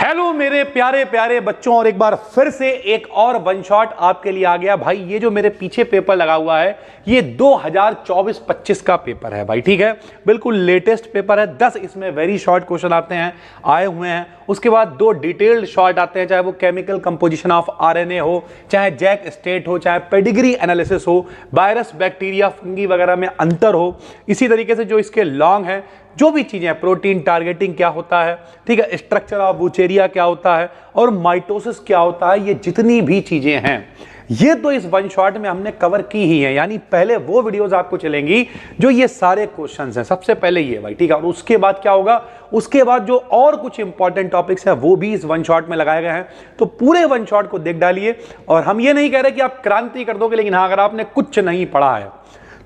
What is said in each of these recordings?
Hello मेरे प्यारे प्यारे बच्चों, और एक बार फिर से एक और वन शॉट आपके लिए आ गया भाई। ये जो मेरे पीछे पेपर लगा हुआ है ये 2024-25 का पेपर है भाई, ठीक है। बिल्कुल लेटेस्ट पेपर है। 10 इसमें वेरी शॉर्ट क्वेश्चन आए हुए हैं। उसके बाद 2 डिटेल्ड शॉर्ट आते हैं, चाहे वो केमिकल कंपोजिशन ऑफ आरएनए हो, चाहे जैक स्टेट हो, चाहे पेडिग्री एनालिसिस हो, वायरस बैक्टीरिया फंगी वगैरह में अंतर हो। इसी तरीके से जो इसके लॉन्ग है, जो भी चीजें, प्रोटीन टारगेटिंग क्या होता है, ठीक है, स्ट्रक्चर ऑफ वुचेरिया क्या होता है और माइटोसिस क्या होता है, ये जितनी भी चीजें हैं ये तो इस वन शॉट में हमने कवर की ही है। यानी पहले वो वीडियोस आपको चलेंगी जो ये सारे क्वेश्चंस हैं, सबसे पहले ये भाई, ठीक है। और उसके बाद क्या होगा, उसके बाद जो और कुछ इंपॉर्टेंट टॉपिक्स हैं वो भी इस वन शॉट में लगाए गए हैं। तो पूरे वन शॉट को देख डालिए। और हम ये नहीं कह रहे कि आप क्रांति कर दोगे, लेकिन हाँ, अगर आपने कुछ नहीं पढ़ा है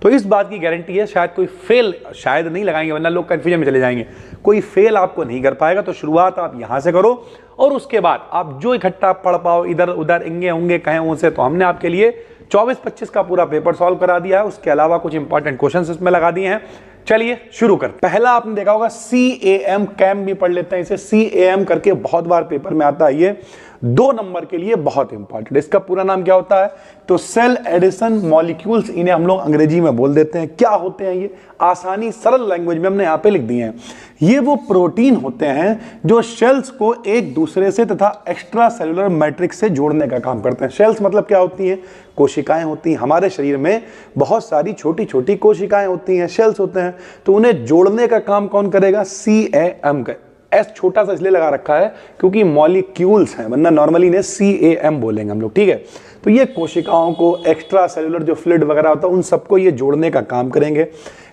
तो इस बात की गारंटी है शायद कोई फेल शायद नहीं लगाएंगे, वरना लोग कंफ्यूजन में चले जाएंगे। कोई फेल आपको नहीं कर पाएगा। तो शुरुआत आप यहां से करो और उसके बाद आप जो इकट्ठा पढ़ पाओ, इधर उधर इंगे होंगे कहें उनसे, तो हमने आपके लिए 24-25 का पूरा पेपर सॉल्व करा दिया है। उसके अलावा कुछ इंपॉर्टेंट क्वेश्चंस इसमें लगा दिए हैं। चलिए शुरू करते। पहला आपने देखा होगा CAM, कैम भी पढ़ लेते हैं इसे। CAM करके बहुत बार पेपर में आता है, ये 2 नंबर के लिए बहुत इंपॉर्टेंट। इसका पूरा नाम क्या होता है, तो सेल एडिशन मॉलिक्यूल्स, इन्हें हम लोग अंग्रेजी में बोल देते हैं। क्या होते हैं ये, आसानी सरल लैंग्वेज में हमने यहां पे लिख दिए हैं। ये वो प्रोटीन होते हैं जो शेल्स को एक दूसरे से तथा एक्स्ट्रा सेलुलर मैट्रिक्स से जोड़ने का काम करते हैं। शेल्स मतलब क्या होती हैं, कोशिकाएं होती हैं। हमारे शरीर में बहुत सारी छोटी छोटी कोशिकाएं होती हैं, शेल्स होते हैं। तो उन्हें जोड़ने का काम कौन करेगा, CAM का। एस छोटा सा इसलिए लगा रखा है क्योंकि मॉलिक्यूल्स हैं, वरना नॉर्मली इन्हें CAM बोलेंगे हम लोग, ठीक है। तो ये कोशिकाओं को, एक्स्ट्रा सेलुलर जो फ्लूइड वगैरह होता है, उन सबको ये जोड़ने का काम करेंगे।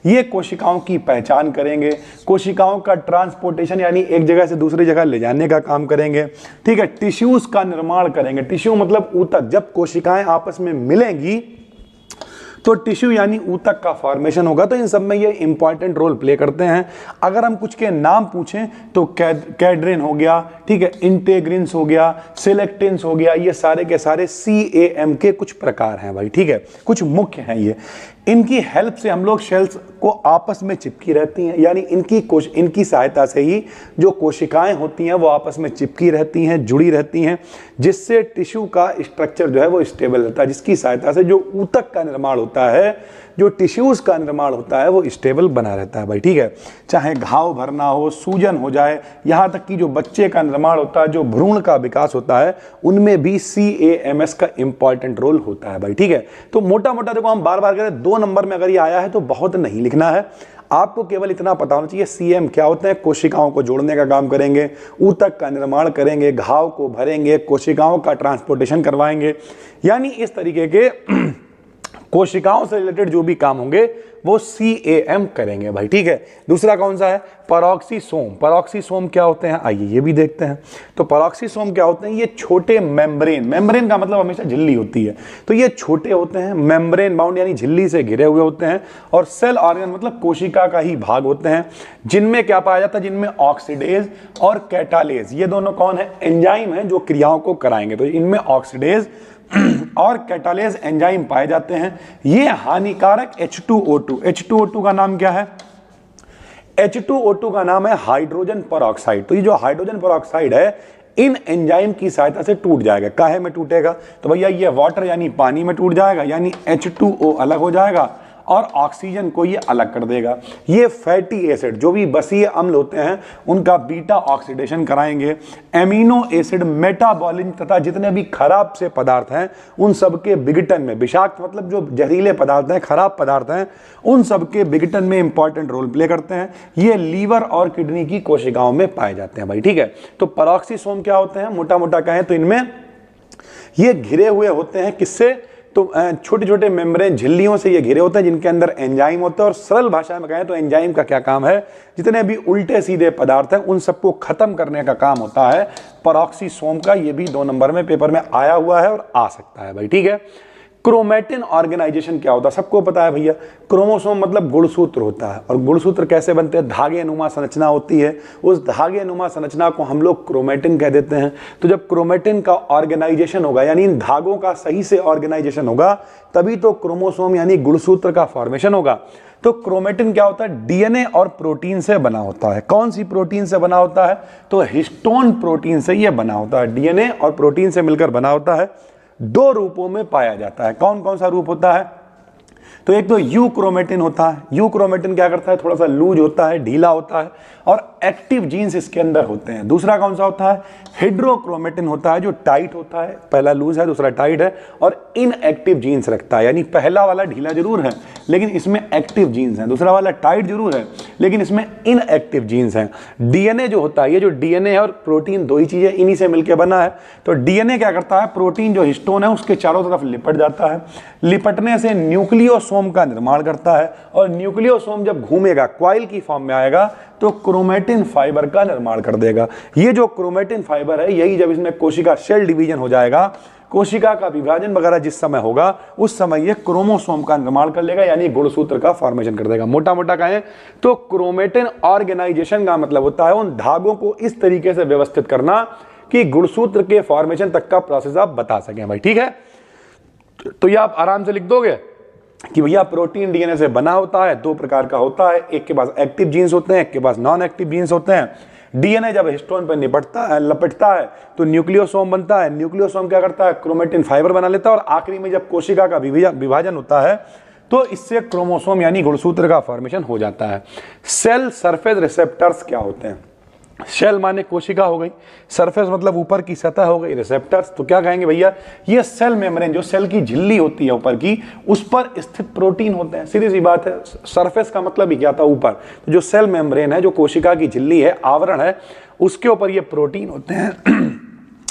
ये कोशिकाओं की पहचान करेंगे, कोशिकाओं का ट्रांसपोर्टेशन यानी एक जगह से दूसरी जगह ले जाने का काम करेंगे, ठीक है। टिश्यूज का निर्माण करेंगे। टिश्यू मतलब ऊतक। जब कोशिकाएं आपस में मिलेंगी तो टिश्यू यानी ऊतक का फॉर्मेशन होगा। तो इन सब में ये इंपॉर्टेंट रोल प्ले करते हैं। अगर हम कुछ के नाम पूछें तो कैड्रिन हो गया, ठीक है, इंटेग्रिन्स हो गया, सिलेक्टिन्स हो गया, ये सारे के सारे CAM के कुछ प्रकार हैं भाई, ठीक है, कुछ मुख्य हैं ये। इनकी हेल्प से हम लोग शेल्स को आपस में चिपकी रहती हैं, यानी इनकी सहायता से ही जो कोशिकाएं होती हैं वो आपस में चिपकी रहती हैं, जुड़ी रहती हैं, जिससे टिश्यू का स्ट्रक्चर जो है वो स्टेबल रहता है, जिसकी सहायता से जो ऊतक का निर्माण होता है, जो टिश्यूज का निर्माण होता है, वो स्टेबल बना रहता है भाई, ठीक है। चाहे घाव भरना हो, सूजन हो जाए, यहाँ तक कि जो बच्चे का निर्माण होता है, जो भ्रूण का विकास होता है, उनमें भी CAMS का इंपॉर्टेंट रोल होता है भाई, ठीक है। तो मोटा मोटा देखो, हम बार बार कह रहे हैं 2 नंबर में अगर ये आया है तो बहुत नहीं लिखना है, आपको केवल इतना पता होना चाहिए CAM क्या होते हैं। कोशिकाओं को जोड़ने का काम करेंगे, ऊतक का निर्माण करेंगे, घाव को भरेंगे, कोशिकाओं का ट्रांसपोर्टेशन करवाएंगे, यानी इस तरीके के कोशिकाओं से रिलेटेड जो भी काम होंगे वो CAM करेंगे भाई, ठीक है। दूसरा कौन सा है, पैरोक्सीसोम। पैरोक्सीसोम क्या होते हैं, आइए ये भी देखते हैं। तो पैरोक्सीसोम क्या होते हैं, ये छोटे मेम्ब्रेन का मतलब हमेशा झिल्ली होती है, तो ये छोटे होते हैं, मेम्ब्रेन बाउंड यानी झिल्ली से घिरे हुए होते हैं, और सेल ऑर्गन मतलब कोशिका का ही भाग होते हैं, जिनमें क्या पाया जाता है, जिनमें ऑक्सीडेज और कैटालेज, ये दोनों कौन है, एंजाइम है जो क्रियाओं को कराएंगे। तो इनमें ऑक्सीडेज और कैटालेज एंजाइम पाए जाते हैं। ये हानिकारक H2O2 का नाम क्या है, H2O2 का नाम है हाइड्रोजन परऑक्साइड। तो ये जो हाइड्रोजन परऑक्साइड है इन एंजाइम की सहायता से टूट जाएगा। काहे में टूटेगा, तो भैया ये वाटर यानी पानी में टूट जाएगा, यानी H2O अलग हो जाएगा और ऑक्सीजन को ये अलग कर देगा। ये फैटी एसिड जो भी बसीय अम्ल होते हैं उनका बीटा ऑक्सीडेशन कराएंगे। एमिनो एसिड मेटाबॉलिज्म तथा जितने भी खराब से पदार्थ हैं उन सब के विघटन में, विषाक्त मतलब जो जहरीले पदार्थ हैं, खराब पदार्थ हैं, उन सब के विघटन में इंपॉर्टेंट रोल प्ले करते हैं। ये लीवर और किडनी की कोशिकाओं में पाए जाते हैं भाई, ठीक है। तो पैरोक्सीसोम क्या होते हैं, मोटा मोटा कहें तो इनमें ये घिरे हुए होते हैं, किससे, तो छोटे छोटे मेम्ब्रेन झिल्लियों से ये घिरे होते हैं जिनके अंदर एंजाइम होते हैं। और सरल भाषा में कहें तो एंजाइम का क्या काम है, जितने भी उल्टे सीधे पदार्थ हैं उन सबको खत्म करने का काम होता है पैरोक्सीसोम का। ये भी 2 नंबर में पेपर में आया हुआ है और आ सकता है भाई, ठीक है। क्रोमेटिन ऑर्गेनाइजेशन क्या होता है सबको पता है भैया। क्रोमोसोम मतलब गुणसूत्र होता है, और गुणसूत्र कैसे बनते हैं, धागे नुमा संरचना होती है, उस धागे नुमा संरचना को हम लोग क्रोमेटिन कह देते हैं। तो जब क्रोमेटिन का ऑर्गेनाइजेशन होगा, यानी इन धागों का सही से ऑर्गेनाइजेशन होगा, तभी तो क्रोमोसोम यानी गुणसूत्र का फॉर्मेशन होगा। तो क्रोमेटिन क्या होता है, डीएनए और प्रोटीन से बना होता है। कौन सी प्रोटीन से बना होता है, तो हिस्टोन प्रोटीन से यह बना होता है। डीएनए और प्रोटीन से मिलकर बना होता है, दो रूपों में पाया जाता है। कौन कौन सा रूप होता है, तो एक तो यू क्रोमेटिन होता है। यू क्रोमेटिन क्या करता है, थोड़ा सा लूज होता है, ढीला होता है, और एक्टिव जीन्स इसके अंदर होते हैं। दूसरा कौन सा होता है, हिड्रोक्रोमेटिन होता है, जो टाइट होता है, पहला लूज है दूसरा टाइट है, और इनएक्टिव जीन्स रखता है। यानी पहला वाला ढीला जरूर है लेकिन इसमें एक्टिव जीन्स हैं, दूसरा वाला टाइट जरूर है लेकिन इसमें इनएक्टिव जीन्स हैं। डीएनए जो होता है, ये जो डीएनए है और प्रोटीन दो ही चीजें इन्हीं से मिलकर बना है। तो डीएनए क्या करता है, प्रोटीन जो हिस्टोन है उसके चारों तरफ लिपट जाता है, लिपटने से न्यूक्लियोसोम का निर्माण करता है, और न्यूक्लियोसोम जब घूमेगा क्वाइल की फॉर्म में आएगा तो क्रोमेटिन फाइबर का निर्माण कर देगा। ये जो क्रोमेटिन फाइबर है, यही जब इसमें कोशिका सेल डिवीजन हो जाएगा, कोशिका का विभाजन वगैरह जिस समय होगा, उस समय ये क्रोमोसोम का निर्माण कर लेगा, यानी गुणसूत्र का फॉर्मेशन कर देगा। मोटा मोटा कहें तो क्रोमेटिन ऑर्गेनाइजेशन का मतलब होता है उन धागों को इस तरीके से व्यवस्थित करना कि गुणसूत्र के फॉर्मेशन तक का प्रोसेस आप बता सकें भाई। ठीक है, तो ये आप आराम से लिख दोगे कि भैया प्रोटीन डीएनए से बना होता है, दो प्रकार का होता है, एक के पास एक्टिव जीन्स होते हैं, एक के पास नॉन एक्टिव जीन्स होते हैं। डीएनए जब हिस्टोन पर लपटता है तो न्यूक्लियोसोम बनता है, न्यूक्लियोसोम क्या करता है, क्रोमेटिन फाइबर बना लेता है, और आखिरी में जब कोशिका का विभाजन होता है तो इससे क्रोमोसोम यानी गुणसूत्र का फॉर्मेशन हो जाता है। सेल सरफेस रिसेप्टर्स क्या होते हैं, सेल माने कोशिका हो गई, सरफेस मतलब ऊपर की सतह हो गई, रिसेप्टर्स तो क्या कहेंगे भैया, ये सेल मेम्ब्रेन जो सेल की झिल्ली होती है ऊपर की, उस पर स्थित प्रोटीन होते हैं। सीधी सी बात है, सरफेस का मतलब ही क्या था, ऊपर। तो जो सेल मेम्ब्रेन है, जो कोशिका की झिल्ली है, आवरण है, उसके ऊपर ये प्रोटीन होते हैं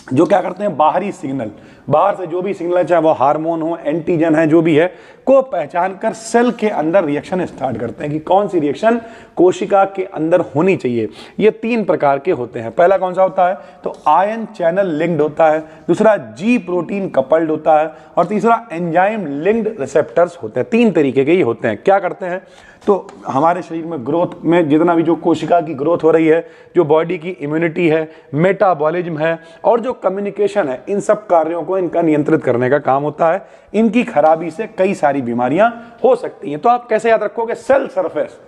जो क्या करते हैं, बाहरी सिग्नल, बाहर से जो भी सिग्नल है, चाहे वो हार्मोन हो, एंटीजन है, जो भी है, को पहचान कर सेल के अंदर रिएक्शन स्टार्ट करते हैं कि कौन सी रिएक्शन कोशिका के अंदर होनी चाहिए। ये तीन प्रकार के होते हैं। पहला कौन सा होता है, तो आयन चैनल लिंक्ड होता है, दूसरा जी प्रोटीन कपल्ड होता है, और तीसरा एंजाइम लिंक्ड रिसेप्टर्स होते हैं। तीन तरीके के ये होते हैं। क्या करते हैं, तो हमारे शरीर में ग्रोथ में जितना भी जो कोशिका की ग्रोथ हो रही है, जो बॉडी की इम्यूनिटी है, मेटाबॉलिज्म है, और जो कम्युनिकेशन है, इन सब कार्यों को इनका नियंत्रित करने का काम होता है। इनकी खराबी से कई सारी बीमारियां हो सकती हैं। तो आप कैसे याद रखोगे, सेल सरफेस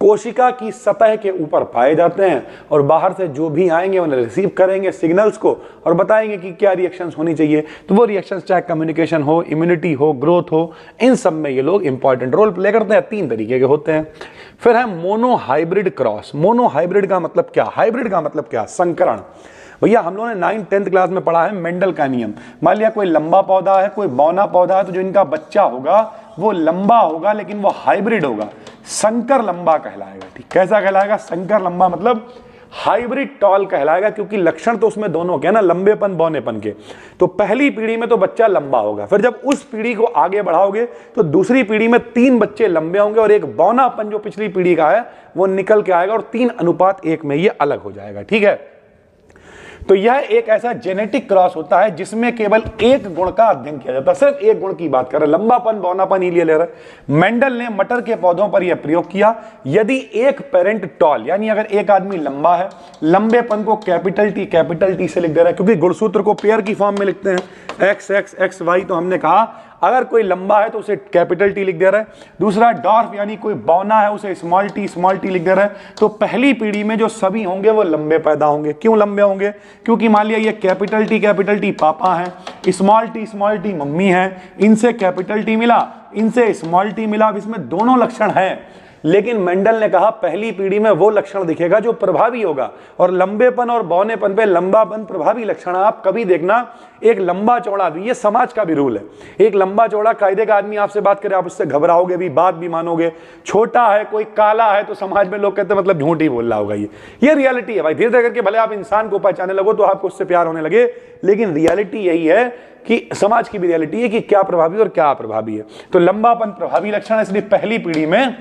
कोशिका की सतह के ऊपर पाए जाते हैं, और बाहर से जो भी आएंगे उन्हें रिसीव करेंगे सिग्नल्स को, और बताएंगे कि क्या रिएक्शंस होनी चाहिए। तो वो रिएक्शंस चाहे कम्युनिकेशन हो, इम्यूनिटी हो, ग्रोथ हो, इन सब में ये लोग इंपॉर्टेंट रोल प्ले करते हैं। तीन तरीके के होते हैं। फिर है mono hybrid cross. Mono hybrid का मतलब क्या, हाइब्रिड का मतलब क्या, संकरण। भैया हम लोगों ने 9th 10th क्लास में पढ़ा है मेंडल का नियम। मान लिया कोई लंबा पौधा है, कोई बौना पौधा है, तो जो इनका बच्चा होगा वो लंबा होगा लेकिन वो हाइब्रिड होगा, संकर लंबा कहलाएगा। ठीक, कैसा कहलाएगा, संकर लंबा मतलब हाइब्रिड टॉल कहलाएगा, क्योंकि लक्षण तो उसमें दोनों के ना, लंबेपन बौनेपन के। तो पहली पीढ़ी में तो बच्चा लंबा होगा, फिर जब उस पीढ़ी को आगे बढ़ाओगे तो दूसरी पीढ़ी में 3 बच्चे लंबे होंगे, और एक बौनापन जो पिछली पीढ़ी का है वो निकल के आएगा, और 3:1 में ये अलग हो जाएगा। ठीक है, तो यह एक ऐसा जेनेटिक क्रॉस होता है जिसमें केवल एक गुण का अध्ययन किया जाता है, सिर्फ एक गुण की बात कर रहे हैं, लंबापन बौनापन ही ले रहे हैं। मेंडल ने मटर के पौधों पर यह प्रयोग किया। यदि एक पेरेंट टॉल, यानी अगर एक आदमी लंबा है, लंबेपन को कैपिटल टी से लिख दे रहा है, क्योंकि गुणसूत्र को पेयर की फॉर्म में लिखते हैं, एक्स एक्स एक्स वाई। तो हमने कहा अगर कोई लंबा है तो उसे कैपिटल टी लिख दे रहा है। दूसरा डॉर्फ यानी कोई बौना है, उसे स्मॉल टी लिख दे रहा है। तो पहली पीढ़ी में जो सभी होंगे वो लंबे पैदा होंगे। क्यों लंबे होंगे, क्योंकि मान लिया ये कैपिटल टी पापा है, स्मॉल टी मम्मी है, इनसे कैपिटल टी मिला, इनसे स्मॉल टी मिला। अब इसमें दोनों लक्षण हैं, लेकिन मेंडल ने कहा पहली पीढ़ी में वो लक्षण दिखेगा जो प्रभावी होगा, और लंबेपन और बौनेपन पे लंबापन प्रभावी लक्षण। आप कभी देखना एक लंबा चौड़ा आदमी, ये समाज का भी रूल है, एक लंबा चौड़ा कायदे का आदमी आपसे बात करे, आप उससे घबराओगे भी, बात भी मानोगे। छोटा है, कोई काला है, तो समाज में लोग कहते हैं मतलब झूठ ही बोल रहा होगा। ये रियलिटी है भाई। धीरे धीरे करके भले आप इंसान को पहचानने लगो तो आपको उससे प्यार होने लगे, लेकिन रियलिटी यही है कि समाज की भी रियलिटी है कि क्या प्रभावी और क्या अप्रभावी है। तो लंबापन प्रभावी लक्षण है, इसलिए पहली पीढ़ी में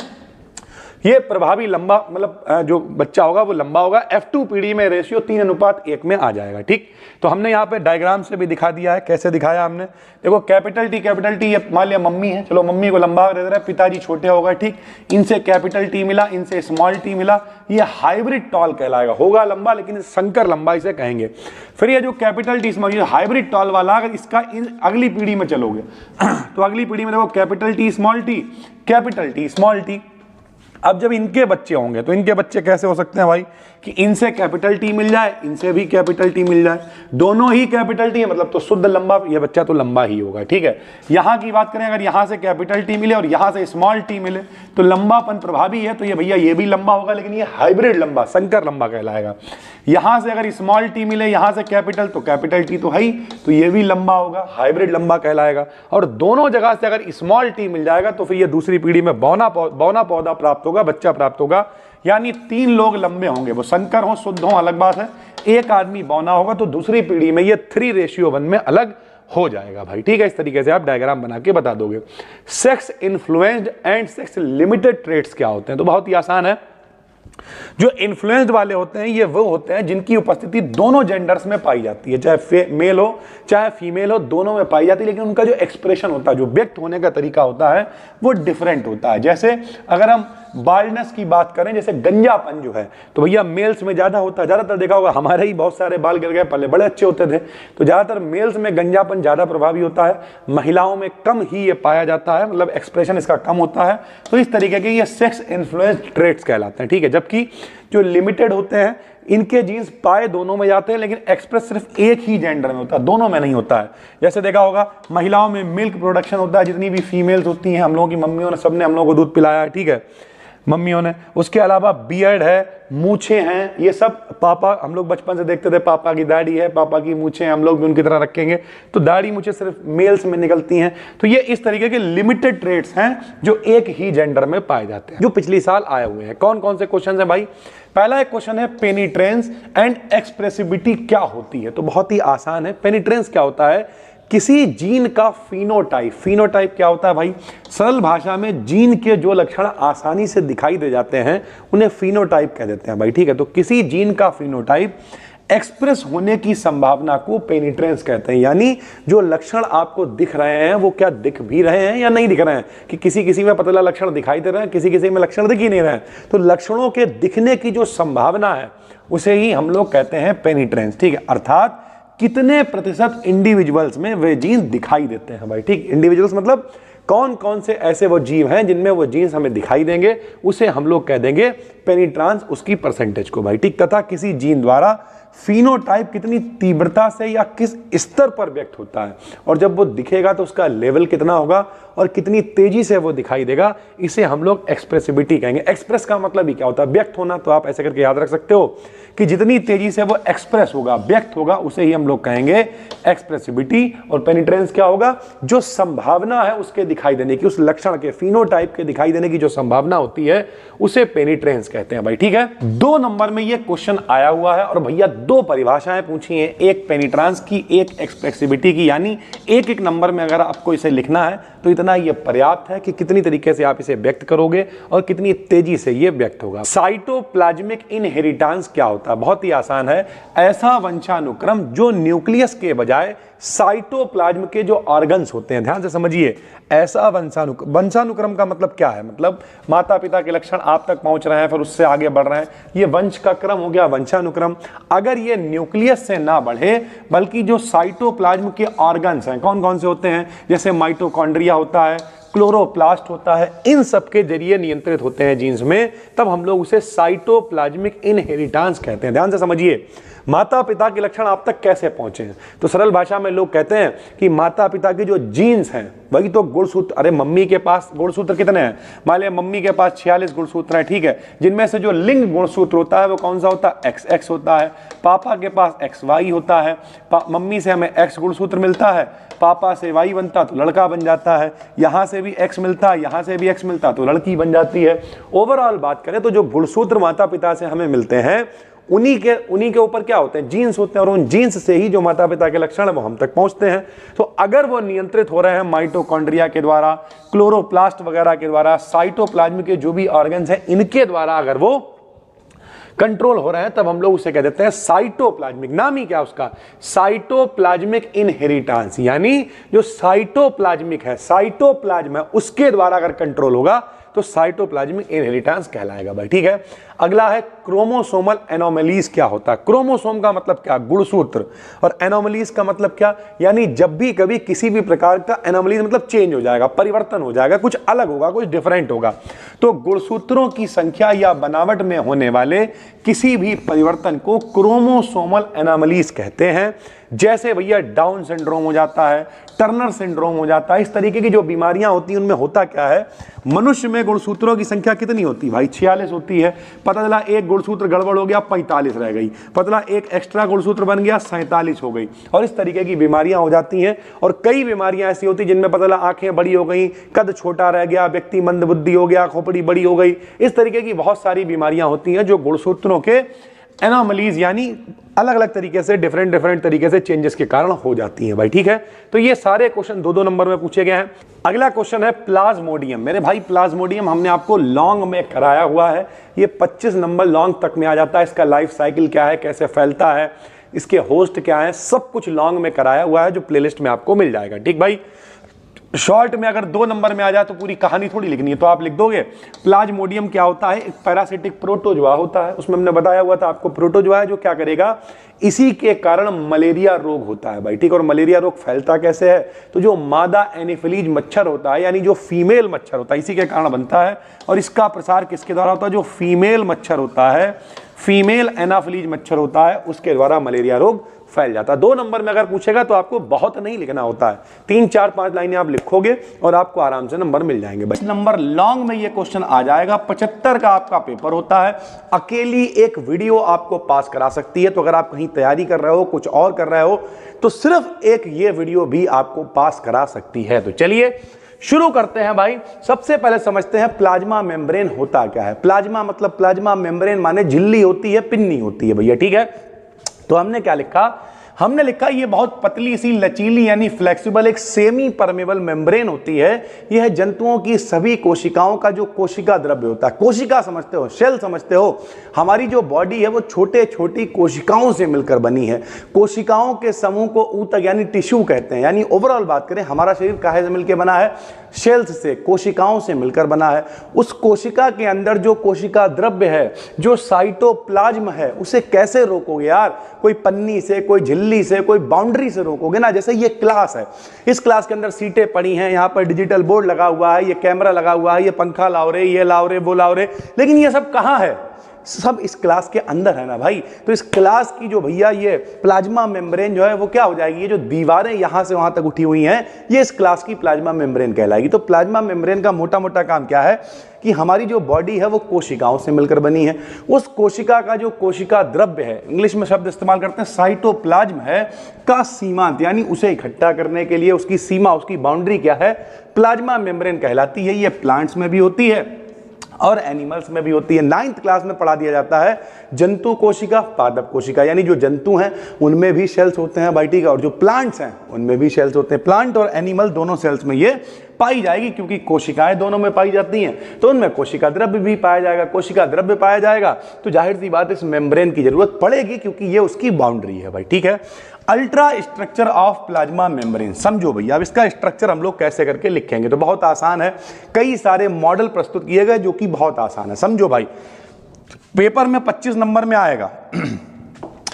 ये प्रभावी लंबा मतलब जो बच्चा होगा वो लंबा होगा। F2 पीढ़ी में रेशियो 3:1 में आ जाएगा। ठीक, तो हमने यहाँ पे डायग्राम से भी दिखा दिया है। कैसे दिखाया हमने, देखो कैपिटल टी ये मान लिया मम्मी है, चलो मम्मी को लंबा दे रहा है, पिताजी छोटे हो गए। ठीक, इनसे कैपिटल टी मिला, इनसे स्मॉल टी मिला, ये हाइब्रिड टॉल कहलाएगा। होगा लंबा लेकिन संकर लंबा इसे कहेंगे। फिर ये जो कैपिटल टी स्मॉल, ये हाइब्रिड टॉल वाला, अगर इसका अगली पीढ़ी में चलोगे तो अगली पीढ़ी में देखो capital T small T, capital T small T. अब जब इनके बच्चे होंगे तो इनके बच्चे कैसे हो सकते हैं भाई, कि इनसे कैपिटल टी मिल जाए, इनसे भी कैपिटल टी मिल जाए, दोनों ही कैपिटल टी है, मतलब तो शुद्ध लंबा, ये बच्चा तो लंबा ही होगा। ठीक है, यहां की बात करें, अगर यहां से कैपिटल टी मिले और यहां से स्मॉल टी मिले तो लंबापन प्रभावी है, तो ये भैया ये भी लंबा होगा, लेकिन ये हाइब्रिड लंबा, संकर लंबा कहलाएगा। यहां से अगर स्मॉल टी मिले, यहां से कैपिटल, तो कैपिटल टी तो है ही, तो ये भी लंबा होगा, हाइब्रिड लंबा कहलाएगा। और दोनों जगह से अगर स्मॉल टी मिल जाएगा तो फिर ये दूसरी पीढ़ी में बौना पौधा प्राप्त होगा, बच्चा प्राप्त होगा। यानी 3 लोग लंबे होंगे, वो संकर हो शुद्ध हो अलग बात है, एक आदमी बौना होगा, तो दूसरी पीढ़ी में ये 3:1 में अलग हो जाएगा भाई। ठीक है, इस तरीके से आप डायग्राम बना के बता दोगे। Sex influenced and sex limited traits क्या होते हैं, तो बहुत ही आसान है। जो इन्फ्लुएंस्ड वाले होते हैं ये वो होते हैं जिनकी उपस्थिति दोनों जेंडर्स में पाई जाती है, चाहे मेल हो चाहे फीमेल हो, दोनों में पाई जाती है, लेकिन उनका जो एक्सप्रेशन होता है, जो व्यक्त होने का तरीका होता है वो डिफरेंट होता है। जैसे अगर हम बाल्डनेस की बात करें, जैसे गंजापन जो है तो भैया मेल्स में ज्यादा होता है। ज्यादातर देखा होगा, हमारे ही बहुत सारे बाल गिर गए, पहले बड़े अच्छे होते थे, तो ज्यादातर मेल्स में गंजापन ज्यादा प्रभावी होता है, महिलाओं में कम ही ये पाया जाता है, मतलब एक्सप्रेशन इसका कम होता है। तो इस तरीके के ये सेक्स इन्फ्लुएंस्ड ट्रेट्स कहलाते हैं। ठीक है, जबकि जो लिमिटेड होते हैं इनके जीन्स पाए दोनों में जाते हैं, लेकिन एक्सप्रेस सिर्फ एक ही जेंडर में होता है, दोनों में नहीं होता है। जैसे देखा होगा महिलाओं में मिल्क प्रोडक्शन होता है, जितनी भी फीमेल्स होती हैं, हम लोगों की मम्मियों ने सबने हम लोगों को दूध पिलाया है, ठीक है, मम्मियों ने। उसके अलावा बियर्ड है, मूछे हैं, ये सब पापा, हम लोग बचपन से देखते थे, पापा की दाढ़ी है, पापा की मूछे हैं, हम लोग भी उनकी तरह रखेंगे, तो दाढ़ी मूछे सिर्फ मेल्स में निकलती हैं। तो ये इस तरीके के लिमिटेड ट्रेट्स हैं जो एक ही जेंडर में पाए जाते हैं, जो पिछली साल आए हुए हैं। कौन कौन से क्वेश्चन है भाई? पहला एक क्वेश्चन है पेनिट्रेंस एंड एक्सप्रेसिविटी क्या होती है, तो बहुत ही आसान है। पेनिट्रेंस क्या होता है? किसी जीन का फिनोटाइप। फिनोटाइप क्या होता है भाई? सरल भाषा में जीन के जो लक्षण आसानी से दिखाई दे जाते हैं उन्हें फिनोटाइप कह देते हैं भाई। ठीक है, तो किसी जीन का फिनोटाइप एक्सप्रेस होने की संभावना को पेनिट्रेंस कहते हैं। यानी जो लक्षण आपको दिख रहे हैं वो क्या दिख भी रहे हैं या नहीं दिख रहे हैं, कि किसी किसी में पतला लक्षण दिखाई दे रहे हैं, किसी किसी में लक्षण दिख ही नहीं रहे हैं, तो लक्षणों के दिखने की जो संभावना है उसे ही हम लोग कहते हैं पेनिट्रेंस। ठीक है, अर्थात कितने प्रतिशत इंडिविजुअल्स में वे जीन दिखाई देते हैं भाई। ठीक, इंडिविजुअल्स मतलब कौन कौन से ऐसे वो जीव हैं जिनमें वो जीन्स हमें दिखाई देंगे, उसे हम लोग कह देंगे पेनिट्रांस, उसकी परसेंटेज को भाई। ठीक, तथा किसी जीन द्वारा फिनोटाइप कितनी तीव्रता से या किस स्तर पर व्यक्त होता है, और जब वो दिखेगा तो उसका लेवल कितना होगा और कितनी तेजी से वो दिखाई देगा, इसे हम लोग एक्सप्रेसिविटी कहेंगे। एक्सप्रेस का मतलब ही क्या होता है? व्यक्त होना। तो आप ऐसे करके याद रख सकते हो कि जितनी तेजी से वो एक्सप्रेस होगा, व्यक्त होगा, उसे ही हम लोग कहेंगे एक्सप्रेसिविटी। और पेनिट्रेंस क्या होगा? जो संभावना है उसके दिखाई देने की, उस लक्षण के, फिनोटाइप के दिखाई देने की जो संभावना होती है उसे पेनिट्रेंस कहते हैं भाई। ठीक है, 2 नंबर में ये क्वेश्चन आया हुआ है और भैया 2 परिभाषाएं पूछी हैं, एक पेनिट्रांस की, एक एक्सप्रेसिविटी की। यानी एक एक नंबर में अगर आपको इसे लिखना है तो इतना ये पर्याप्त है कि कितनी तरीके से आप इसे व्यक्त करोगे और कितनी तेजी से ये व्यक्त होगा। साइटोप्लाज्मिक इनहेरिटेंस क्या होता है? बहुत ही आसान है, ऐसा वंशानुक्रम जो न्यूक्लियस के बजाय साइटोप्लाज्म के जो ऑर्गन्स होते हैं, ध्यान से समझिए, ऐसा वंशानुक्रम का मतलब क्या है? मतलब माता पिता के लक्षण आप तक पहुंच रहे हैं, फिर उससे आगे बढ़ रहे हैं, ये वंश का क्रम हो गया वंशानुक्रम। अगर ये न्यूक्लियस से ना बढ़े बल्कि जो साइटोप्लाज्म के ऑर्गन्स हैं, कौन कौन से होते हैं? जैसे माइटोकॉन्ड्रिया होता है, क्लोरोप्लास्ट होता है, इन सब के जरिए नियंत्रित होते हैं जीन्स में, तब हम लोग उसे साइटोप्लाज्मिक इनहेरिटेंस कहते हैं। ध्यान से समझिए, माता पिता के लक्षण आप तक कैसे पहुंचे हैं? तो सरल भाषा में लोग कहते हैं कि माता पिता के जो जीन्स हैं वही तो गुणसूत्र। अरे मम्मी के पास गुणसूत्र कितने हैं? मान लिया मम्मी के पास 46 गुणसूत्र हैं, ठीक है, जिनमें से जो लिंग गुणसूत्र होता है वो कौन सा होता है? XX होता है। पापा के पास XY होता है। मम्मी से हमें X गुणसूत्र मिलता है, पापा से Y बनता तो लड़का बन जाता है, यहां से भी X मिलता है, यहां से भी X मिलता तो लड़की बन जाती है। ओवरऑल बात करें तो जो गुणसूत्र माता पिता से हमें मिलते हैं उन्हीं के ऊपर क्या होते हैं, जीन्स होते हैं, और उन जीन्स से ही जो माता पिता के लक्षण है वो हम तक पहुंचते हैं। तो अगर वो नियंत्रित हो रहे हैं माइटोकॉन्ड्रिया के द्वारा, क्लोरोप्लास्ट वगैरह के द्वारा, साइटोप्लाज्म के जो भी ऑर्गन्स हैं इनके द्वारा अगर वो कंट्रोल हो रहे हैं, तब हम लोग उसे कह देते हैं साइटोप्लाज्मिक। नाम ही क्या उसका, साइटोप्लाज्मिक इनहेरिटेंस। यानी जो साइटोप्लाज्मिक है, साइटोप्लाज्म है, उसके द्वारा अगर कंट्रोल होगा तो साइटोप्लाज्मिक इनहेरिटेंस कहलाएगा भाई। ठीक है, अगला है क्रोमोसोमल एनोमलीज। क्या होता है? क्रोमोसोम का मतलब क्या, गुणसूत्र, और एनोमलीज का मतलब क्या, यानी जब भी कभी किसी भी प्रकार का एनोमलीज मतलब चेंज हो जाएगा, परिवर्तन हो जाएगा, कुछ अलग होगा, कुछ डिफरेंट होगा, तो गुणसूत्रों की संख्या या बनावट में होने वाले किसी भी परिवर्तन को क्रोमोसोमल एनोमलीज कहते हैं। जैसे भैया डाउन सिंड्रोम हो जाता है, टर्नर सिंड्रोम हो जाता है, इस तरीके की जो बीमारियां होती हैं उनमें होता क्या है, मनुष्य में गुणसूत्रों की संख्या कितनी होती है भाई, 46 होती है। पता चला एक गुणसूत्र गड़बड़ हो गया, 45 रह गई। पता चला एक एक्स्ट्रा गुणसूत्र बन गया, 47 हो गई। और इस तरीके की बीमारियां हो जाती हैं। और कई बीमारियां ऐसी होती जिनमें पता चला आंखें बड़ी हो गई, कद छोटा रह गया, व्यक्ति मंदबुद्धि हो गया, खोपड़ी बड़ी हो गई। इस तरीके की बहुत सारी बीमारियां होती हैं जो गुणसूत्रों के एनोमलीज यानी अलग अलग तरीके से डिफरेंट तरीके से चेंजेस के कारण हो जाती हैं भाई। ठीक है, तो ये सारे क्वेश्चन 2-2 नंबर में पूछे गए हैं। अगला क्वेश्चन है प्लाज्मोडियम। मेरे भाई प्लाज्मोडियम हमने आपको लॉन्ग में कराया हुआ है, ये 25 नंबर लॉन्ग तक में आ जाता है। इसका लाइफ साइकिल क्या है, कैसे फैलता है, इसके होस्ट क्या है, सब कुछ लॉन्ग में कराया हुआ है जो प्लेलिस्ट में आपको मिल जाएगा। ठीक भाई, शॉर्ट में अगर 2 नंबर में आ जाए तो पूरी कहानी थोड़ी लिखनी है, तो आप लिख दोगे प्लाज्मोडियम क्या होता है, एक पैरासिटिक प्रोटोजोआ होता है। उसमें हमने बताया हुआ था आपको, प्रोटोजोआ है जो क्या करेगा, इसी के कारण मलेरिया रोग होता है भाई। ठीक, और मलेरिया रोग फैलता कैसे है, तो जो मादा एनोफिलीज मच्छर होता है यानी जो फीमेल मच्छर होता है इसी के कारण बनता है। और इसका प्रसार किसके द्वारा होता है, जो फीमेल मच्छर होता है, फीमेल एनाफिलीज मच्छर होता है, उसके द्वारा मलेरिया रोग फैल जाता है। 2 नंबर में अगर पूछेगा तो आपको बहुत नहीं लिखना होता है, 3, 4, 5 लाइनें आप लिखोगे और आपको आराम से नंबर मिल जाएंगे। 20 नंबर लॉन्ग में ये क्वेश्चन आ जाएगा। 75 का आपका पेपर होता है। अकेली एक वीडियो आपको पास करा सकती है, तो अगर आप कहीं तैयारी कर रहे हो, कुछ और कर रहे हो, तो सिर्फ एक ये वीडियो भी आपको पास करा सकती है। तो चलिए शुरू करते हैं भाई। सबसे पहले समझते हैं प्लाज्मा मेम्ब्रेन होता क्या है। प्लाज्मा मतलब, प्लाज्मा मेम्ब्रेन माने झिल्ली होती है, पिन्नी होती है भैया। ठीक है, तो हमने क्या लिखा, हमने लिखा ये बहुत पतली सी लचीली यानी फ्लेक्सिबल एक सेमी परमेबल मेम्ब्रेन होती है। यह जंतुओं की सभी कोशिकाओं का जो कोशिका द्रव्य होता है, कोशिका समझते हो, सेल समझते हो, हमारी जो बॉडी है वो छोटे छोटी कोशिकाओं से मिलकर बनी है। कोशिकाओं के समूह को ऊतक यानी टिश्यू कहते हैं। यानी ओवरऑल बात करें, हमारा शरीर काहे से मिलकर बना है, सेल्स से, कोशिकाओं से मिलकर बना है। उस कोशिका के अंदर जो कोशिका द्रव्य है, जो साइटोप्लाज्म है, उसे कैसे रोकोगे यार, कोई पन्नी से, कोई झिल्ली से, कोई बाउंड्री से रोकोगे ना। जैसे ये क्लास है, इस क्लास के अंदर सीटें पड़ी हैं, यहाँ पर डिजिटल बोर्ड लगा हुआ है, ये कैमरा लगा हुआ है, ये पंखा लाओ रे, ये लाओ रे, वो लाओ रे, लेकिन ये सब कहाँ है, सब इस क्लास के अंदर है ना भाई। तो इस क्लास की जो भैया ये प्लाज्मा मेम्ब्रेन जो है वो क्या हो जाएगी, ये जो दीवारें यहां से वहां तक उठी हुई हैं, ये इस क्लास की प्लाज्मा मेम्ब्रेन कहलाएगी। तो प्लाज्मा मेम्ब्रेन का मोटा मोटा काम क्या है कि हमारी जो बॉडी है वो कोशिकाओं से मिलकर बनी है। उस कोशिका का जो कोशिका द्रव्य है, इंग्लिश में शब्द इस्तेमाल करते हैं साइटोप्लाज्म है, का सीमांत यानी उसे इकट्ठा करने के लिए उसकी सीमा, उसकी बाउंड्री क्या है, प्लाज्मा मेम्ब्रेन कहलाती है। ये प्लांट्स में भी होती है और एनिमल्स में भी होती है। 9th क्लास में पढ़ा दिया जाता है जंतु कोशिका, पादप कोशिका, यानी जो जंतु हैं उनमें भी सेल्स होते हैं भाई। ठीक है, और जो प्लांट्स हैं उनमें भी सेल्स होते हैं। प्लांट और एनिमल दोनों सेल्स में ये पाई जाएगी, क्योंकि कोशिकाएं दोनों में पाई जाती हैं, तो उनमें कोशिका द्रव्य भी पाया जाएगा। कोशिका द्रव्य पाया जाएगा तो जाहिर सी बात इस मेम्ब्रेन की जरूरत पड़ेगी, क्योंकि ये उसकी बाउंड्री है भाई। ठीक है, ultra structure of plasma membrane समझो भैया। अब इसका स्ट्रक्चर हम लोग कैसे करके लिखेंगे, तो बहुत आसान है। कई सारे मॉडल प्रस्तुत किए गए जो कि बहुत आसान है, समझो भाई। पेपर में 25 नंबर में आएगा।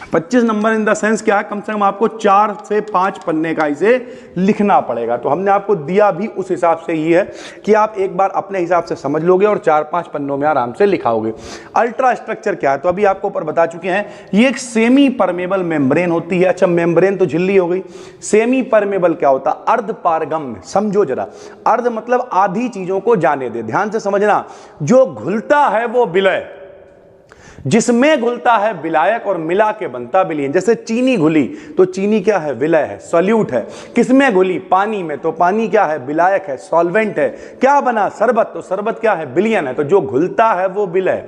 25 नंबर इन द सेंस क्या है, कम से कम आपको 4 से 5 पन्ने का इसे लिखना पड़ेगा। तो हमने आपको दिया भी उस हिसाब से ही है कि आप एक बार अपने हिसाब से समझ लोगे और 4-5 पन्नों में आराम से लिखाओगे। अल्ट्रा स्ट्रक्चर क्या है, तो अभी आपको ऊपर बता चुके हैं, ये एक सेमी परमेबल मेम्ब्रेन होती है। अच्छा, मेम्ब्रेन तो झिल्ली हो गई, सेमी परमेबल क्या होता है, अर्ध पारगम्य। समझो जरा, अर्ध मतलब आधी चीजों को जाने दे, ध्यान से समझना। जो घुलता है वो विलय, जिसमें घुलता है विलायक और मिला के बनता विलयन। जैसे चीनी घुली तो चीनी क्या है, विलय है, सॉल्यूट है। किसमें घुली, पानी में, तो पानी क्या है, विलायक है, सॉल्वेंट है। क्या बना, शरबत, तो शरबत क्या है, विलयन है। तो जो घुलता है वो विलय,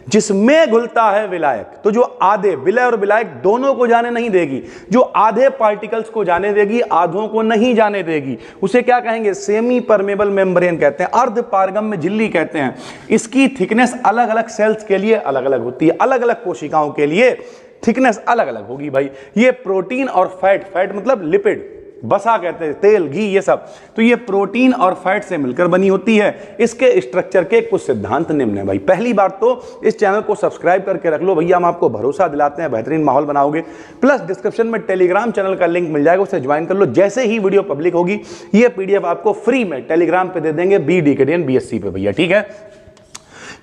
जिसमें घुलता है विलायक। तो जो आधे, विलय और विलायक दोनों को जाने नहीं देगी, जो आधे पार्टिकल्स को जाने देगी, आधों को नहीं जाने देगी, उसे क्या कहेंगे? सेमी परमेबल मेम्ब्रेन कहते हैं, अर्ध पारगम्य झिल्ली कहते हैं। इसकी थिकनेस अलग अलग सेल्स के लिए अलग अलग होती है, अलग अलग कोशिकाओं के लिए थिकनेस अलग अलग होगी भाई। ये प्रोटीन और फैट, फैट मतलब लिपिड, बसा कहते हैं, तेल, घी, ये सब, तो ये प्रोटीन और फैट से मिलकर बनी होती है। इसके स्ट्रक्चर के कुछ सिद्धांत निम्न है भाई। पहली बात तो इस चैनल को सब्सक्राइब करके रख लो भैया, हम आपको भरोसा दिलाते हैं बेहतरीन माहौल बनाओगे। प्लस डिस्क्रिप्शन में टेलीग्राम चैनल का लिंक मिल जाएगा, उसे ज्वाइन कर लो। जैसे ही वीडियो पब्लिक होगी ये पीडीएफ आपको फ्री में टेलीग्राम पे दे देंगे, BDKDN BSc पे भैया, ठीक है।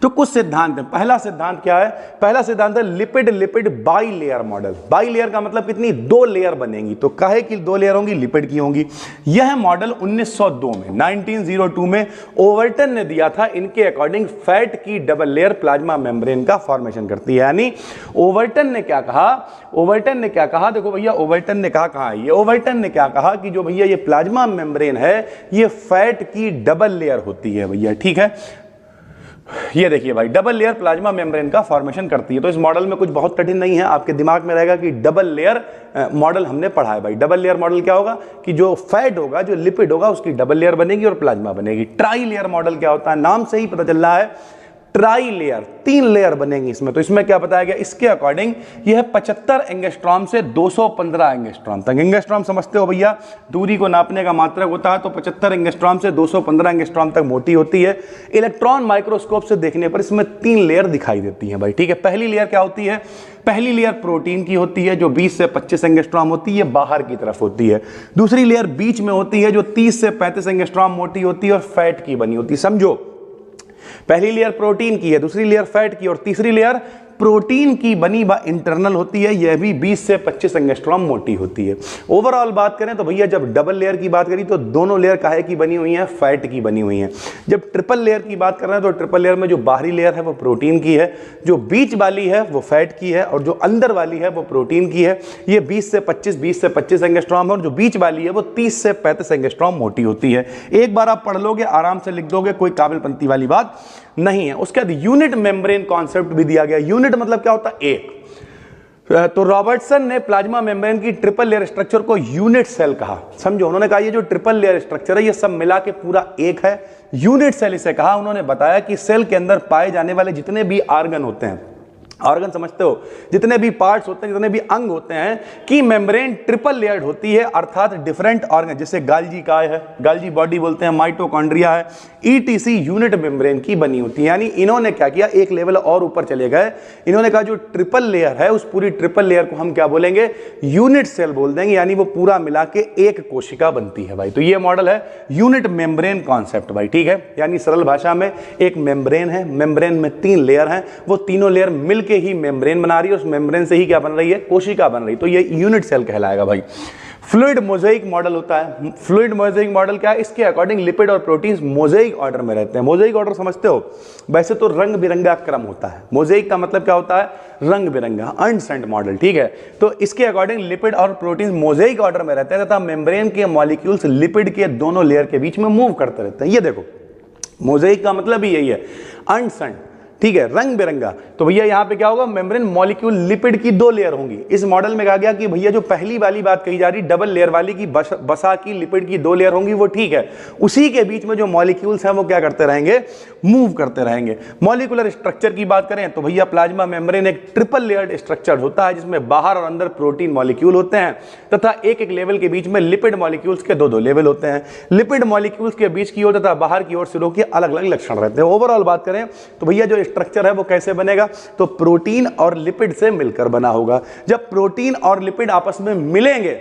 तो कुछ सिद्धांत है। पहला सिद्धांत क्या है? पहला सिद्धांत है lipid lipid by layer model. By layer का मतलब कितनी? 2 लेयर बनेंगी। तो काहे की 2 लेयर होंगी? लिपिड की होंगी। यह मॉडल 1902 में ओवर्टन ने दिया था। इनके अकॉर्डिंग फैट की डबल लेयर प्लाज्मा मेम्ब्रेन का फॉर्मेशन करती है। यानी ओवर्टन ने क्या कहा? देखो भैया, ओवर्टन ने कहा ये ओवर्टन ने क्या कहा कि जो भैया ये प्लाज्मा मेम्ब्रेन है ये फैट की डबल लेयर होती है भैया, ठीक है। ये देखिए भाई, डबल लेयर प्लाज्मा मेम्ब्रेन का फॉर्मेशन करती है। तो इस मॉडल में कुछ बहुत कठिन नहीं है, आपके दिमाग में रहेगा कि डबल लेयर मॉडल हमने पढ़ा है भाई। डबल लेयर मॉडल क्या होगा कि जो फैट होगा, जो लिपिड होगा, उसकी डबल लेयर बनेगी और प्लाज्मा बनेगी। ट्राई लेयर मॉडल क्या होता है? नाम से ही पता चल रहा है, ट्राई लेयर, 3 लेयर बनेंगी इसमें। तो इसमें क्या बताया गया? इसके अकॉर्डिंग यह 75 एंगस्ट्रॉम से 215 एंगस्ट्रॉम तक, एंगस्ट्रॉम समझते हो भैया, दूरी को नापने का मात्रक होता है। तो 75 एंगस्ट्रॉम से 215 एंगस्ट्रॉम तक मोटी होती है। इलेक्ट्रॉन माइक्रोस्कोप से देखने पर इसमें 3 लेयर दिखाई देती है भाई, ठीक है। पहली लेयर क्या होती है? पहली लेयर प्रोटीन की होती है जो 20 से 25 एंगस्ट्रॉम होती है, बाहर की तरफ होती है। दूसरी लेयर बीच में होती है जो 30 से 35 एंगस्ट्रॉम मोटी होती है और फैट की बनी होती है। समझो, पहली लेयर प्रोटीन की है, दूसरी लेयर फैट की, और तीसरी लेयर प्रोटीन की बनी इंटरनल होती है, यह भी 20 से 25 एंगस्ट्रॉम मोटी होती है। ओवरऑल बात करें तो भैया जब डबल लेयर की बात करी तो दोनों लेयर काहे की बनी हुई है? फैट की बनी हुई है। जब ट्रिपल लेयर की बात कर रहे हैं तो ट्रिपल लेयर में जो बाहरी लेयर है वो प्रोटीन की है, जो बीच वाली है वो फैट की है, और जो अंदर वाली है वो प्रोटीन की है। ये 20 से 25 एंगस्ट्रॉम है, और जो बीच वाली है वो 30 से 35 एंगस्ट्रॉम मोटी होती है। एक बार आप पढ़ लोगे, आराम से लिख दोगे, कोई काबिलपंती वाली बात नहीं है। उसके बाद यूनिट मेम्ब्रेन कॉन्सेप्ट भी दिया गया। यूनिट मतलब क्या होता है? एक। तो रॉबर्टसन ने प्लाज्मा मेम्ब्रेन की ट्रिपल लेयर स्ट्रक्चर को यूनिट सेल कहा। समझो, उन्होंने कहा ये जो ट्रिपल लेयर स्ट्रक्चर है ये सब मिला के पूरा एक है, यूनिट सेल इसे कहा। उन्होंने बताया कि सेल के अंदर पाए जाने वाले जितने भी ऑर्गन होते हैं, ऑर्गन समझते हो, जितने भी पार्ट्स होते हैं, जितने भी अंग होते हैं, कि मेम्ब्रेन ट्रिपल लेयर्ड होती है, अर्थात डिफरेंट ऑर्गन, जैसे गाल्जी काय है, गाल्जी बॉडी बोलते हैं, माइटोकॉन्ड्रिया है, ईटीसी यूनिट मेम्ब्रेन की बनी होती है। यानी इन्होंने क्या किया? एक लेवल और ऊपर चले गए। इन्होंने कहा जो ट्रिपल लेयर है उस पूरी ट्रिपल लेयर को हम क्या बोलेंगे? यूनिट सेल बोल देंगे। यानी वो पूरा मिला के एक कोशिका बनती है भाई। तो ये मॉडल है यूनिट मेम्ब्रेन कॉन्सेप्ट भाई, ठीक है। यानी सरल भाषा में एक मेम्ब्रेन है, मेम्ब्रेन में 3 लेयर हैं, वो तीनों लेयर मिलकर ही मेम्ब्रेन बना रही है, उस मेम्ब्रेन से ही क्या बन रही है? कोशिका बन रही है। तो ये यूनिट सेल कहलाएगा भाई। फ्लूइड मोज़ेइक मॉडल होता है। फ्लूइड मोज़ेइक मॉडल क्या है? इसके अकॉर्डिंग लिपिड और प्रोटीन्स मोज़ेइक ऑर्डर में रहते हैं। मोज़ेइक ऑर्डर समझते हो? वैसे तो रंग बिरंगा क्रम होता है। मोज़ेइक का मतलब क्या होता है? रंग बिरंगा, अनसेंट मॉडल, ठीक है। तो इसके अकॉर्डिंग लिपिड और प्रोटीन्स मोज़ेइक ऑर्डर में रहते हैं तथा मेम्ब्रेन के मॉलिक्यूल्स लिपिड के दोनों लेयर के बीच में मूव करते रहते हैं। ये देखो, मोज़ेइक का मतलब ही यही है, अनसेंट, ठीक है, रंग बिरंगा। तो भैया यहां पे क्या होगा? मेम्ब्रेन मॉलिक्यूल लिपिड की 2 लेयर होंगी। इस मॉडल में कहा गया कि भैया जो पहली वाली बात कही जा रही डबल लेयर वाली की, बसा की लिपिड की 2 लेयर होंगी, वो ठीक है। उसी के बीच में जो मॉलिक्यूल्स हैं वो क्या करते रहेंगे? मूव करते रहेंगे। मॉलिक्यूलर स्ट्रक्चर की बात करें तो भैया प्लाज्मा मेम्ब्रेन एक ट्रिपल लेयर्ड स्ट्रक्चर होता है, जिसमें बाहर और अंदर प्रोटीन मॉलिक्यूल होते हैं तथा एक एक लेवल के बीच में लिपिड मॉलिक्यूल्स के 2-2 लेवल होते हैं। लिपिड मॉलिक्यूल्स के बीच की ओर तथा बाहर की ओर सिरों के अलग अलग लक्षण रहते हैं। ओवरऑल बात करें तो भैया जो स्ट्रक्चर है वो कैसे बनेगा? तो प्रोटीन और लिपिड से मिलकर बना होगा। जब प्रोटीन और लिपिड आपस में मिलेंगे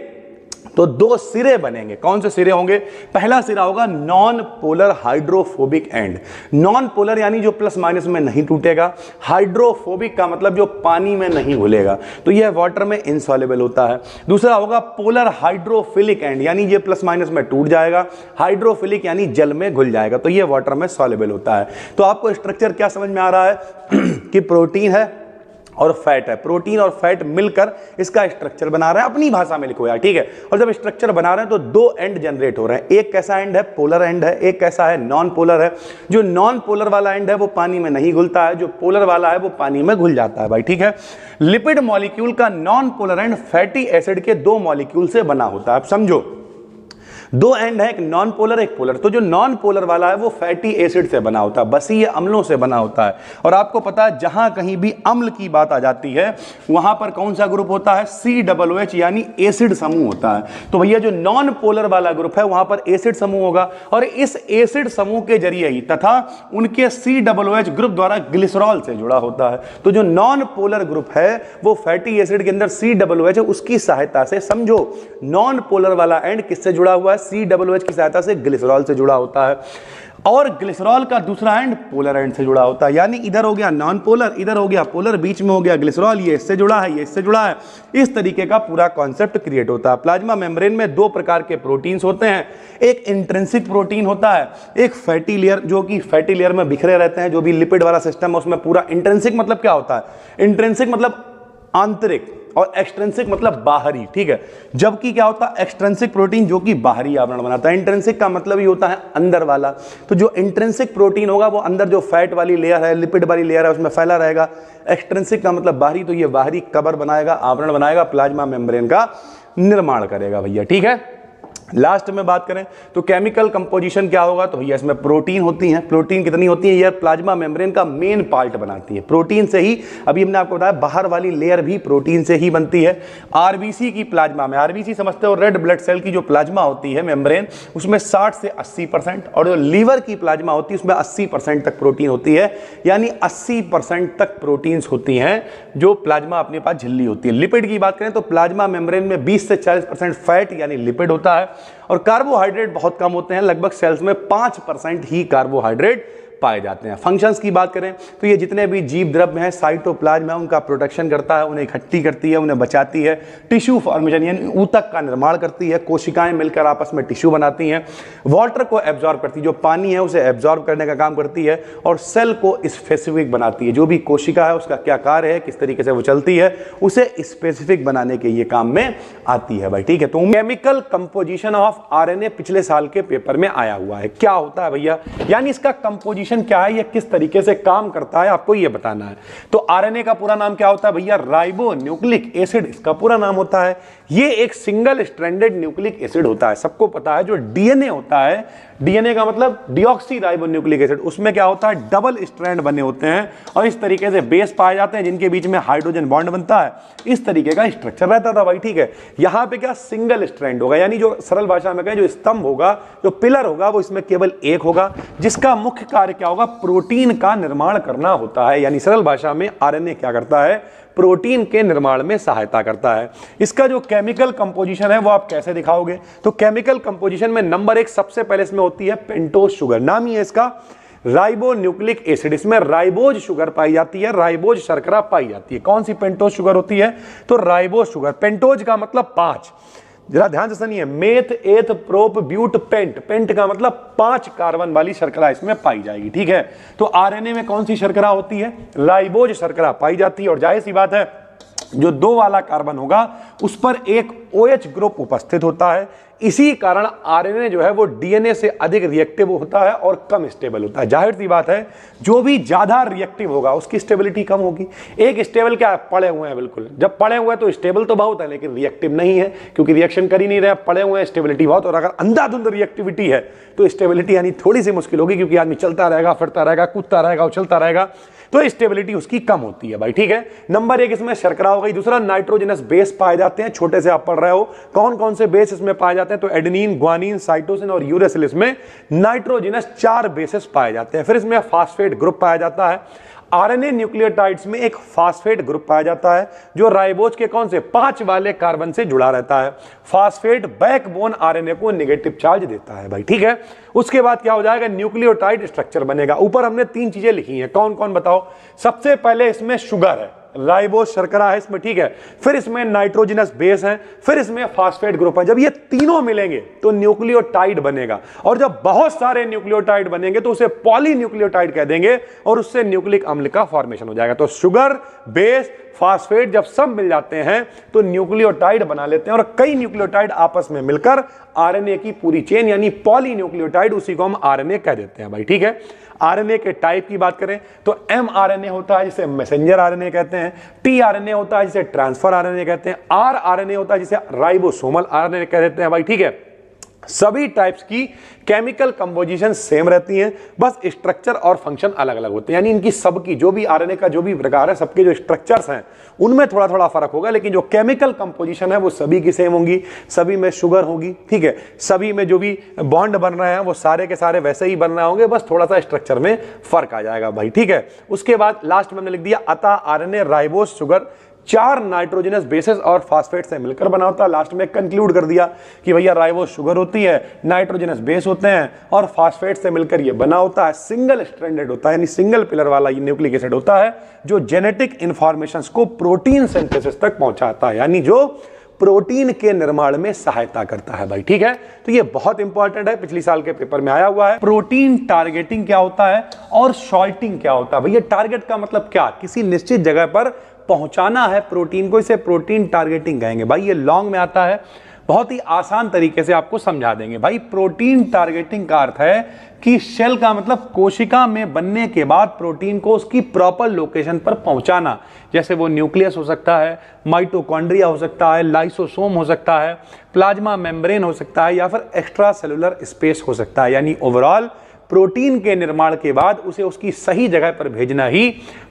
तो 2 सिरे बनेंगे। कौन से सिरे होंगे? पहला सिरा होगा non polar hydrophobic and. Non polar यानी जो प्लस माइनस में नहीं टूटेगा, हाइड्रोफोबिक का मतलब जो पानी में नहीं घुलेगा, तो यह वाटर में इनसॉल्युबल होता है। दूसरा होगा पोलर हाइड्रोफिलिक एंड, यानी ये प्लस माइनस में टूट जाएगा, हाइड्रोफिलिक यानी जल में घुल जाएगा, तो यह वाटर में सॉल्युबल होता है। तो आपको स्ट्रक्चर क्या समझ में आ रहा है कि प्रोटीन है और फैट है। प्रोटीन और फैट मिलकर इसका स्ट्रक्चर बना रहा है, अपनी भाषा में लिखो यार, ठीक है। और जब स्ट्रक्चर बना रहे हैं तो दो एंड जनरेट हो रहे हैं, एक कैसा एंड है, पोलर एंड है, एक कैसा है, नॉन पोलर है। जो नॉन पोलर वाला एंड है वो पानी में नहीं घुलता है, जो पोलर वाला है वो पानी में घुल जाता है भाई, ठीक है। लिपिड मॉलिक्यूल का non polar and fatty acid के दो मॉलिक्यूल से बना होता है। अब समझो, दो एंड है, एक नॉन पोलर एक पोलर, तो जो नॉन पोलर वाला है वो फैटी एसिड से बना होता है, बसीय अम्लों से बना होता है। और आपको पता है जहां कहीं भी अम्ल की बात आ जाती है वहां पर कौन सा ग्रुप होता है, COOH यानी एसिड समूह होता है। तो भैया जो नॉन पोलर वाला ग्रुप है वहां पर एसिड समूह होगा, और इस एसिड समूह के जरिए ही तथा उनके COOH ग्रुप द्वारा ग्लिसरॉल से जुड़ा होता है। तो जो नॉन पोलर ग्रुप है वो फैटी एसिड के अंदर COOH है, उसकी सहायता से, समझो नॉन पोलर वाला एंड किससे जुड़ा हुआ है, COOH की सहायता से ग्लिसरॉल से जुड़ा होता है। और ग्लिसरॉल का दूसरा एंड पोलर एंड से जुड़ा होता है, यानी इधर हो गया नॉन पोलर, इधर हो गया पोलर, बीच में हो गया ग्लिसरॉल, ये इससे जुड़ा है, ये इससे जुड़ा है। इस तरीके का पूरा कॉन्सेप्ट क्रिएट होता है। प्लाज्मा मेम्ब्रेन में दो प्रकार के प्रोटीन्स होते हैं, एक इंट्रिंसिक प्रोटीन होता है, एक फैटी लेयर, जो कि फैटी लेयर में बिखरे रहते हैं। जो भी लिपिड वाला सिस्टम है उसमें पूरा इंट्रिंसिक मतलब क्या होता है, इंट्रिंसिक मतलब आंतरिक, और एक्सट्रिंसिक मतलब बाहरी, ठीक है। जबकि क्या होता है, एक्सट्रिंसिक प्रोटीन जो कि बाहरी आवरण बनाता है, इंट्रिंसिक का मतलब ही होता है अंदर वाला। तो जो इंट्रिंसिक प्रोटीन होगा वो अंदर जो फैट वाली लेयर है, लिपिड वाली लेयर है, उसमें फैला रहेगा। एक्सट्रिंसिक का मतलब बाहरी, तो ये बाहरी कवर बनाएगा, आवरण बनाएगा, प्लाज्मा मेम्ब्रेन का निर्माण करेगा भैया, ठीक है। लास्ट में बात करें तो केमिकल कंपोजिशन क्या होगा, तो भैया इसमें प्रोटीन होती हैं। प्रोटीन कितनी होती है, ये प्लाज्मा मेम्ब्रेन का मेन पार्ट बनाती है। प्रोटीन से ही, अभी हमने आपको बताया, बाहर वाली लेयर भी प्रोटीन से ही बनती है। आरबीसी की प्लाज्मा में, आरबीसी समझते हो, रेड ब्लड सेल की जो प्लाज्मा होती है मेम्ब्रेन, उसमें 60 से 80%, और जो लीवर की प्लाज्मा होती है उसमें 80% तक प्रोटीन होती है, यानी 80% तक प्रोटीन्स होती हैं जो प्लाज्मा अपने पास झिल्ली होती है। लिपिड की बात करें तो प्लाज्मा मेम्ब्रेन में 20 से 40% फैट यानी लिपिड होता है, और कार्बोहाइड्रेट बहुत कम होते हैं, लगभग सेल्स में 5% ही कार्बोहाइड्रेट पाए जाते हैं। फंक्शंस की बात करें तो ये जितने भी जीव द्रव्य हैं, साइटोप्लाज्म है, उनका प्रोटेक्शन करता है, उन्हें इकट्ठी करती है, उन्हें बचाती है, टिश्यू फॉर्मेशन यानी ऊतक का निर्माण करती है, कोशिकाएं मिलकर आपस में टिश्यू बनाती हैं, वाटर को एब्जॉर्ब करती है, जो पानी है उसे एब्जॉर्ब करने का काम करती है, और सेल को स्पेसिफिक बनाती है। जो भी कोशिका है उसका क्या कार्य है, किस तरीके से वो चलती है, उसे स्पेसिफिक बनाने के ये काम में आती है भाई, ठीक है। तो केमिकल कंपोजिशन ऑफ आरएनए पिछले साल के पेपर में आया हुआ है। क्या होता है भैया, यानी इसका कंपोजिशन क्या है, ये किस तरीके से काम करता है, आपको ये बताना है। तो आरएनए का पूरा नाम क्या होता है भैया, राइबो न्यूक्लिक एसिड इसका पूरा नाम होता है। ये एक सिंगल स्ट्रैंडेड न्यूक्लिक एसिड होता है। सबको पता है जो डीएनए होता है, डीएनए का मतलब डीऑक्सी राइबो न्यूक्लिक एसिड, उसमें क्या होता है, डबल स्ट्रैंड बने होते हैं, और इस तरीके से बेस पाए जाते हैं जिनके बीच में हाइड्रोजन बॉन्ड बनता है। इस तरीके का स्ट्रक्चर रहता था भाई, ठीक है। यहां पे क्या सिंगल स्ट्रैंड होगा, यानी जो सरल भाषा में कहें जो स्तंभ होगा, जो पिलर होगा, वो इसमें केवल एक होगा, जिसका मुख्य कार्य क्या होगा, प्रोटीन का निर्माण करना होता है। यानी सरल भाषा में आरएनए क्या करता है, प्रोटीन के निर्माण में सहायता करता है। इसका जो केमिकल कंपोजिशन है वो आप कैसे दिखाओगे, तो केमिकल कंपोजिशन में नंबर 1 सबसे पहले इसमें होती है पेंटोज शुगर, नाम ही है इसका राइबो न्यूक्लिक एसिड। इसमें राइबोज शुगर पाई जाती है, राइबोज शर्करा पाई जाती है। कौन सी पेंटोज शुगर होती है, तो राइबोज शुगर। पेंटोज का मतलब 5, जरा ध्यान से सुनिए, मेथ एथ प्रोप ब्यूट पेंट, पेंट का मतलब 5 कार्बन वाली शर्करा इसमें पाई जाएगी, ठीक है। तो आरएनए में कौन सी शर्करा होती है, राइबोज शर्करा पाई जाती है। और जाहिर सी बात है जो 2 वाला कार्बन होगा उस पर एक OH ग्रुप उपस्थित होता है। इसी कारण आरएनए जो है वो डीएनए से अधिक रिएक्टिव होता है और कम स्टेबल होता है। जाहिर सी बात है जो भी ज्यादा रिएक्टिव होगा उसकी स्टेबिलिटी कम होगी। एक स्टेबल क्या है, पड़े हुए हैं, बिल्कुल जब पड़े हुए हैं तो स्टेबल तो बहुत है लेकिन रिएक्टिव नहीं है, क्योंकि रिएक्शन कर ही नहीं रहे, पड़े हुए हैं, स्टेबिलिटी बहुत। और अगर अंधाधुंध रिएक्टिविटी है तो स्टेबिलिटी यानी थोड़ी सी मुश्किल होगी, क्योंकि आदमी चलता रहेगा, फिरता रहेगा, कूदता रहेगा, उछलता रहेगा, तो स्टेबिलिटी उसकी कम होती है भाई, ठीक है। नंबर 1 इसमें शर्करा हो गई। दूसरा नाइट्रोजनस बेस पाए जाते हैं, छोटे से आप पढ़ रहे हो कौन कौन से बेस इसमें पाए जाते हैं, तो एडेनिन, ग्वानिन, साइटोसिन और यूरेसिल, इसमें नाइट्रोजनस 4 बेसेस पाए जाते हैं। फिर इसमें फास्फेट ग्रुप पाया जाता है। आरएनए न्यूक्लियोटाइड्स में एक फास्फेट ग्रुप पाया जाता है जो राइबोज के कौन से 5 वाले कार्बन से जुड़ा रहता है। फास्फेट बैकबोन आरएनए को नेगेटिव चार्ज देता है भाई, ठीक है। उसके बाद क्या हो जाएगा, न्यूक्लियोटाइड स्ट्रक्चर बनेगा। ऊपर हमने 3 चीजें लिखी हैं, कौन कौन बताओ। सबसे पहले इसमें शुगर है, राइबोज शर्करा है इसमें, ठीक है। फिर इसमें नाइट्रोजनस बेस है, फिर इसमें फास्फेट ग्रुप है। जब ये तीनों मिलेंगे तो न्यूक्लियोटाइड बनेगा, और जब बहुत सारे न्यूक्लियोटाइड बनेंगे तो उसे पॉलीन्यूक्लियोटाइड कह देंगे, और उससे न्यूक्लिक अम्ल का फॉर्मेशन हो जाएगा। तो शुगर, बेस, फास्फेट जब सब मिल जाते हैं तो न्यूक्लियोटाइड बना लेते हैं, और कई न्यूक्लियोटाइड आपस में मिलकर आरएनए की पूरी चेन यानी पॉलीन्यूक्लियोटाइड, उसी को हम आरएनए कह देते हैं भाई। ठीक है, आरएनए के टाइप की बात करें तो एमआरएनए होता है जिसे मैसेंजर आरएनए कहते हैं, टीआरएनए होता है जिसे ट्रांसफर आरएनए कहते हैं, आरआरएनए होता है जिसे राइबोसोमल आरएनए कह देते हैं भाई। ठीक है, सभी टाइप्स की केमिकल कंपोजिशन सेम रहती हैं, बस स्ट्रक्चर और फंक्शन अलग अलग होते हैं, यानी इनकी सबकी जो भी आरएनए का जो भी प्रकार है, सबके जो स्ट्रक्चर्स हैं उनमें थोड़ा थोड़ा फर्क होगा, लेकिन जो केमिकल कंपोजिशन है वो सभी की सेम होंगी, सभी में शुगर होगी। ठीक है, सभी में जो भी बॉन्ड बन रहे हैं वो सारे के सारे वैसे ही बन रहे होंगे, बस थोड़ा सा स्ट्रक्चर में फर्क आ जाएगा भाई। ठीक है, उसके बाद लास्ट में हमने लिख दिया अतः RNA ribose sugar 4 nitrogenous bases और फास्फेट से मिलकर बना होता है। लास्ट में कंक्लूड कर दिया कि भैया राइबोस शुगर होती है, नाइट्रोजनस बेस होते हैं और फास्फेट से मिलकर ये बना होता है, सिंगल स्ट्रैंडेड होता है, यानी सिंगल पिलर वाला ये न्यूक्लिक एसिड होता है जो जेनेटिक इंफॉर्मेशन को प्रोटीन सिंथेसिस तक पहुंचाता है, यानी जो प्रोटीन के निर्माण में सहायता करता है भाई। ठीक है, तो ये बहुत इंपॉर्टेंट है, पिछली साल के पेपर में आया हुआ है। प्रोटीन टारगेटिंग क्या होता है और सॉल्टिंग क्या होता है भैया। टारगेट का मतलब क्या, किसी निश्चित जगह पर पहुंचाना है प्रोटीन को, इसे प्रोटीन टारगेटिंग कहेंगे भाई। ये लॉन्ग में आता है, बहुत ही आसान तरीके से आपको समझा देंगे भाई। प्रोटीन टारगेटिंग का अर्थ है कि सेल का मतलब कोशिका में बनने के बाद प्रोटीन को उसकी प्रॉपर लोकेशन पर पहुंचाना, जैसे वो न्यूक्लियस हो सकता है, माइटोकॉन्ड्रिया हो सकता है, लाइसोसोम हो सकता है, प्लाज्मा मेम्ब्रेन हो सकता है, या फिर एक्स्ट्रा सेलुलर स्पेस हो सकता है। यानी ओवरऑल प्रोटीन के निर्माण के बाद उसे उसकी सही जगह पर भेजना ही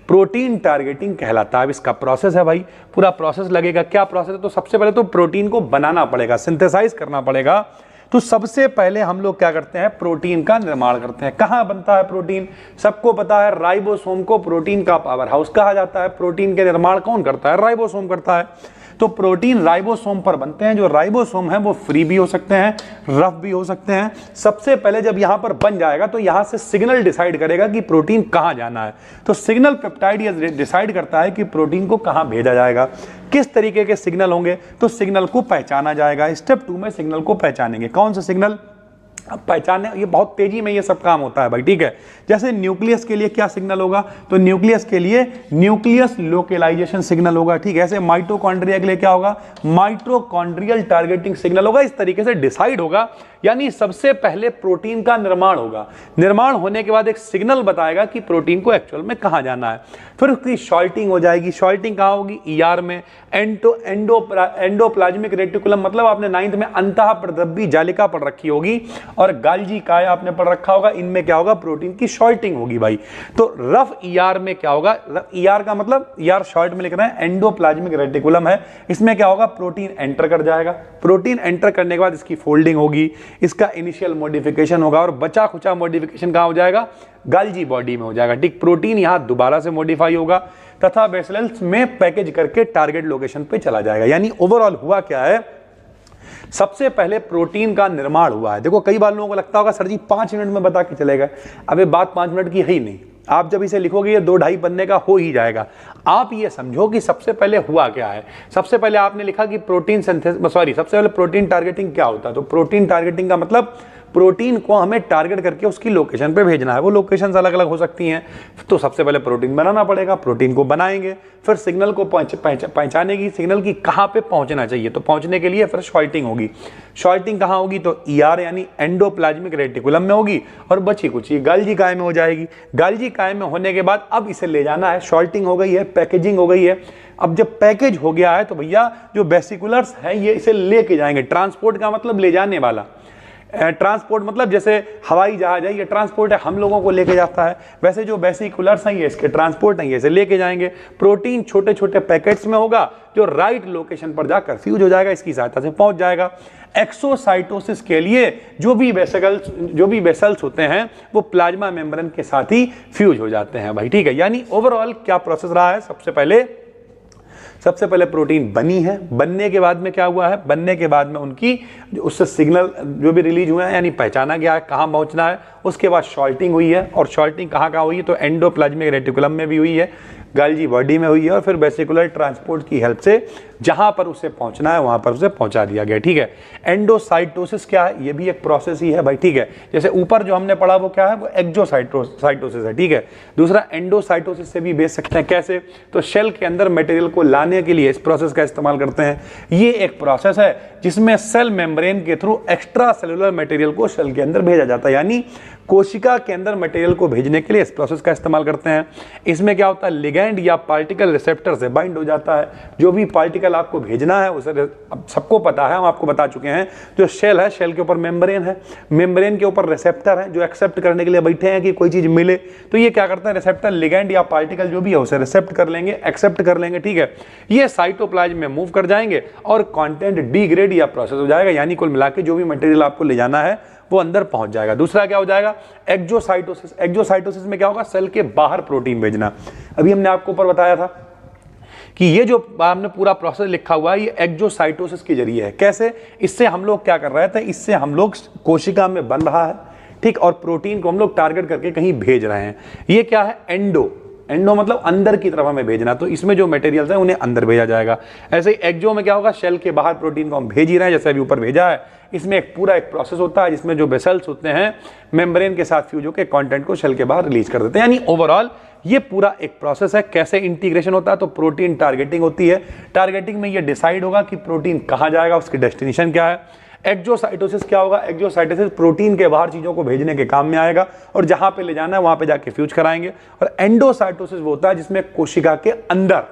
प्रोटीन टारगेटिंग कहलाता है। अब इसका प्रोसेस है भाई, पूरा प्रोसेस लगेगा। क्या प्रोसेस है, तो सबसे पहले तो प्रोटीन को बनाना पड़ेगा, सिंथेसाइज करना पड़ेगा। तो सबसे पहले हम लोग क्या करते हैं, प्रोटीन का निर्माण करते हैं। कहां बनता है प्रोटीन, सबको पता है, राइबोसोम को प्रोटीन का पावर हाउस कहा जाता है। प्रोटीन के निर्माण कौन करता है, राइबोसोम करता है। तो प्रोटीन राइबोसोम पर बनते हैं। जो राइबोसोम है वो फ्री भी हो सकते हैं, रफ भी हो सकते हैं। सबसे पहले जब यहां पर बन जाएगा तो यहां से सिग्नल डिसाइड करेगा कि प्रोटीन कहां जाना है। तो सिग्नल पेप्टाइड ये डिसाइड करता है कि प्रोटीन को कहां भेजा जाएगा, किस तरीके के सिग्नल होंगे, तो सिग्नल को पहचाना जाएगा। स्टेप 2 में सिग्नल को पहचानेंगे। कौन सा सिग्नल, अब पहचानने, ये बहुत तेजी में ये सब काम होता है भाई। ठीक है, जैसे न्यूक्लियस के लिए क्या सिग्नल होगा, तो न्यूक्लियस के लिए न्यूक्लियस लोकेलाइजेशन सिग्नल होगा। ठीक है, ऐसे माइटोकॉन्ड्रिया के लिए क्या होगा, माइटोकॉन्ड्रियल टारगेटिंग सिग्नल होगा। इस तरीके से डिसाइड होगा, यानी सबसे पहले प्रोटीन का निर्माण होगा। निर्माण होने के बाद एक सिग्नल बताएगा कि प्रोटीन को एक्चुअल में कहां जाना है। फिर उसकी सॉल्टिंग हो जाएगी। सॉल्टिंग कहां होगी, ईआर में, एंडोप्लाज्मिक रेटिकुलम, मतलब आपने 9th में अंतः प्रद्रव्य जालिका पढ़ रखी होगी, और गाल्जी काय आपने पढ़ रखा होगा। इनमें क्या होगा, प्रोटीन की सॉल्टिंग होगी भाई। तो रफ ईआर में क्या होगा, ईआर का मतलब, ईआर शॉर्ट में लिख रहे हैं, एंडोप्लाज्मिक रेटिकुलम है। इसमें क्या होगा, प्रोटीन एंटर कर जाएगा। प्रोटीन एंटर करने के बाद इसकी फोल्डिंग होगी, इसका इनिशियल मॉडिफिकेशन होगा, और बचा खुचा मॉडिफिकेशन कहां हो जाएगा, गाल्जी बॉडी में हो जाएगा। ठीक, प्रोटीन यहां दोबारा से मॉडिफाई होगा तथा वेसल्स में पैकेज करके टारगेट लोकेशन पे चला जाएगा। यानी ओवरऑल हुआ क्या है, सबसे पहले प्रोटीन का निर्माण हुआ है। देखो कई बार लोगों को लगता होगा सर जी 5 मिनट में बता के चले गए। अब ये बात 5 मिनट की है ही नहीं, आप जब इसे लिखोगे ये 2-2.5 बनने का हो ही जाएगा। आप ये समझो कि सबसे पहले हुआ क्या है। सबसे पहले आपने लिखा कि प्रोटीन सिंथेसिस, सॉरी, सबसे पहले प्रोटीन टारगेटिंग क्या होता है। तो प्रोटीन टारगेटिंग का मतलब प्रोटीन को हमें टारगेट करके उसकी लोकेशन पे भेजना है। वो लोकेशंस अलग अलग हो सकती हैं। तो सबसे पहले प्रोटीन बनाना पड़ेगा, प्रोटीन को बनाएंगे, फिर सिग्नल को पहचाने की, सिग्नल की कहाँ पे पहुंचना चाहिए। तो पहुंचने के लिए फिर सॉल्टिंग होगी। सॉल्टिंग कहाँ होगी, तो ईआर यानी एंडोप्लाज्मिक रेटिकुलम में होगी, और बची कुछ गाल्जी काय में हो जाएगी। गाल्जी काय में होने के बाद अब इसे ले जाना है। सॉल्टिंग हो गई है, पैकेजिंग हो गई है। अब जब पैकेज हो गया है तो भैया जो वेसिकुलर्स हैं ये इसे लेके जाएंगे। ट्रांसपोर्ट का मतलब ले जाने वाला, ट्रांसपोर्ट मतलब जैसे हवाई जहाज है, ये ट्रांसपोर्ट है, हम लोगों को लेके जाता है। वैसे जो वेसिकुलर्स हैं ये इसके ट्रांसपोर्ट हैं, ये इसे लेके जाएंगे। प्रोटीन छोटे छोटे पैकेट्स में होगा जो राइट लोकेशन पर जाकर फ्यूज हो जाएगा, इसकी सहायता से पहुंच जाएगा। एक्सोसाइटोसिस के लिए जो भी वेसल्स होते हैं वो प्लाज्मा मेम्ब्रेन के साथ ही फ्यूज हो जाते हैं भाई। ठीक है, यानी ओवरऑल क्या प्रोसेस रहा है, सबसे पहले प्रोटीन बनी है। बनने के बाद में क्या हुआ है, बनने के बाद में उनकी उससे सिग्नल जो भी रिलीज हुए हैं, यानी पहचाना गया है कहाँ पहुँचना है। उसके बाद सॉल्टिंग हुई है, और सॉल्टिंग कहाँ हुई है, तो एंडोप्लाज्मिक रेटिकुलम में भी हुई है, गाल्जी बॉडी में हुई है, और फिर वेसिकुलर ट्रांसपोर्ट की हेल्प से जहां पर उसे पहुंचना है वहां पर उसे पहुंचा दिया गया, ठीक है। एंडोसाइटोसिस क्या है, ये भी एक प्रोसेस ही है भाई, ठीक है। जैसे ऊपर जो हमने पढ़ा वो क्या है, वो एक्सोसाइटोसिस है, ठीक है। दूसरा एंडोसाइटोसिस से भी भेज सकते हैं, कैसे, तो शेल के अंदर मटेरियल को लाने के लिए इस प्रोसेस का इस्तेमाल करते हैं। ये एक प्रोसेस है जिसमें सेल मेम्ब्रेन के थ्रू एक्स्ट्रा सेलुलर मटेरियल को सेल के अंदर भेजा जाता है, यानी कोशिका के अंदर मटेरियल को भेजने के लिए इस प्रोसेस का इस्तेमाल करते हैं। इसमें क्या होता है, लिगैंड या पार्टिकल रिसेप्टर से बाइंड हो जाता है। जो भी पार्टिकल आपको भेजना है उसे अब सबको पता है, हम आपको बता चुके हैं, जो शेल है, शेल के ऊपर मेम्ब्रेन है, मेम्ब्रेन के ऊपर रिसेप्टर है जो एक्सेप्ट करने के लिए बैठे हैं कि कोई चीज मिले, तो ये क्या करते हैं, रिसेप्टर लिगैंड या पार्टिकल जो भी है उसे रिसेप्ट कर लेंगे, एक्सेप्ट कर लेंगे, ठीक है। ये साइटोप्लाज्म में मूव कर जाएंगे और कंटेंट डिग्रेड या प्रोसेस हो जाएगा, यानी कुल मिला के जो भी मटेरियल आपको ले जाना है वो अंदर पहुंच जाएगा। दूसरा क्या हो जाएगा, एक्सोसाइटोसिस। एक्सोसाइटोसिस में क्या होगा, सेल के बाहर प्रोटीन भेजना। अभी हमने आपको ऊपर बताया था कि ये जो हमने पूरा प्रोसेस लिखा हुआ है ये एक्सोसाइटोसिस के जरिए है। कैसे, इससे हम लोग क्या कर रहे थे, इससे हम लोग कोशिका में बन रहा है, ठीक, और प्रोटीन को हम लोग टारगेट करके कहीं भेज रहे हैं। ये क्या है, एंडो मतलब अंदर की तरफ हमें भेजना, तो इसमें जो मटेरियल्स है उन्हें अंदर भेजा जाएगा। ऐसे ही एक्सो में क्या होगा, शेल के बाहर प्रोटीन को हम भेज ही रहे हैं, जैसे अभी ऊपर भेजा है। इसमें एक प्रोसेस होता है जिसमें जो वेसल्स होते हैं मेम्ब्रेन के साथ फ्यूज होकर कंटेंट को शेल के बाहर रिलीज कर देते हैं। यानी ओवरऑल ये पूरा एक प्रोसेस है। कैसे इंटीग्रेशन होता है, तो प्रोटीन टारगेटिंग होती है। टारगेटिंग में ये डिसाइड होगा कि प्रोटीन कहां जाएगा, उसकी डेस्टिनेशन क्या है। एक्सोसाइटोसिस क्या होगा, एक्सोसाइटोसिस प्रोटीन के बाहर चीजों को भेजने के काम में आएगा और जहां पे ले जाना है वहां पे जाके फ्यूज कराएंगे। और एंडोसाइटोसिस वो होता है जिसमें कोशिका के अंदर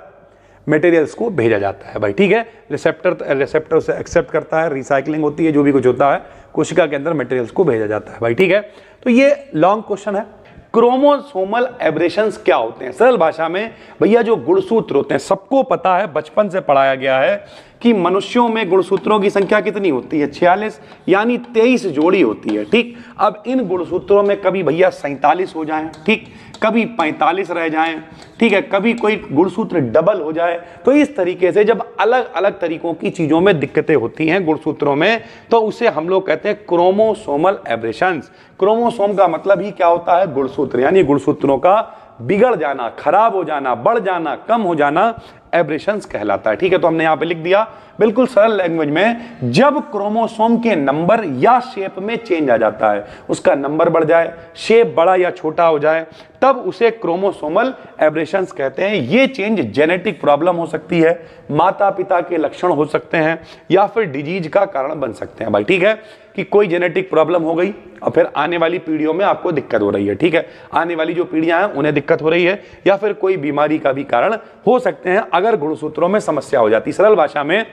मटेरियल्स को भेजा जाता है भाई, ठीक है। रिसेप्टर से एक्सेप्ट करता है, रिसाइकलिंग होती है, जो भी कुछ होता है कोशिका के अंदर मटेरियल्स को भेजा जाता है भाई, ठीक है। तो ये लॉन्ग क्वेश्चन है। क्रोमोसोमल एब्रेशंस क्या होते हैं, सरल भाषा में भैया जो गुणसूत्र होते हैं, सबको पता है, बचपन से पढ़ाया गया है कि मनुष्यों में गुणसूत्रों की संख्या कितनी होती है, 46, यानी 23 जोड़ी होती है, ठीक। अब इन गुणसूत्रों में कभी भैया 47 हो जाएं, ठीक, कभी 45 रह जाएं, ठीक है, कभी कोई गुणसूत्र डबल हो जाए। तो इस तरीके से जब अलग अलग तरीकों की चीजों में दिक्कतें होती हैं गुणसूत्रों में, तो उसे हम लोग कहते हैं क्रोमोसोमल एब्रेशंस। क्रोमोसोम का मतलब ही क्या होता है, गुणसूत्र, यानी गुणसूत्रों का बिगड़ जाना, खराब हो जाना, बढ़ जाना, कम हो जाना एब्रेशंस कहलाता है, ठीक है। तो हमने यहां पे लिख दिया बिल्कुल सरल लैंग्वेज में, जब क्रोमोसोम के नंबर या शेप में चेंज आ जाता है, उसका नंबर बढ़ जाए, शेप बड़ा या छोटा हो जाए, तब उसे क्रोमोसोमल एब्रेशंस कहते हैं। ये चेंज जेनेटिक प्रॉब्लम हो सकती है, माता पिता के लक्षण हो सकते हैं, या फिर डिजीज का कारण बन सकते हैं भाई, ठीक है, कि कोई जेनेटिक प्रॉब्लम हो गई और फिर आने वाली पीढ़ियों में आपको दिक्कत हो रही है, ठीक है, आने वाली जो पीढ़ियां हैं उन्हें दिक्कत हो रही है, या फिर कोई बीमारी का भी कारण हो सकते हैं अगर गुणसूत्रों में समस्या हो जाती। सरल भाषा में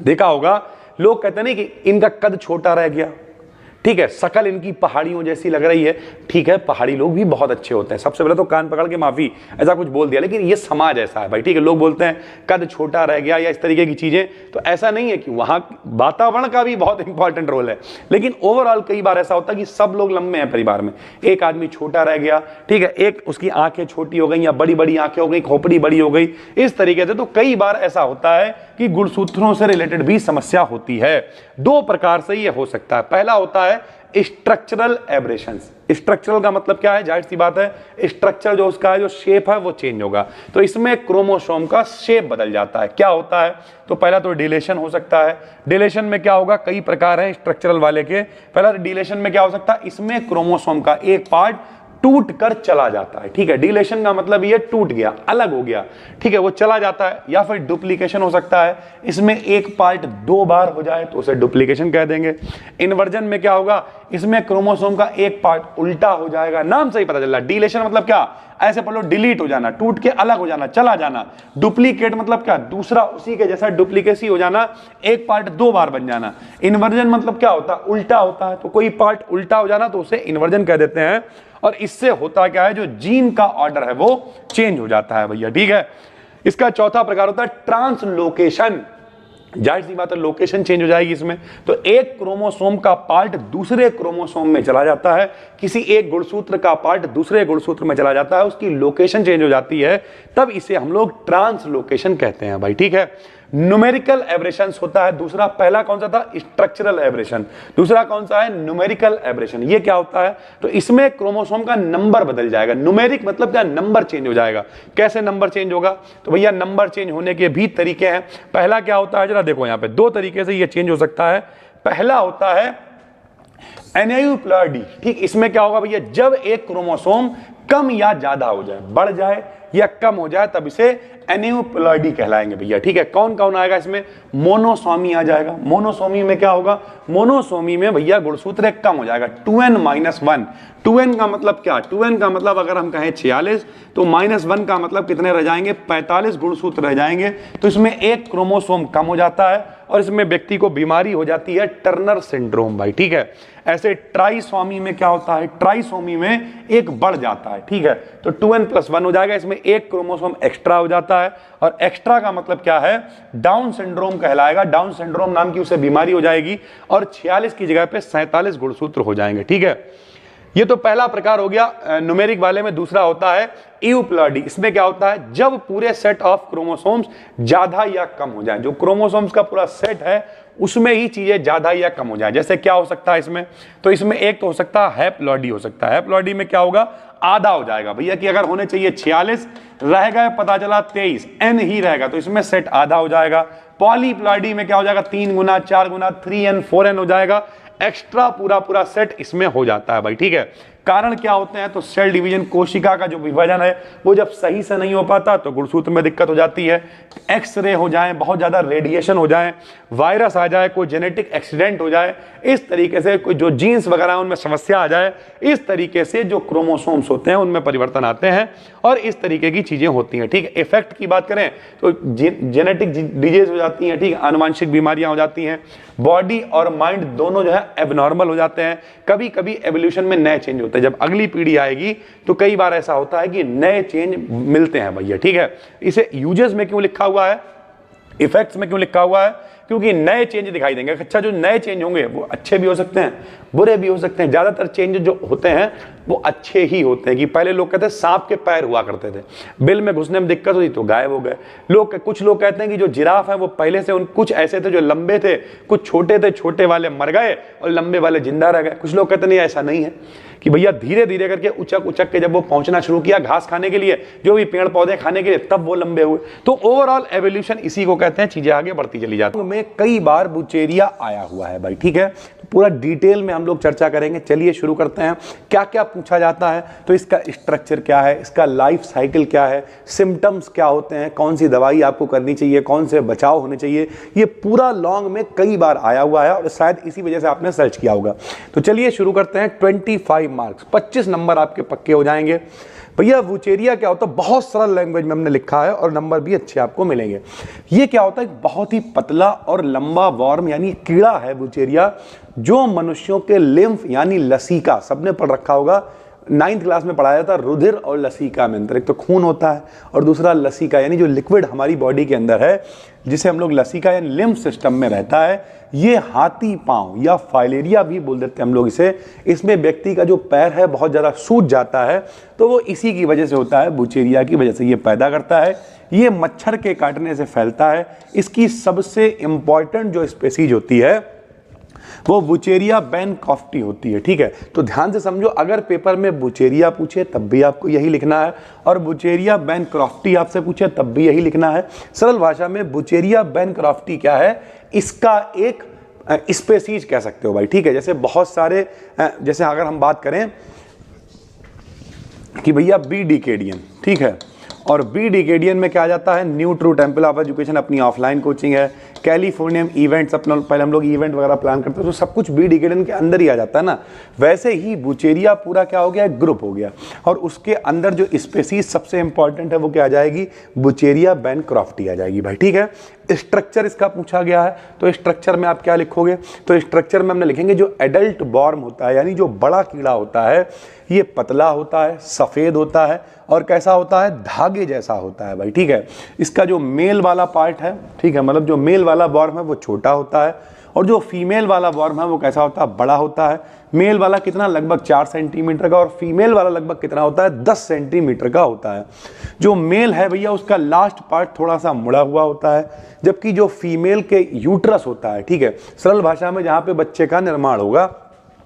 देखा होगा, लोग कहते नहीं कि इनका कद छोटा रह गया, ठीक है, शकल इनकी पहाड़ियों जैसी लग रही है, ठीक है, पहाड़ी लोग भी बहुत अच्छे होते हैं। सबसे पहले तो कान पकड़ के माफी, ऐसा कुछ बोल दिया, लेकिन ये समाज ऐसा है भाई, ठीक है। लोग बोलते हैं कद छोटा रह गया या इस तरीके की चीजें, तो ऐसा नहीं है कि वहां वातावरण का भी बहुत इंपॉर्टेंट रोल है, लेकिन ओवरऑल कई बार ऐसा होता है कि सब लोग लंबे हैं परिवार में, एक आदमी छोटा रह गया, ठीक है, एक उसकी आंखें छोटी हो गई या बड़ी बड़ी आंखें हो गई, खोपड़ी बड़ी हो गई, इस तरीके से। तो कई बार ऐसा होता है कि गुणसूत्रों से रिलेटेड भी समस्या होती है। दो प्रकार से ये हो सकता है। पहला होता है स्ट्रक्चरल एब्रेशंस। स्ट्रक्चरल का मतलब क्या है, जाहिर सी बात है, स्ट्रक्चर जो उसका है, जो शेप है वो चेंज होगा, तो इसमें क्रोमोसोम का शेप बदल जाता है। क्या होता है, तो पहला तो डिलेशन हो सकता है। डिलेशन में क्या होगा, कई प्रकार हैं स्ट्रक्चरल वाले के। पहला डिलेशन में क्या हो सकता है, इसमें क्रोमोसोम का एक पार्ट टूट कर चला जाता है, ठीक है। डिलेशन का मतलब ये टूट गया, अलग हो गया, ठीक है, वो चला जाता है। या फिर डुप्लीकेशन हो सकता है, इसमें एक पार्ट 2 बार हो जाए तो उसे डुप्लीकेशन कह देंगे। इन्वर्जन में क्या होगा, इसमें क्रोमोसोम का एक पार्ट उल्टा हो जाएगा, नाम से ही पता चल रहा है। डिलेशन मतलब क्या, ऐसे पढ़ लो, डिलीट हो जाना, टूट के अलग हो जाना, चला जाना। डुप्लीकेट मतलब क्या, दूसरा उसी के जैसा डुप्लीकेसी हो जाना, एक पार्ट 2 बार बन जाना। इन्वर्जन मतलब क्या होता है, उल्टा होता है, तो कोई पार्ट उल्टा हो जाना तो उसे इन्वर्जन कह देते हैं। और इससे होता क्या है, जो जीन का ऑर्डर है वो चेंज हो जाता है भैया, ठीक है। इसका चौथा प्रकार होता है ट्रांसलोकेशन। जाहिर सी बात है, लोकेशन चेंज हो जाएगी इसमें। तो एक क्रोमोसोम का पार्ट दूसरे क्रोमोसोम में चला जाता है, किसी एक गुणसूत्र का पार्ट दूसरे गुणसूत्र में चला जाता है, उसकी लोकेशन चेंज हो जाती है, तब इसे हम लोग ट्रांसलोकेशन कहते हैं भाई, ठीक है। न्यूमेरिकल एब्रेशंस होता है दूसरा। पहला कौन सा था? Structural aberration. दूसरा कौन सा है? Numerical aberration. ये क्या होता है? तो इसमें क्रोमोसोम का नंबर बदल जाएगा। न्यूमेरिक मतलब क्या? नंबर चेंज हो जाएगा। कैसे नंबर चेंज होगा? तो भैया नंबर चेंज होने के भी तरीके हैं। पहला क्या होता है, जरा देखो यहां पे दो तरीके से ये चेंज हो सकता है। पहला होता है एनेयुप्लॉइडी। ठीक, इसमें क्या होगा भैया? जब एक क्रोमोसोम कम या ज्यादा हो जाए, बढ़ जाए या कम हो जाए, तब इसे एनेयुप्लॉइडी कहलाएंगे भैया। ठीक है, कौन कौन आएगा इसमें? मोनोसोमी आ जाएगा। मोनोसोमी में क्या होगा? मोनोसोमी में भैया गुणसूत्र कम हो जाएगा, 2n-1। 2n का मतलब क्या? 2n का मतलब अगर हम कहें 46 तो -1 का मतलब कितने रह जाएंगे? 45 गुणसूत्र रह जाएंगे। तो इसमें एक क्रोमोसोम कम हो जाता है और इसमें व्यक्ति को बीमारी हो जाती है टर्नर सिंड्रोम भाई। ठीक है, ऐसे ट्राइसोमी में क्या होता है? ट्राइसोमी में एक बढ़ जाता है। ठीक है, तो 2n+1 हो जाएगा, इसमें एक क्रोमोसोम एक्स्ट्रा हो जाता है। और एक्स्ट्रा का मतलब क्या है? डाउन सिंड्रोम कहलाएगा। डाउन सिंड्रोम नाम की उसे बीमारी हो जाएगी और 46 की जगह पे 47 गुणसूत्र हो जाएंगे। ठीक है, ये तो पहला प्रकार हो गया न्यूमेरिक वाले में। दूसरा होता है इउप्लॉइडी। इसमें क्या होता है? जब पूरे सेट ऑफ क्रोमोसोम्स ज्यादा या कम हो जाए, जो क्रोमोसोम्स का पूरा सेट है उसमें ही चीजें ज्यादा या कम हो जाए। जैसे क्या हो सकता है इसमें? तो इसमें एक तो हो सकता है हैप्लॉइडी हो सकता है। हैप्लॉइडी में क्या होगा? आधा हो जाएगा भैया, कि अगर होने चाहिए 46 रह गए, पता चला 23, n ही रहेगा, तो इसमें सेट आधा हो जाएगा। पॉलीप्लॉइडी में क्या हो जाएगा? 3 गुना 4 गुना 3n 4n हो जाएगा। एक्स्ट्रा पूरा सेट इसमें हो जाता है भाई। ठीक है, कारण क्या होते हैं? तो सेल डिवीजन, कोशिका का जो विभाजन है वो जब सही से नहीं हो पाता तो गुणसूत्र में दिक्कत हो जाती है। एक्सरे हो जाए, बहुत ज्यादा रेडिएशन हो जाए, वायरस आ जाए, कोई जेनेटिक एक्सीडेंट हो जाए, इस तरीके से कोई जो जीन्स वगैरह उनमें समस्या आ जाए, इस तरीके से जो क्रोमोसोम्स होते हैं उनमें परिवर्तन आते हैं और इस तरीके की चीजें होती हैं। ठीक है, इफेक्ट की बात करें तो जेनेटिक डिजीज हो जाती हैं। ठीक है, आनुवंशिक बीमारियां हो जाती हैं। बॉडी और माइंड दोनों जो है एबनॉर्मल हो जाते हैं। कभी कभी एवोल्यूशन में नए चेंज होते हैं। जब अगली पीढ़ी आएगी तो कई बार ऐसा होता है कि नए चेंज मिलते हैं भैया। ठीक है, इसे यूजेस में क्यों लिखा हुआ है, इफेक्ट्स में क्यों लिखा हुआ है? क्योंकि नए चेंज दिखाई देंगे। अच्छा, जो नए चेंज होंगे वो अच्छे भी हो सकते हैं, बुरे भी हो सकते हैं। ज्यादातर चेंज जो होते हैं वो अच्छे ही होते हैं। कि पहले लोग कहते हैं सांप के पैर हुआ करते थे, बिल में घुसने में दिक्कत हुई तो गायब हो गए। कुछ लोग कहते हैं कि जो जिराफ है वो पहले से कुछ ऐसे थे जो लंबे थे, कुछ छोटे थे, छोटे वाले मर गए और लंबे वाले जिंदा रह गए। कुछ लोग कहते नहीं, ऐसा नहीं है, कि भैया धीरे धीरे करके उचक के जब वो पहुंचना शुरू किया घास खाने के लिए, जो भी पेड़ पौधे खाने के लिए, तब वो लंबे हुए। तो ओवरऑल एवोल्यूशन इसी को कहते हैं, चीजें आगे बढ़ती चली जाती हैं। में कई बार बुचेरिया आया हुआ है भाई। ठीक है, तो पूरा डिटेल में हम लोग चर्चा करेंगे। चलिए शुरू करते हैं। क्या क्या पूछा जाता है? तो इसका स्ट्रक्चर क्या है, इसका लाइफ साइकिल क्या है, सिम्टम्स क्या होते हैं, कौन सी दवाई आपको करनी चाहिए, कौन से बचाव होने चाहिए, ये पूरा लॉन्ग में कई बार आया हुआ है और शायद इसी वजह से आपने सर्च किया होगा। तो चलिए शुरू करते हैं। 25 मार्क्स, 25 नंबर आपके पक्के हो जाएंगे। भैया वुचेरिया क्या होता है? बहुत सरल लैंग्वेज में हमने लिखा है और नंबर भी अच्छे आपको मिलेंगे। ये क्या होता है? एक बहुत ही पतला और लंबा वर्म यानी कीड़ा है वुचेरिया, जो मनुष्यों के लिम्फ यानी लसीका, सबने पढ़ रखा होगा, 9th क्लास में पढ़ाया था। रुधिर और लसीका में अंतर, एक तो खून होता है और दूसरा लसीका यानी जो लिक्विड हमारी बॉडी के अंदर है, जिसे हम लोग लसीका यानी लिम्फ सिस्टम में रहता है। ये हाथी पांव या फाइलेरिया भी बोल देते हैं हम लोग इसे। इसमें व्यक्ति का जो पैर है बहुत ज़्यादा सूज जाता है, तो वो इसी की वजह से होता है, बुचेरिया की वजह से ये पैदा करता है। ये मच्छर के काटने से फैलता है। इसकी सबसे इंपॉर्टेंट जो स्पेसीज होती है वो बुचेरिया बैनक्रॉफ्टी होती है। ठीक है, तो ध्यान से समझो, अगर पेपर में बुचेरिया पूछे तब भी आपको यही लिखना है और बुचेरिया बैनक्रॉफ्टी आपसे पूछे तब भी यही लिखना है। सरल भाषा में बुचेरिया बैनक्रॉफ्टी क्या है? इसका एक स्पेसीज कह सकते हो भाई। ठीक है, जैसे बहुत सारे, जैसे अगर हम बात करें कि भैया बी डिकेडियन, ठीक है, और बी डिकेडियन में क्या आ जाता है? New true temple of education अपनी ऑफलाइन कोचिंग है। कैलिफोर्नियम इवेंट्स, अपना पहले हम लोग इवेंट वगैरह प्लान करते हैं तो सब कुछ बी डिकेडियन के अंदर ही आ जाता है ना। वैसे ही बुचेरिया पूरा क्या हो गया? एक ग्रुप हो गया और उसके अंदर जो स्पेसीज सबसे इंपॉर्टेंट है वो क्या आ जाएगी? बुचेरिया बैनक्रॉफ्टी आ जाएगी भाई। ठीक है, स्ट्रक्चर इसका पूछा गया है, तो स्ट्रक्चर में आप क्या लिखोगे? तो स्ट्रक्चर में हमने लिखेंगे जो एडल्ट वर्म होता है यानी जो बड़ा कीड़ा होता है, ये पतला होता है, सफ़ेद होता है और कैसा होता है? धागे जैसा होता है भाई। ठीक है, इसका जो मेल वाला पार्ट है, ठीक है, मतलब जो मेल वाला वॉर्म है वो छोटा होता है, और जो फीमेल वाला वॉर्म है वो कैसा होता है, बड़ा होता है। मेल वाला कितना, लगभग 4 सेंटीमीटर का, और फीमेल वाला लगभग कितना होता है, 10 सेंटीमीटर का होता है। जो मेल है भैया उसका लास्ट पार्ट थोड़ा सा मुड़ा हुआ होता है, जबकि जो फीमेल के यूट्रस होता है, ठीक है, सरल भाषा में जहाँ पे बच्चे का निर्माण होगा,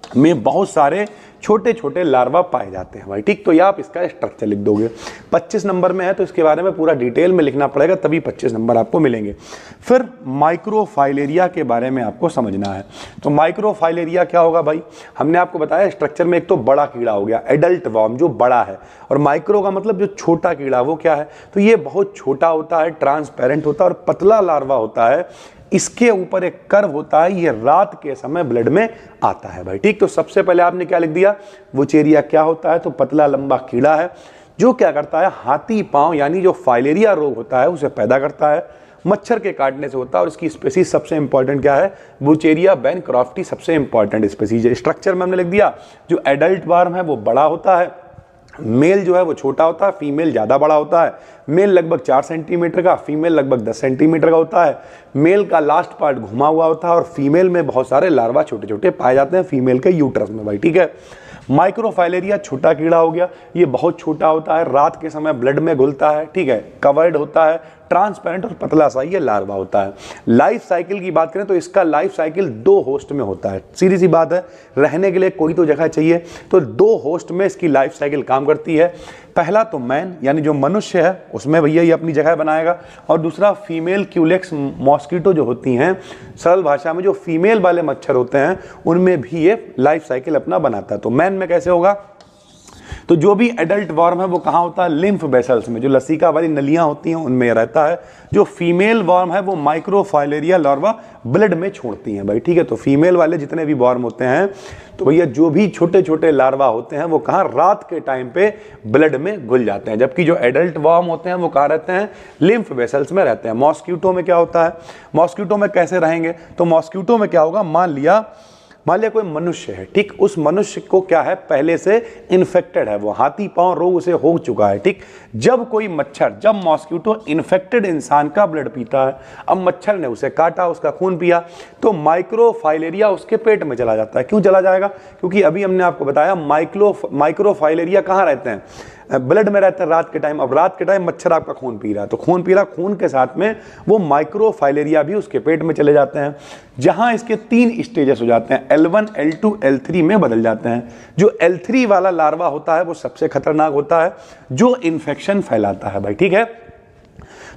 में बहुत सारे छोटे छोटे लार्वा पाए जाते हैं भाई, ठीक। तो ये आप इसका स्ट्रक्चर लिख दोगे। 25 नंबर में है तो इसके बारे में पूरा डिटेल में लिखना पड़ेगा, तभी 25 नंबर आपको मिलेंगे। फिर माइक्रोफाइलेरिया के बारे में आपको समझना है। तो माइक्रोफाइलेरिया क्या होगा भाई, हमने आपको बताया स्ट्रक्चर में एक तो बड़ा कीड़ा हो गया, एडल्ट वर्म जो बड़ा है, और माइक्रो का मतलब जो छोटा कीड़ा, वो क्या है, तो ये बहुत छोटा होता है, ट्रांसपेरेंट होता है और पतला लार्वा होता है। इसके ऊपर एक कर्व होता है, ये रात के समय ब्लड में आता है भाई, ठीक। तो सबसे पहले आपने क्या लिख दिया, वुचेरिया क्या होता है, तो पतला लंबा कीड़ा है जो क्या करता है, हाथी पांव यानी जो फाइलेरिया रोग होता है उसे पैदा करता है, मच्छर के काटने से होता है। और इसकी स्पेसीज सबसे इंपॉर्टेंट क्या है, वुचेरिया बैनक्रॉफ्टी सबसे इंपॉर्टेंट स्पेसीज है। स्ट्रक्चर में हमने लिख दिया, जो एडल्ट वर्म है वो बड़ा होता है, मेल जो है वो छोटा होता है, फीमेल ज़्यादा बड़ा होता है। मेल लगभग 4 सेंटीमीटर का, फीमेल लगभग 10 सेंटीमीटर का होता है। मेल का लास्ट पार्ट घुमा हुआ होता है, और फीमेल में बहुत सारे लार्वा छोटे छोटे पाए जाते हैं फीमेल के यूट्रस में भाई, ठीक है। माइक्रोफाइलेरिया छोटा कीड़ा हो गया, ये बहुत छोटा होता है, रात के समय ब्लड में घुलता है, ठीक है, कवर्ड होता है, ट्रांसपेरेंट और पतला सा ये लार्वा होता है। लाइफ साइकिल की बात करें तो इसका लाइफ साइकिल 2 होस्ट में होता है। सीधी सी बात है, रहने के लिए कोई तो जगह चाहिए, तो 2 होस्ट में इसकी लाइफ साइकिल काम करती है। पहला तो मैन यानी जो मनुष्य है उसमें भैया ये अपनी जगह बनाएगा, और दूसरा फीमेल क्यूलेक्स मॉस्किटो जो होती हैं, सरल भाषा में जो फीमेल वाले मच्छर होते हैं, उनमें भी ये लाइफ साइकिल अपना बनाता है। तो मैन में कैसे होगा, तो जो भी एडल्ट वर्म है वो कहाँ होता है, लिम्फ वेसल्स में, जो लसिका वाली नलियां होती हैं उनमें रहता है। जो फीमेल वर्म है वो माइक्रोफाइलेरिया लार्वा ब्लड में छोड़ती हैं भाई, ठीक है। तो फीमेल वाले जितने भी वर्म होते हैं, तो भैया जो भी छोटे छोटे लार्वा होते हैं वो कहाँ, रात के टाइम पे ब्लड में घुल जाते हैं, जबकि जो एडल्ट वर्म होते हैं वो कहाँ रहते हैं, लिम्फ वेसल्स में रहते हैं। मॉस्किटो में क्या होता है, मॉस्किटो में कैसे रहेंगे, तो मॉस्किटो में क्या होगा, मान लिया कोई मनुष्य है, ठीक, उस मनुष्य को क्या है, पहले से इन्फेक्टेड है, वो हाथी पांव रोग उसे हो चुका है, ठीक। जब कोई मच्छर, जब मॉस्किटो इन्फेक्टेड इंसान का ब्लड पीता है, अब मच्छर ने उसे काटा, उसका खून पिया, तो माइक्रोफाइलेरिया उसके पेट में चला जाता है। क्यों चला जाएगा, क्योंकि अभी हमने आपको बताया माइक्रोफाइलेरिया कहाँ रहते हैं, ब्लड में रहता है रात के टाइम। अब रात के टाइम मच्छर आपका खून पी रहा है, तो खून पी रहा, खून के साथ में वो माइक्रोफाइलेरिया भी उसके पेट में चले जाते हैं, जहां इसके 3 स्टेजेस हो जाते हैं, L1, L2, L3 में बदल जाते हैं। जो L3 वाला लार्वा होता है वो सबसे खतरनाक होता है, जो इन्फेक्शन फैलाता है भाई, ठीक है।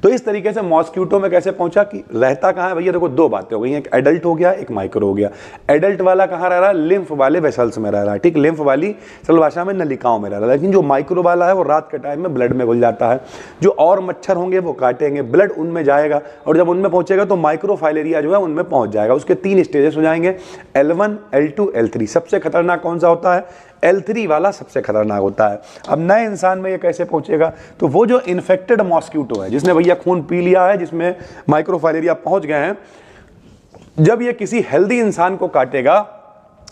तो इस तरीके से मॉस्किटो में कैसे पहुंचा, कि रहता कहाँ है भैया, देखो 2 बातें हो गई, एक एडल्ट हो गया, एक माइक्रो हो गया। एडल्ट वाला कहाँ रह रहा है, लिम्फ वाले वेसल्स में रह रहा है, ठीक, लिम्फ वाली सरल भाषा में नलिकाओं में रह रहा है। लेकिन जो माइक्रो वाला है वो रात के टाइम में ब्लड में घुल जाता है, जो और मच्छर होंगे वो काटेंगे, ब्लड उनमें जाएगा, और जब उनमें पहुंचेगा तो माइक्रोफाइलेरिया जो है उनमें पहुंच जाएगा। उसके 3 स्टेजेस हो जाएंगे, L1, L2, L3। सबसे खतरनाक कौन सा होता है, L3 वाला सबसे खतरनाक होता है। अब नए इंसान में ये कैसे पहुंचेगा, तो वो जो इन्फेक्टेड मॉस्किटो है, जिसने भैया खून पी लिया है, जिसमें माइक्रोफाइलेरिया पहुंच गए हैं, जब ये किसी हेल्दी इंसान को काटेगा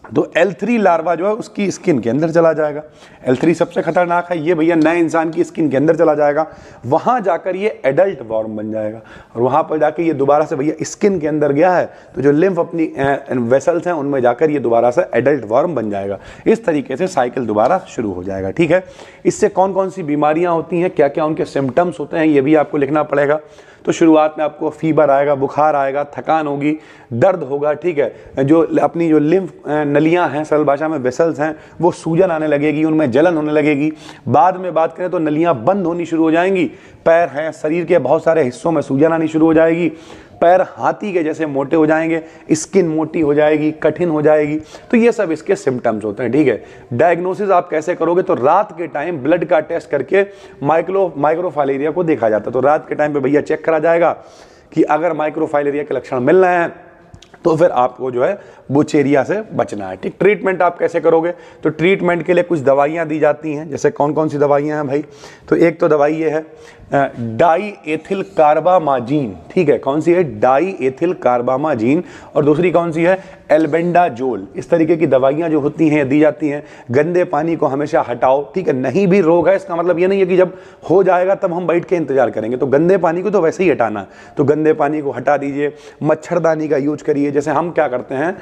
तो L3 लार्वा जो है उसकी स्किन के अंदर चला जाएगा। L3 सबसे खतरनाक है, ये भैया नए इंसान की स्किन के अंदर चला जाएगा, वहां जाकर ये एडल्ट वर्म बन जाएगा, और वहां पर जाकर ये दोबारा से भैया स्किन के अंदर गया है तो जो लिम्फ अपनी वेसल्स हैं उनमें जाकर ये दोबारा से एडल्ट वर्म बन जाएगा। इस तरीके से साइकिल दोबारा शुरू हो जाएगा, ठीक है। इससे कौन कौन सी बीमारियां होती हैं, क्या क्या उनके सिम्टम्स होते हैं, ये भी आपको लिखना पड़ेगा। तो शुरुआत में आपको फीवर आएगा, बुखार आएगा, थकान होगी, दर्द होगा, ठीक है। जो अपनी जो लिम्फ नलियां हैं, सरल भाषा में वेसल्स हैं, वो सूजन आने लगेगी, उनमें जलन होने लगेगी। बाद में बात करें तो नलियां बंद होनी शुरू हो जाएंगी। पैर हैं, शरीर के बहुत सारे हिस्सों में सूजन आनी शुरू हो जाएगी। पैर हाथी के जैसे मोटे हो जाएंगे, स्किन मोटी हो जाएगी, कठिन हो जाएगी। तो ये सब इसके सिम्टम्स होते हैं, ठीक है। डायग्नोसिस आप कैसे करोगे, तो रात के टाइम ब्लड का टेस्ट करके माइक्रोफाइलेरिया को देखा जाता है। तो रात के टाइम पे भैया चेक करा जाएगा कि अगर माइक्रोफाइलेरिया के लक्षण मिल रहे हैं तो फिर आपको जो है वुचेरिया से बचना है, ठीक। ट्रीटमेंट आप कैसे करोगे, तो ट्रीटमेंट के लिए कुछ दवाइयाँ दी जाती हैं। जैसे कौन कौन सी दवाइयाँ हैं भाई, तो एक तो दवाई ये है डाई एथिल कार्बामाजीन, ठीक है। कौन सी है, डाई एथिल कार्बामाजीन। और दूसरी कौन सी है, एल्बेंडाजोल, इस तरीके की दवाइयां जो होती हैं दी जाती हैं। गंदे पानी को हमेशा हटाओ, ठीक है। नहीं भी रोग है इसका मतलब ये नहीं है कि जब हो जाएगा तब हम बैठ के इंतजार करेंगे, तो गंदे पानी को तो वैसे ही हटाना, तो गंदे पानी को हटा दीजिए। मच्छरदानी का यूज करिए। जैसे हम क्या करते हैं,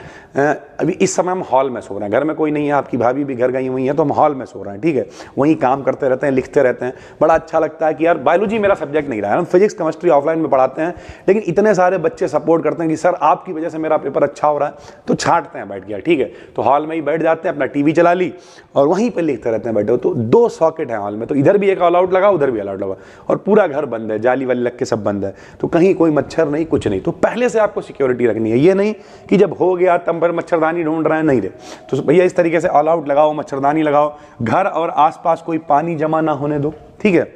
अभी इस समय हम हॉल में सो रहे हैं, घर में कोई नहीं है, आपकी भाभी भी घर गई हुई है, तो हम हॉल में सो रहे हैं, ठीक है। वहीं काम करते रहते हैं, लिखते रहते हैं, बड़ा अच्छा लगता है कि यार बायोलॉजी मेरा सब्जेक्ट नहीं रहा है, हम फिजिक्स केमिस्ट्री ऑफलाइन में पढ़ाते हैं, लेकिन इतने सारे बच्चे सपोर्ट करते हैं कि सर आपकी वजह से मेरा पेपर अच्छा हो रहा है, तो छांटते हैं बैठ गया, ठीक है। तो हॉल में ही बैठ जाते हैं, अपना टीवी चला ली और वहीं पर लिखते रहते हैं बैठे। तो 2 सॉकेट है हॉल में, तो इधर भी एक ऑल आउट लगा, उधर भी ऑल आउट लगा, और पूरा घर बंद है, जाली वाली लग के सब बंद है, तो कहीं कोई मच्छर नहीं, कुछ नहीं। तो पहले से आपको सिक्योरिटी रखनी है, ये नहीं कि जब हो गया तब पर मच्छरदानी ढूंढ रहे हैं, नहीं रे। तो भैया इस तरीके से ऑल आउट लगाओ, मच्छरदानी लगाओ, घर और आसपास कोई पानी जमा ना होने दो, ठीक है।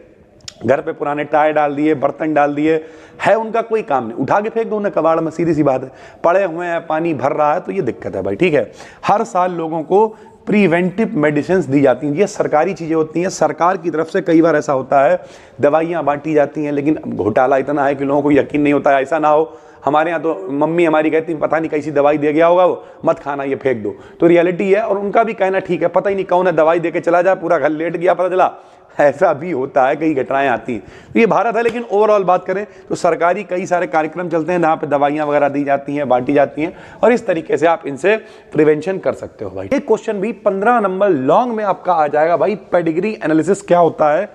घर पे पुराने टायर डाल दिए, बर्तन डाल दिए, है उनका कोई काम नहीं, उठा के फेंक दो उन्हें कबाड़ में, सीधी सी बात है। पड़े हुए हैं, पानी भर रहा है, तो ये दिक्कत है भाई, ठीक है। हर साल लोगों को प्रिवेंटिव मेडिसिन दी जाती हैं, ये सरकारी चीज़ें होती हैं। सरकार की तरफ से कई बार ऐसा होता है दवाइयाँ बांटी जाती हैं, लेकिन घोटाला इतना है कि लोगों को यकीन नहीं होता है। ऐसा ना हो, हमारे यहाँ तो मम्मी हमारी कहती पता नहीं कैसी दवाई दे गया होगा वो, मत खाना, ये फेंक दो। तो रियलिटी है, और उनका भी कहना ठीक है, पता ही नहीं कौन है दवाई दे के चला जाए, पूरा घर लेट गया, पता चला। ऐसा भी होता है, कई घटनाएं आती हैं। तो ये भारत है, लेकिन ओवरऑल बात करें तो सरकारी कई सारे कार्यक्रम चलते हैं जहाँ पे दवाइयाँ वगैरह दी जाती हैं, बांटी जाती हैं, और इस तरीके से आप इनसे प्रिवेंशन कर सकते हो भाई। एक क्वेश्चन भी 15 नंबर लॉन्ग में आपका आ जाएगा भाई, पेडिग्री एनालिसिस क्या होता है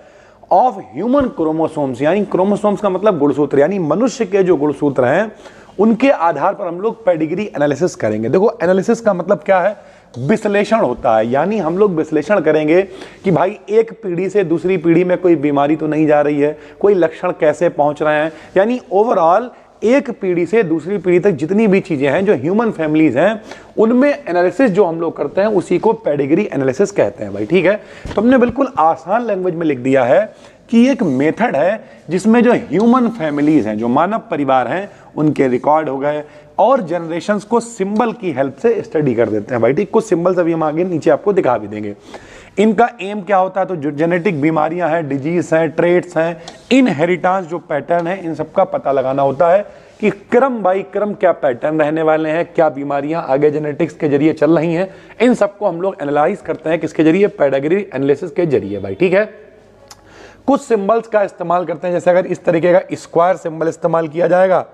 ऑफ ह्यूमन क्रोमोसोम्स, यानी क्रोमोसोम्स का मतलब गुणसूत्र, यानी मनुष्य के जो गुणसूत्र हैं उनके आधार पर हम लोग पेडिग्री एनालिसिस करेंगे। देखो एनालिसिस का मतलब क्या है, विश्लेषण होता है, यानी हम लोग विश्लेषण करेंगे कि भाई एक पीढ़ी से दूसरी पीढ़ी में कोई बीमारी तो नहीं जा रही है, कोई लक्षण कैसे पहुंच रहे हैं, यानी ओवरऑल एक पीढ़ी से दूसरी पीढ़ी तक जितनी भी चीजें हैं जो ह्यूमन फैमिलीज हैं उनमें एनालिसिस जो हम लोग करते हैं उसी को पेडिग्री एनालिसिस कहते हैं भाई, ठीक है। तो हमने बिल्कुल आसान लैंग्वेज में लिख दिया है कि एक मेथड है जिसमें जो ह्यूमन फैमिलीज हैं, जो मानव परिवार हैं, उनके रिकॉर्ड हो गए और जनरेशंस को सिंबल की हेल्प से स्टडी कर देते हैं भाई, ठीक। कुछ सिंबल्स अभी हम आगे नीचे आपको दिखा भी देंगे। इनका एम क्या होता है, तो जो जेनेटिक बीमारियां हैं, डिजीज हैं, ट्रेट्स हैं, इनहेरिटेंस जो पैटर्न है, इन सबका पता लगाना होता है कि क्रम बाई क्रम क्या पैटर्न रहने वाले हैं, क्या बीमारियां आगे जेनेटिक्स के जरिए चल रही हैं, इन सबको हम लोग एनालाइज करते हैं किसके जरिए, पेडिग्री एनालिसिस के जरिए भाई, ठीक है। कुछ सिंबल्स का इस्तेमाल करते हैं, जैसे अगर इस तरीके का स्क्वायर सिंबल इस्तेमाल किया जाएगा,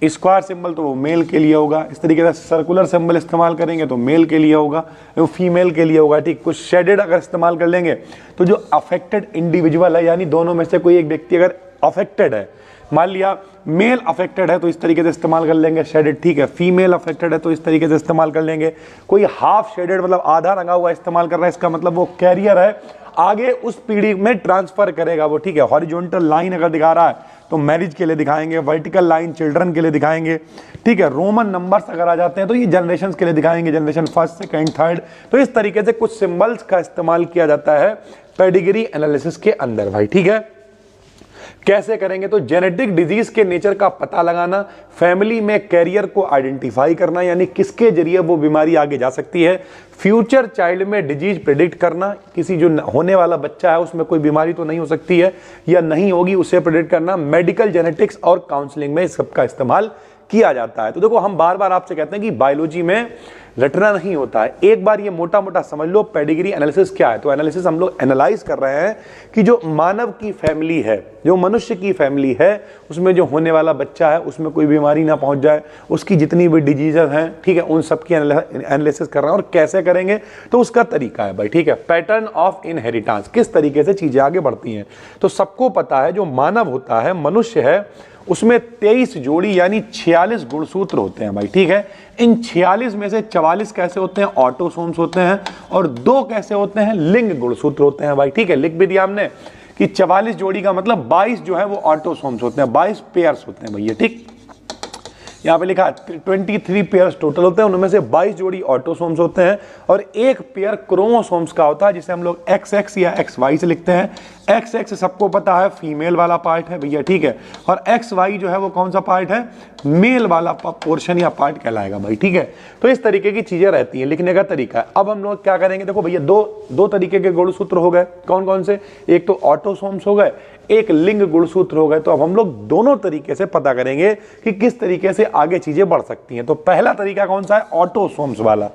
स्क्वायर सिंबल तो वो मेल के लिए होगा। इस तरीके से सर्कुलर सिंबल इस्तेमाल करेंगे तो मेल के लिए होगा, वो फीमेल के लिए होगा, ठीक। कुछ शेडेड अगर इस्तेमाल कर लेंगे तो जो अफेक्टेड इंडिविजुअल है, यानी दोनों में से कोई एक व्यक्ति अगर अफेक्टेड है, मान लिया मेल अफेक्टेड है तो इस तरीके से इस्तेमाल कर लेंगे शेडेड, ठीक है। फीमेल अफेक्टेड है तो इस तरीके से इस्तेमाल कर लेंगे। कोई हाफ शेडेड मतलब आधा रंगा हुआ इस्तेमाल कर रहा है, इसका मतलब वो कैरियर है, आगे उस पीढ़ी में ट्रांसफर करेगा वो, ठीक है। हॉरिजॉन्टल लाइन अगर दिखा रहा है तो मैरिज के लिए दिखाएंगे, वर्टिकल लाइन चिल्ड्रन के लिए दिखाएंगे, ठीक है। रोमन नंबर्स अगर आ जाते हैं तो ये जनरेशंस के लिए दिखाएंगे, जनरेशन फर्स्ट, सेकंड, थर्ड। तो इस तरीके से कुछ सिंबल्स का इस्तेमाल किया जाता है पेडिग्री एनालिसिस के अंदर भाई, ठीक है। कैसे करेंगे, तो जेनेटिक डिजीज के नेचर का पता लगाना, फैमिली में कैरियर को आइडेंटिफाई करना, यानी किसके जरिए वो बीमारी आगे जा सकती है, फ्यूचर चाइल्ड में डिजीज प्रेडिक्ट करना, किसी जो होने वाला बच्चा है उसमें कोई बीमारी तो नहीं हो सकती है या नहीं होगी, उसे प्रेडिक्ट करना। मेडिकल जेनेटिक्स और काउंसलिंग में इस सबका इस्तेमाल किया जाता है। तो देखो हम बार बार आपसे कहते हैं कि बायोलॉजी में रटना नहीं होता है, एक बार ये मोटा मोटा समझ लो पेडिग्री एनालिसिस क्या है। तो एनालिसिस हम लोग एनालाइज कर रहे हैं कि जो मानव की फैमिली है, जो मनुष्य की फैमिली है, उसमें जो होने वाला बच्चा है उसमें कोई बीमारी ना पहुंच जाए, उसकी जितनी भी डिजीजेस हैं, ठीक है, उन सब की एनालिसिस कर रहे हैं। और कैसे करेंगे, तो उसका तरीका है भाई, ठीक है। पैटर्न ऑफ इनहेरिटेंस, किस तरीके से चीजें आगे बढ़ती हैं। तो सबको पता है जो मानव होता है, मनुष्य है, उसमें 23 जोड़ी यानी 46 गुणसूत्र होते हैं भाई, ठीक है। इन 46 में से 44 कैसे होते हैं, ऑटोसोम्स होते हैं, और 2 कैसे होते हैं, लिंग गुणसूत्र होते हैं भाई, ठीक है। लिख भी दिया हमने कि 44 जोड़ी का मतलब 22 जो है वो ऑटोसोम्स होते हैं, 22 पेयर्स होते हैं भैया, ठीक। यहाँ पे लिखा 23 पेयर्स टोटल होते हैं, उनमें से 22 जोड़ी ऑटोसोम्स होते हैं और एक पेयर क्रोमोसोम्स का होता है, जिसे हम लोग XX या XY से लिखते हैं। एक्स एक्स सबको पता है फीमेल वाला पार्ट है भैया, ठीक है, और एक्स वाई जो है वो कौन सा पार्ट है, मेल वाला पोर्शन या पार्ट कहलाएगा भाई, ठीक है। तो इस तरीके की चीजें रहती हैं लिखने का तरीका। अब हम लोग क्या करेंगे, देखो भैया दो तरीके के गुणसूत्र हो गए, कौन कौन से, एक तो ऑटोसोम्स हो गए, एक लिंग गुणसूत्र हो गए। तो अब हम लोग दोनों तरीके से पता करेंगे कि किस तरीके से आगे चीजें बढ़ सकती हैं। तो पहला तरीका कौन सा है, ऑटोसोम्स वाला।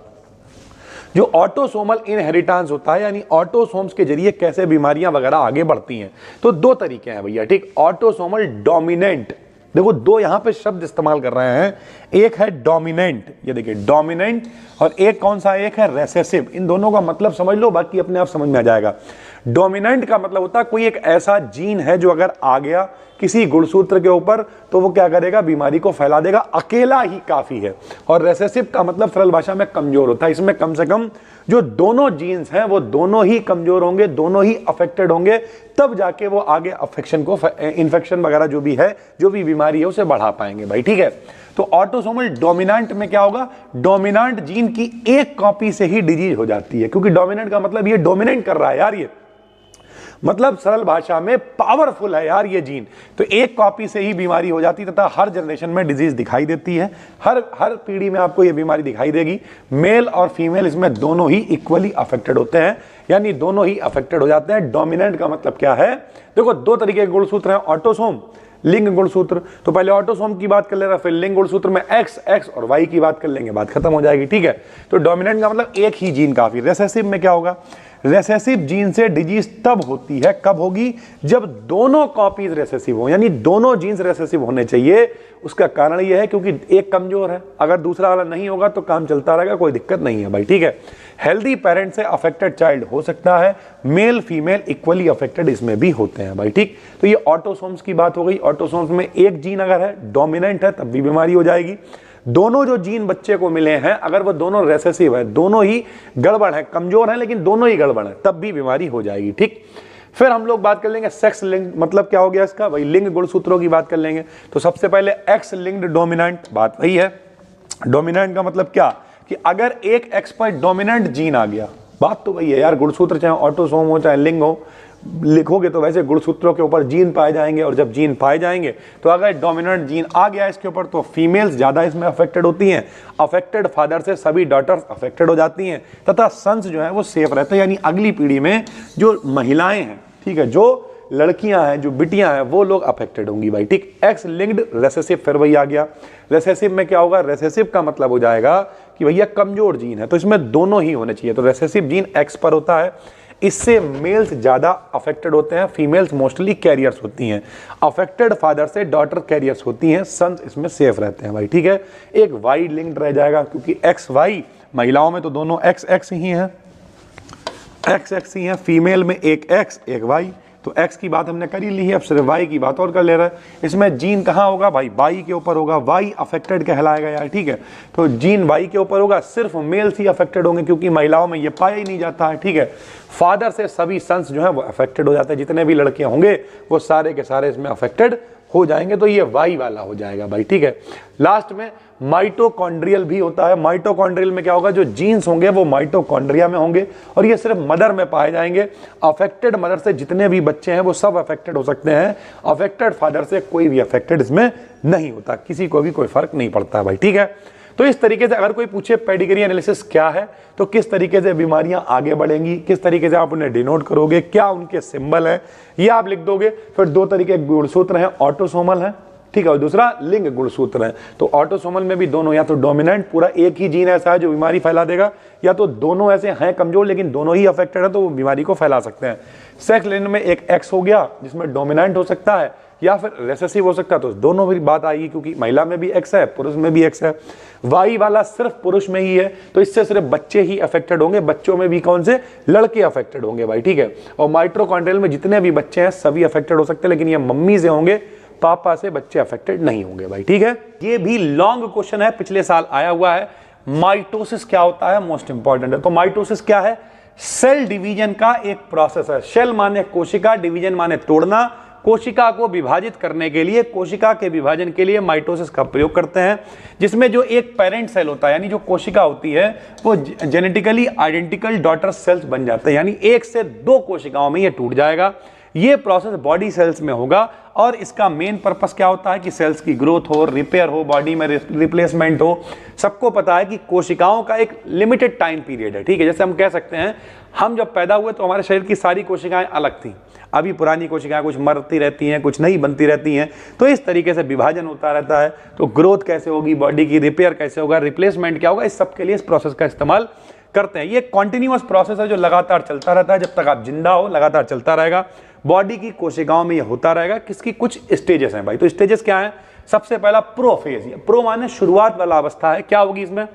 जो ऑटोसोमल इनहेरिटेंस होता है, यानी ऑटोसोम्स के जरिए कैसे बीमारियां वगैरह आगे बढ़ती हैं। तो दो तरीके हैं भैया, ठीक। ऑटोसोमल डोमिनेंट, देखो दो यहां पे शब्द इस्तेमाल कर रहे हैं, एक है डोमिनेंट, ये देखिए डोमिनेंट, और एक कौन सा, एक है रेसेसिव। इन दोनों का मतलब समझ लो, बाकी अपने आप समझ में आ जाएगा। डोमिनेंट का मतलब होता है कोई एक ऐसा जीन है जो अगर आ गया किसी गुणसूत्र के ऊपर तो वो क्या करेगा, बीमारी को फैला देगा, अकेला ही काफी है। और रेसेसिव का मतलब सरल भाषा में कमजोर होता है, इसमें कम से कम जो दोनों जीन्स हैं वो दोनों ही कमजोर होंगे, दोनों ही अफेक्टेड होंगे, तब जाके वो आगे इन्फेक्शन वगैरह जो भी है, जो भी बीमारी है उसे बढ़ा पाएंगे भाई, ठीक है। तो ऑटोसोमल डोमिनेंट में क्या होगा, डोमिनेंट जीन की एक कॉपी से ही डिजीज हो जाती है, क्योंकि डोमिनेंट का मतलब ये डोमिनेट कर रहा है यार, ये मतलब सरल भाषा में पावरफुल है यार ये जीन। तो एक कॉपी से ही बीमारी हो जाती है तथा हर जनरेशन में डिजीज दिखाई देती है, हर पीढ़ी में आपको ये बीमारी दिखाई देगी। मेल और फीमेल इसमें दोनों ही इक्वली अफेक्टेड होते हैं, यानी दोनों ही अफेक्टेड हो जाते हैं। डोमिनेंट का मतलब क्या है, देखो दो तरीके के गुणसूत्र हैं, ऑटोसोम, लिंग गुणसूत्र। तो पहले ऑटोसोम की बात कर ले रहा, फिर लिंग गुणसूत्र में एक्स एक्स और वाई की बात कर लेंगे, बात खत्म हो जाएगी, ठीक है। तो डोमिनेंट का मतलब एक ही जीन काफी। रेसेसिव में क्या होगा, रेसेसिव जीन से डिजीज तब होती है, कब होगी, जब दोनों कॉपीज रेसेसिव हो, यानी दोनों जीन्स रेसेसिव होने चाहिए। उसका कारण यह है क्योंकि एक कमजोर है, अगर दूसरा वाला नहीं होगा तो काम चलता रहेगा, कोई दिक्कत नहीं है भाई, ठीक है। हेल्दी पेरेंट से अफेक्टेड चाइल्ड हो सकता है, मेल फीमेल इक्वली अफेक्टेड इसमें भी होते हैं भाई, ठीक। तो ये ऑटोसोम्स की बात हो गई। ऑटोसोम्स में एक जीन अगर है, डोमिनेंट है, तब भी बीमारी हो जाएगी। दोनों जो जीन बच्चे को मिले हैं अगर वो दोनों रेसेसिव है, दोनों ही गड़बड़ है, कमजोर है लेकिन दोनों ही गड़बड़ है, तब भी बीमारी हो जाएगी, ठीक। फिर हम लोग बात कर लेंगे सेक्स लिंक, मतलब क्या हो गया इसका, वही लिंग गुणसूत्रों की बात कर लेंगे। तो सबसे पहले एक्स लिंक्ड डोमिनेंट, बात वही है। डोमिनेंट का मतलब क्या, कि अगर एक एक्स पर डोमिनेंट जीन आ गया, बात तो वही है यार, गुणसूत्र चाहे ऑटोसोम हो चाहे लिंग हो, लिखोगे तो वैसे गुणसूत्रों के ऊपर जीन पाए जाएंगे, और जब जीन पाए जाएंगे तो अगर डोमिनेंट जीन आ गया इसके ऊपर तो फीमेल्स ज्यादा इसमें अफेक्टेड होती हैं। अफेक्टेड फादर से सभी डॉटर्स अफेक्टेड हो जाती हैं, तथा सन्स जो है वो सेफ रहते हैं, यानी अगली पीढ़ी में जो महिलाएं हैं, ठीक है, जो लड़कियां हैं, जो बिटियां हैं, वो लोग अफेक्टेड होंगी भाई, ठीक। एक्स लिंक्ड रेसेसिव, फिर वही आ गया। रेसेसिव में क्या होगा, रेसेसिव का मतलब हो जाएगा कि भैया कमजोर जीन है, तो इसमें दोनों ही होने चाहिए। तो रेसेसिव जीन एक्स पर होता है, इससे मेल्स ज्यादा अफेक्टेड होते हैं, फीमेल्स मोस्टली कैरियर्स होती हैं। अफेक्टेड फादर से डॉटर कैरियर्स होती हैं, सन्स इसमें सेफ रहते हैं भाई, ठीक है। एक वाई लिंक्ड रह जाएगा, क्योंकि एक्स वाई महिलाओं में तो दोनों एक्स एक्स ही हैं, एक्स एक्स ही हैं। फीमेल में एक एक्स एक वाई, तो एक्स की बात हमने कर ही ली है, अब सिर्फ वाई की बात और कर ले रहा है। इसमें जीन कहाँ होगा भाई, वाई के ऊपर होगा, वाई अफेक्टेड कहलाएगा यार, ठीक है। तो जीन वाई के ऊपर होगा, सिर्फ मेल्स ही अफेक्टेड होंगे, क्योंकि महिलाओं में ये पाया ही नहीं जाता है, ठीक है। फादर से सभी सन्स जो है वो अफेक्टेड हो जाते हैं, जितने भी लड़कियां होंगे वो सारे के सारे इसमें अफेक्टेड हो जाएंगे, तो ये वाई वाला हो जाएगा भाई, ठीक है। लास्ट में माइटोकॉन्ड्रियल भी होता है। माइटोकॉन्ड्रियल में क्या होगा, जो जीन्स होंगे वो माइटोकॉन्ड्रिया में होंगे, और ये सिर्फ मदर में पाए जाएंगे। अफेक्टेड मदर से जितने भी बच्चे हैं वो सब अफेक्टेड हो सकते हैं, अफेक्टेड फादर से कोई भी अफेक्टेड इसमें नहीं होता, किसी को भी कोई फर्क नहीं पड़ता है भाई, ठीक है। तो इस तरीके से अगर कोई पूछे पेडिग्री एनालिसिस क्या है, तो किस तरीके से बीमारियां आगे बढ़ेंगी, किस तरीके से आप उन्हें डिनोट करोगे, क्या उनके सिंबल है, ये आप लिख दोगे। फिर दो तरीके गुणसूत्र हैं, ऑटोसोमल है, ठीक है, और दूसरा लिंग गुणसूत्र है। तो ऑटोसोमल में भी दोनों, या तो डोमिनेंट पूरा एक ही जीन ऐसा है जो बीमारी फैला देगा, या तो दोनों ऐसे हैं कमजोर लेकिन दोनों ही अफेक्टेड है तो वो बीमारी को फैला सकते हैं। सेक्स लिंग में एक एक्स हो गया जिसमें डोमिनेंट हो सकता है या फिर रेसेसिव हो सकता है, तो दोनों भी बात आएगी, क्योंकि महिला में भी एक्स है, पुरुष में भी एक्स है। वाई वाला सिर्फ पुरुष में ही है, तो इससे सिर्फ बच्चे ही अफेक्टेड होंगे, बच्चों में भी कौन से, लड़के अफेक्टेड होंगे भाई, ठीक है। और माइटोकॉन्ड्रियल में जितने भी बच्चे हैं सभी अफेक्टेड हो सकते हैं, लेकिन ये मम्मी से होंगे, पापा से बच्चे अफेक्टेड नहीं होंगे भाई, ठीक है। ये भी लॉन्ग क्वेश्चन है, पिछले साल आया हुआ है। माइटोसिस क्या होता है, मोस्ट इंपॉर्टेंट है। तो माइटोसिस क्या है, सेल डिवीजन का एक प्रोसेस है। सेल माने कोशिका, डिवीजन माने तोड़ना। कोशिका को विभाजित करने के लिए, कोशिका के विभाजन के लिए माइटोसिस का प्रयोग करते हैं, जिसमें जो एक पेरेंट सेल होता है, यानी जो कोशिका होती है, वो जेनेटिकली आइडेंटिकल डॉटर सेल्स बन जाते हैं, यानी एक से दो कोशिकाओं में ये टूट जाएगा। ये प्रोसेस बॉडी सेल्स में होगा और इसका मेन पर्पस क्या होता है कि सेल्स की ग्रोथ हो, रिपेयर हो, बॉडी में रिप्लेसमेंट हो। सबको पता है कि कोशिकाओं का एक लिमिटेड टाइम पीरियड है, ठीक है। जैसे हम कह सकते हैं हम जब पैदा हुए तो हमारे शरीर की सारी कोशिकाएं अलग थी, अभी पुरानी कोशिकाएं कुछ मरती रहती हैं, कुछ नई बनती रहती हैं, तो इस तरीके से विभाजन होता रहता है। तो ग्रोथ कैसे होगी, बॉडी की रिपेयर कैसे होगा, रिप्लेसमेंट क्या होगा, इस सब के लिए इस प्रोसेस का इस्तेमाल करते हैं। ये कॉन्टिन्यूअस प्रोसेस है जो लगातार चलता रहता है, जब तक आप जिंदा हो लगातार चलता रहेगा। बॉडी की कोशिकाओं में ये होता रहेगा। किसकी कुछ स्टेजेस हैं भाई, तो स्टेजेस क्या है? सबसे पहला प्रोफेज, प्रो माने शुरुआत वाला अवस्था है। क्या होगी इसमें?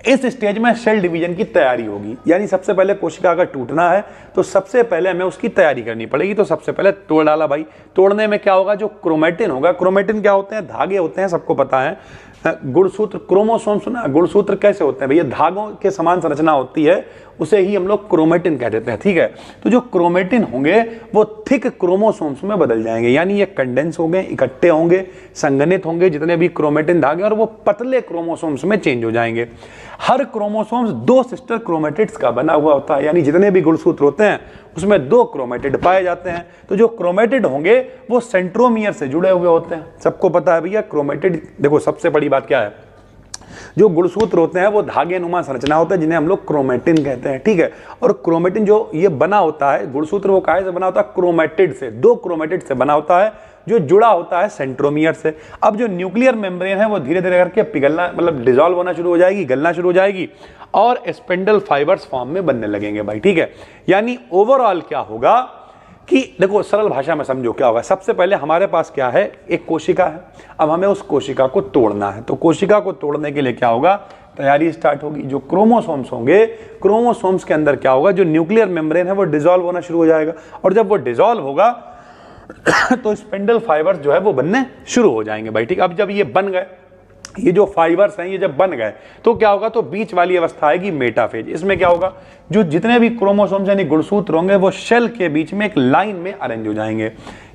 इस स्टेज में सेल डिवीजन की तैयारी होगी, यानी सबसे पहले कोशिका अगर टूटना है तो सबसे पहले हमें उसकी तैयारी करनी पड़ेगी। तो सबसे पहले तोड़ डाला भाई। तोड़ने में क्या होगा? जो क्रोमेटिन होगा, क्रोमेटिन क्या होते हैं? धागे होते हैं, सबको पता है। गुणसूत्र, क्रोमोसोम सुना? गुणसूत्र कैसे होते हैं भैया? धागों के समान संरचना होती है, उसे ही हम लोग क्रोमेटिन कह देते हैं, ठीक है। तो जो क्रोमेटिन होंगे वो थिक क्रोमोसोम्स में बदल जाएंगे, यानी ये कंडेंस होंगे, इकट्ठे होंगे, संघनित होंगे जितने भी क्रोमेटिन धागे, और वो पतले क्रोमोसोम्स में चेंज हो जाएंगे। हर क्रोमोसोम्स 2 सिस्टर क्रोमेटिड्स का बना हुआ होता है, यानी जितने भी गुणसूत्र होते हैं उसमें 2 क्रोमेटिड पाए जाते हैं। तो जो क्रोमेटिड होंगे वो सेंट्रोमियर से जुड़े हुए होते हैं। सबको पता है भैया क्रोमेटिड, देखो सबसे बड़ी बात क्या है, जो गुणसूत्र होते हैं वो धागे नुमा संरचना होता है जिन्हें हम लोग क्रोमेटिन कहते हैं, ठीक है। और क्रोमेटिन जो ये बना होता है गुणसूत्र, वो काहे से बना होता है? क्रोमेटिड से, 2 क्रोमेटिड से बना होता है जो जुड़ा होता है सेंट्रोमियर से। अब जो न्यूक्लियर मेम्ब्रेन है वो धीरे धीरे करके पिघलना, मतलब डिसॉल्व होना शुरू हो जाएगी, गलना शुरू हो जाएगी और स्पिंडल फाइबर्स फॉर्म में बनने लगेंगे भाई, ठीक है। यानी ओवरऑल क्या होगा कि देखो सरल भाषा में समझो क्या होगा। सबसे पहले हमारे पास क्या है? एक कोशिका है। अब हमें उस कोशिका को तोड़ना है, तो कोशिका को तोड़ने के लिए क्या होगा? तैयारी स्टार्ट होगी। जो क्रोमोसोम्स होंगे, क्रोमोसोम्स के अंदर क्या होगा? जो न्यूक्लियर मेम्ब्रेन है वो डिसॉल्व होना शुरू हो जाएगा, और जब वो डिसॉल्व होगा तो स्पिंडल फाइबर्स जो है वो बनने शुरू हो जाएंगे भाई, ठीक। अब जब ये बन गए, ये जो फाइबर्स हैं ये जब बन गए तो क्या होगा? तो बीच वाली अवस्था आएगी मेटाफेज। इसमें क्या होगा? जो जितने भी क्रोमोसोम्स यानी गुणसूत्र होंगे वो शेल के बीच में एक लाइन में अरेंज हो जाएंगे।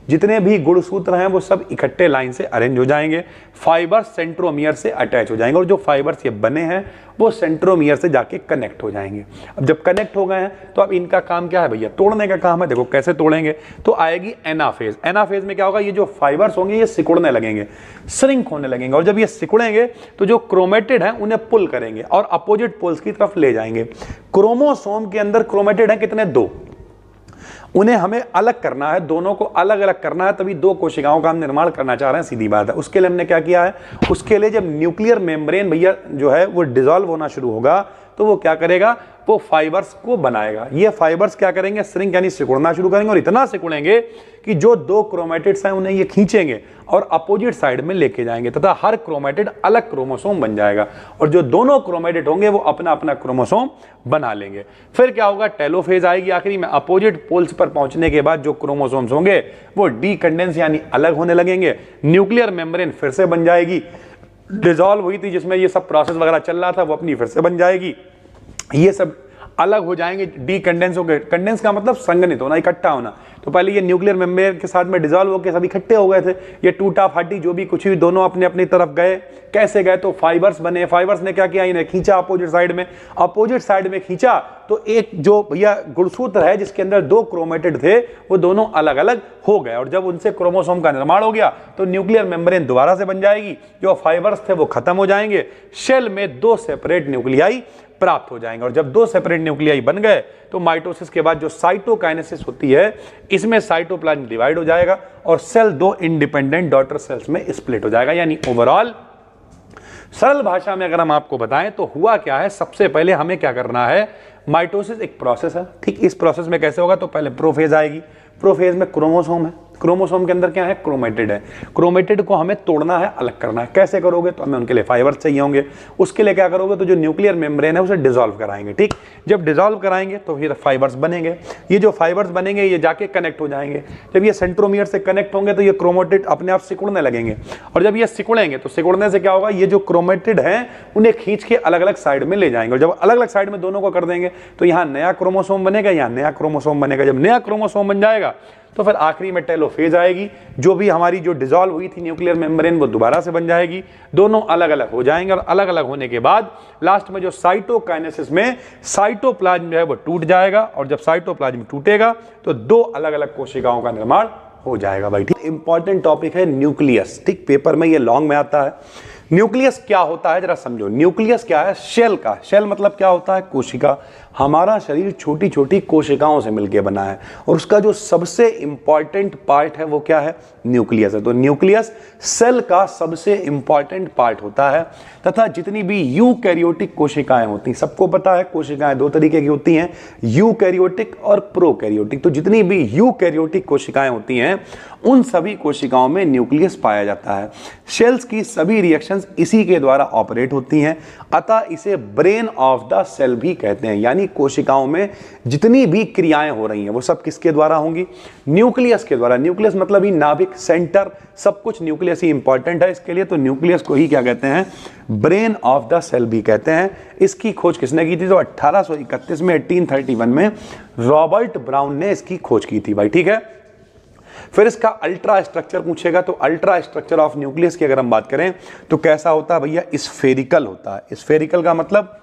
जितने भी गुणसूत्र हैं वो सब इकट्ठे लाइन से अरेंज हो जाएंगे। फाइबर्स सेंट्रोमियर से अटैच हो जाएंगे, और जो फाइबर्स ये बने हैं वो सेंट्रोमियर से जाके कनेक्ट हो जाएंगे। अब जब कनेक्ट हो गए हैं तो अब इनका काम क्या है भैया? तोड़ने का काम है। देखो कैसे तोड़ेंगे, तो आएगी एनाफेज। एनाफेज में क्या होगा? ये जो फाइबर्स होंगे ये सिकुड़ने लगेंगे, श्रिंक होने लगेंगे, और जब ये सिकुड़ेंगे तो जो क्रोमेटिड है उन्हें पुल करेंगे और अपोजिट पोल्स की तरफ ले जाएंगे। क्रोमोसोम के अंदर क्रोमेटिड है कितने? 2। उन्हें हमें अलग करना है, दोनों को अलग अलग करना है, तभी 2 कोशिकाओं का हम निर्माण करना चाह रहे हैं, सीधी बात है। उसके लिए हमने क्या किया है? उसके लिए जब न्यूक्लियर मेम्ब्रेन भैया जो है वो डिसॉल्व होना शुरू होगा तो वो क्या करेगा? वो फाइबर्स को बनाएगा। ये फाइबर्स क्या करेंगे? श्रिंक यानी सिकुड़ना शुरू करेंगे, और इतना सिकुड़ेंगे कि जो 2 क्रोमेटिड्स हैं उन्हें ये खींचेंगे और अपोजिट साइड में लेके जाएंगे, तथा हर क्रोमेटिड अलग क्रोमोसोम बन जाएगा, और जो दोनों क्रोमेटिड होंगे वो अपना अपना क्रोमोसोम बना लेंगे। फिर क्या होगा? टेलोफेज आएगी आखिरी में। अपोजिट पोल्स पर पहुंचने के बाद जो क्रोमोसोम्स होंगे वो डीकंडेंस यानी अलग होने लगेंगे। न्यूक्लियर मेम्ब्रेन फिर से बन जाएगी, डिसॉल्व हुई थी जिसमें ये सब प्रोसेस वगैरह चल रहा था वो अपनी फिर से बन जाएगी। ये सब अलग हो जाएंगे, डीकंडेंस हो गए। कंडेंस का मतलब संघनित होना, इकट्ठा होना। तो पहले ये न्यूक्लियर मेम्ब्रेन के साथ में डिसॉल्व होकर सब इकट्ठे हो गए थे, ये टूटा फाटी जो भी कुछ भी, दोनों अपने अपनी तरफ गए। कैसे गए? तो फाइबर्स बने। फाइबर्स ने क्या किया? इन्हें खींचा अपोजिट साइड में। अपोजिट साइड में खींचा तो एक जो भैया गुणसूत्र है जिसके अंदर 2 क्रोमेटिड थे वो दोनों अलग अलग हो गए, और जब उनसे क्रोमोसोम का निर्माण हो गया तो न्यूक्लियर मेम्ब्रेन दोबारा से बन जाएगी। जो फाइबर्स थे वो खत्म हो जाएंगे, शेल में 2 सेपरेट न्यूक्लियाई प्राप्त हो जाएंगे, और जब 2 सेपरेट न्यूक्लियाई बन गए तो माइटोसिस के बाद जो साइटोकाइनेसिस होती है इसमें साइटोप्लाज्म डिवाइड हो जाएगा और सेल 2 इंडिपेंडेंट डॉटर सेल्स में स्प्लिट हो जाएगा। यानी ओवरऑल सरल भाषा में अगर हम आपको बताएं तो हुआ क्या है? सबसे पहले हमें क्या करना है? माइटोसिस एक प्रोसेस है, ठीक। इस प्रोसेस में कैसे होगा? तो पहले प्रोफेज आएगी। प्रोफेज में क्रोमोसोम है, क्रोमोसोम के अंदर क्या है? क्रोमेटिड है। क्रोमेटिड को हमें तोड़ना है, अलग करना है। कैसे करोगे? तो हमें उनके लिए फाइबर्स चाहिए होंगे। उसके लिए क्या करोगे? तो जो न्यूक्लियर मेम्ब्रेन है उसे डिसॉल्व कराएंगे, ठीक। जब डिसॉल्व कराएंगे तो फिर फाइबर्स बनेंगे। ये जो फाइबर्स बनेंगे ये जाके कनेक्ट हो जाएंगे। जब ये सेंट्रोमियर से कनेक्ट होंगे तो ये क्रोमेटिड अपने आप सिकुड़ने लगेंगे, और जब ये सिकुड़ेंगे तो सिकुड़ने से क्या होगा? ये जो क्रोमेटिड हैं उन्हें खींच के अलग अलग साइड में ले जाएंगे, और जब अलग अलग साइड में दोनों को कर देंगे तो यहाँ नया क्रोमोसोम बनेगा, यहाँ नया क्रोमोसोम बनेगा। जब नया क्रोमोसोम बन जाएगा तो फिर आखिरी में टेलोफेज आएगी, जो भी हमारी जो डिसॉल्व हुई थी न्यूक्लियर मेम्ब्रेन वो दोबारा से बन जाएगी, दोनों अलग अलग हो जाएंगे, और अलग अलग होने के बाद लास्ट में जो साइटोकाइनेसिस में साइटोप्लाज्म जो है वो टूट जाएगा, और जब साइटोप्लाज्म टूटेगा तो दो अलग अलग कोशिकाओं का निर्माण हो जाएगा भाई। ठीक, इंपॉर्टेंट टॉपिक है न्यूक्लियस। ठीक, पेपर में ये लॉन्ग में आता है। न्यूक्लियस क्या होता है जरा समझो। न्यूक्लियस क्या है? शेल का। शेल मतलब क्या होता है? कोशिका। हमारा शरीर छोटी छोटी कोशिकाओं से मिलकर बना है, और उसका जो सबसे इंपॉर्टेंट पार्ट है वो क्या है? न्यूक्लियस है। तो न्यूक्लियस सेल का सबसे इंपॉर्टेंट पार्ट होता है, तथा जितनी भी यूकैरियोटिक कोशिकाएं होती हैं, सबको पता है कोशिकाएं दो तरीके की होती हैं, यूकैरियोटिक और प्रोकैरियोटिक। तो जितनी भी यूकैरियोटिक कोशिकाएं होती हैं उन सभी कोशिकाओं में न्यूक्लियस पाया जाता है। सेल्स की सभी रिएक्शंस इसी के द्वारा ऑपरेट होती हैं, अतः इसे ब्रेन ऑफ द सेल भी कहते हैं। यानी कोशिकाओं में जितनी भी क्रियाएं हो रही हैं वो सब किसके द्वारा होंगी? न्यूक्लियस के द्वारा। न्यूक्लियस मतलब ही नाभिक, सेंटर, सब कुछ न्यूक्लियस ही इंपॉर्टेंट है इसके लिए। तो न्यूक्लियस को ही क्या कहते हैं? ब्रेन ऑफ द सेल भी कहते हैं। इसकी खोज किसने की थी? तो 1831 में 1831 में रॉबर्ट ब्राउन ने इसकी खोज की थी भाई। ठीक है, फिर इसका अल्ट्रा स्ट्रक्चर पूछेगा, तो अल्ट्रा स्ट्रक्चर ऑफ न्यूक्लियस की अगर हम बात करें तो कैसा होता है भैया? स्फेरिकल होता है। स्फेरिकल का मतलब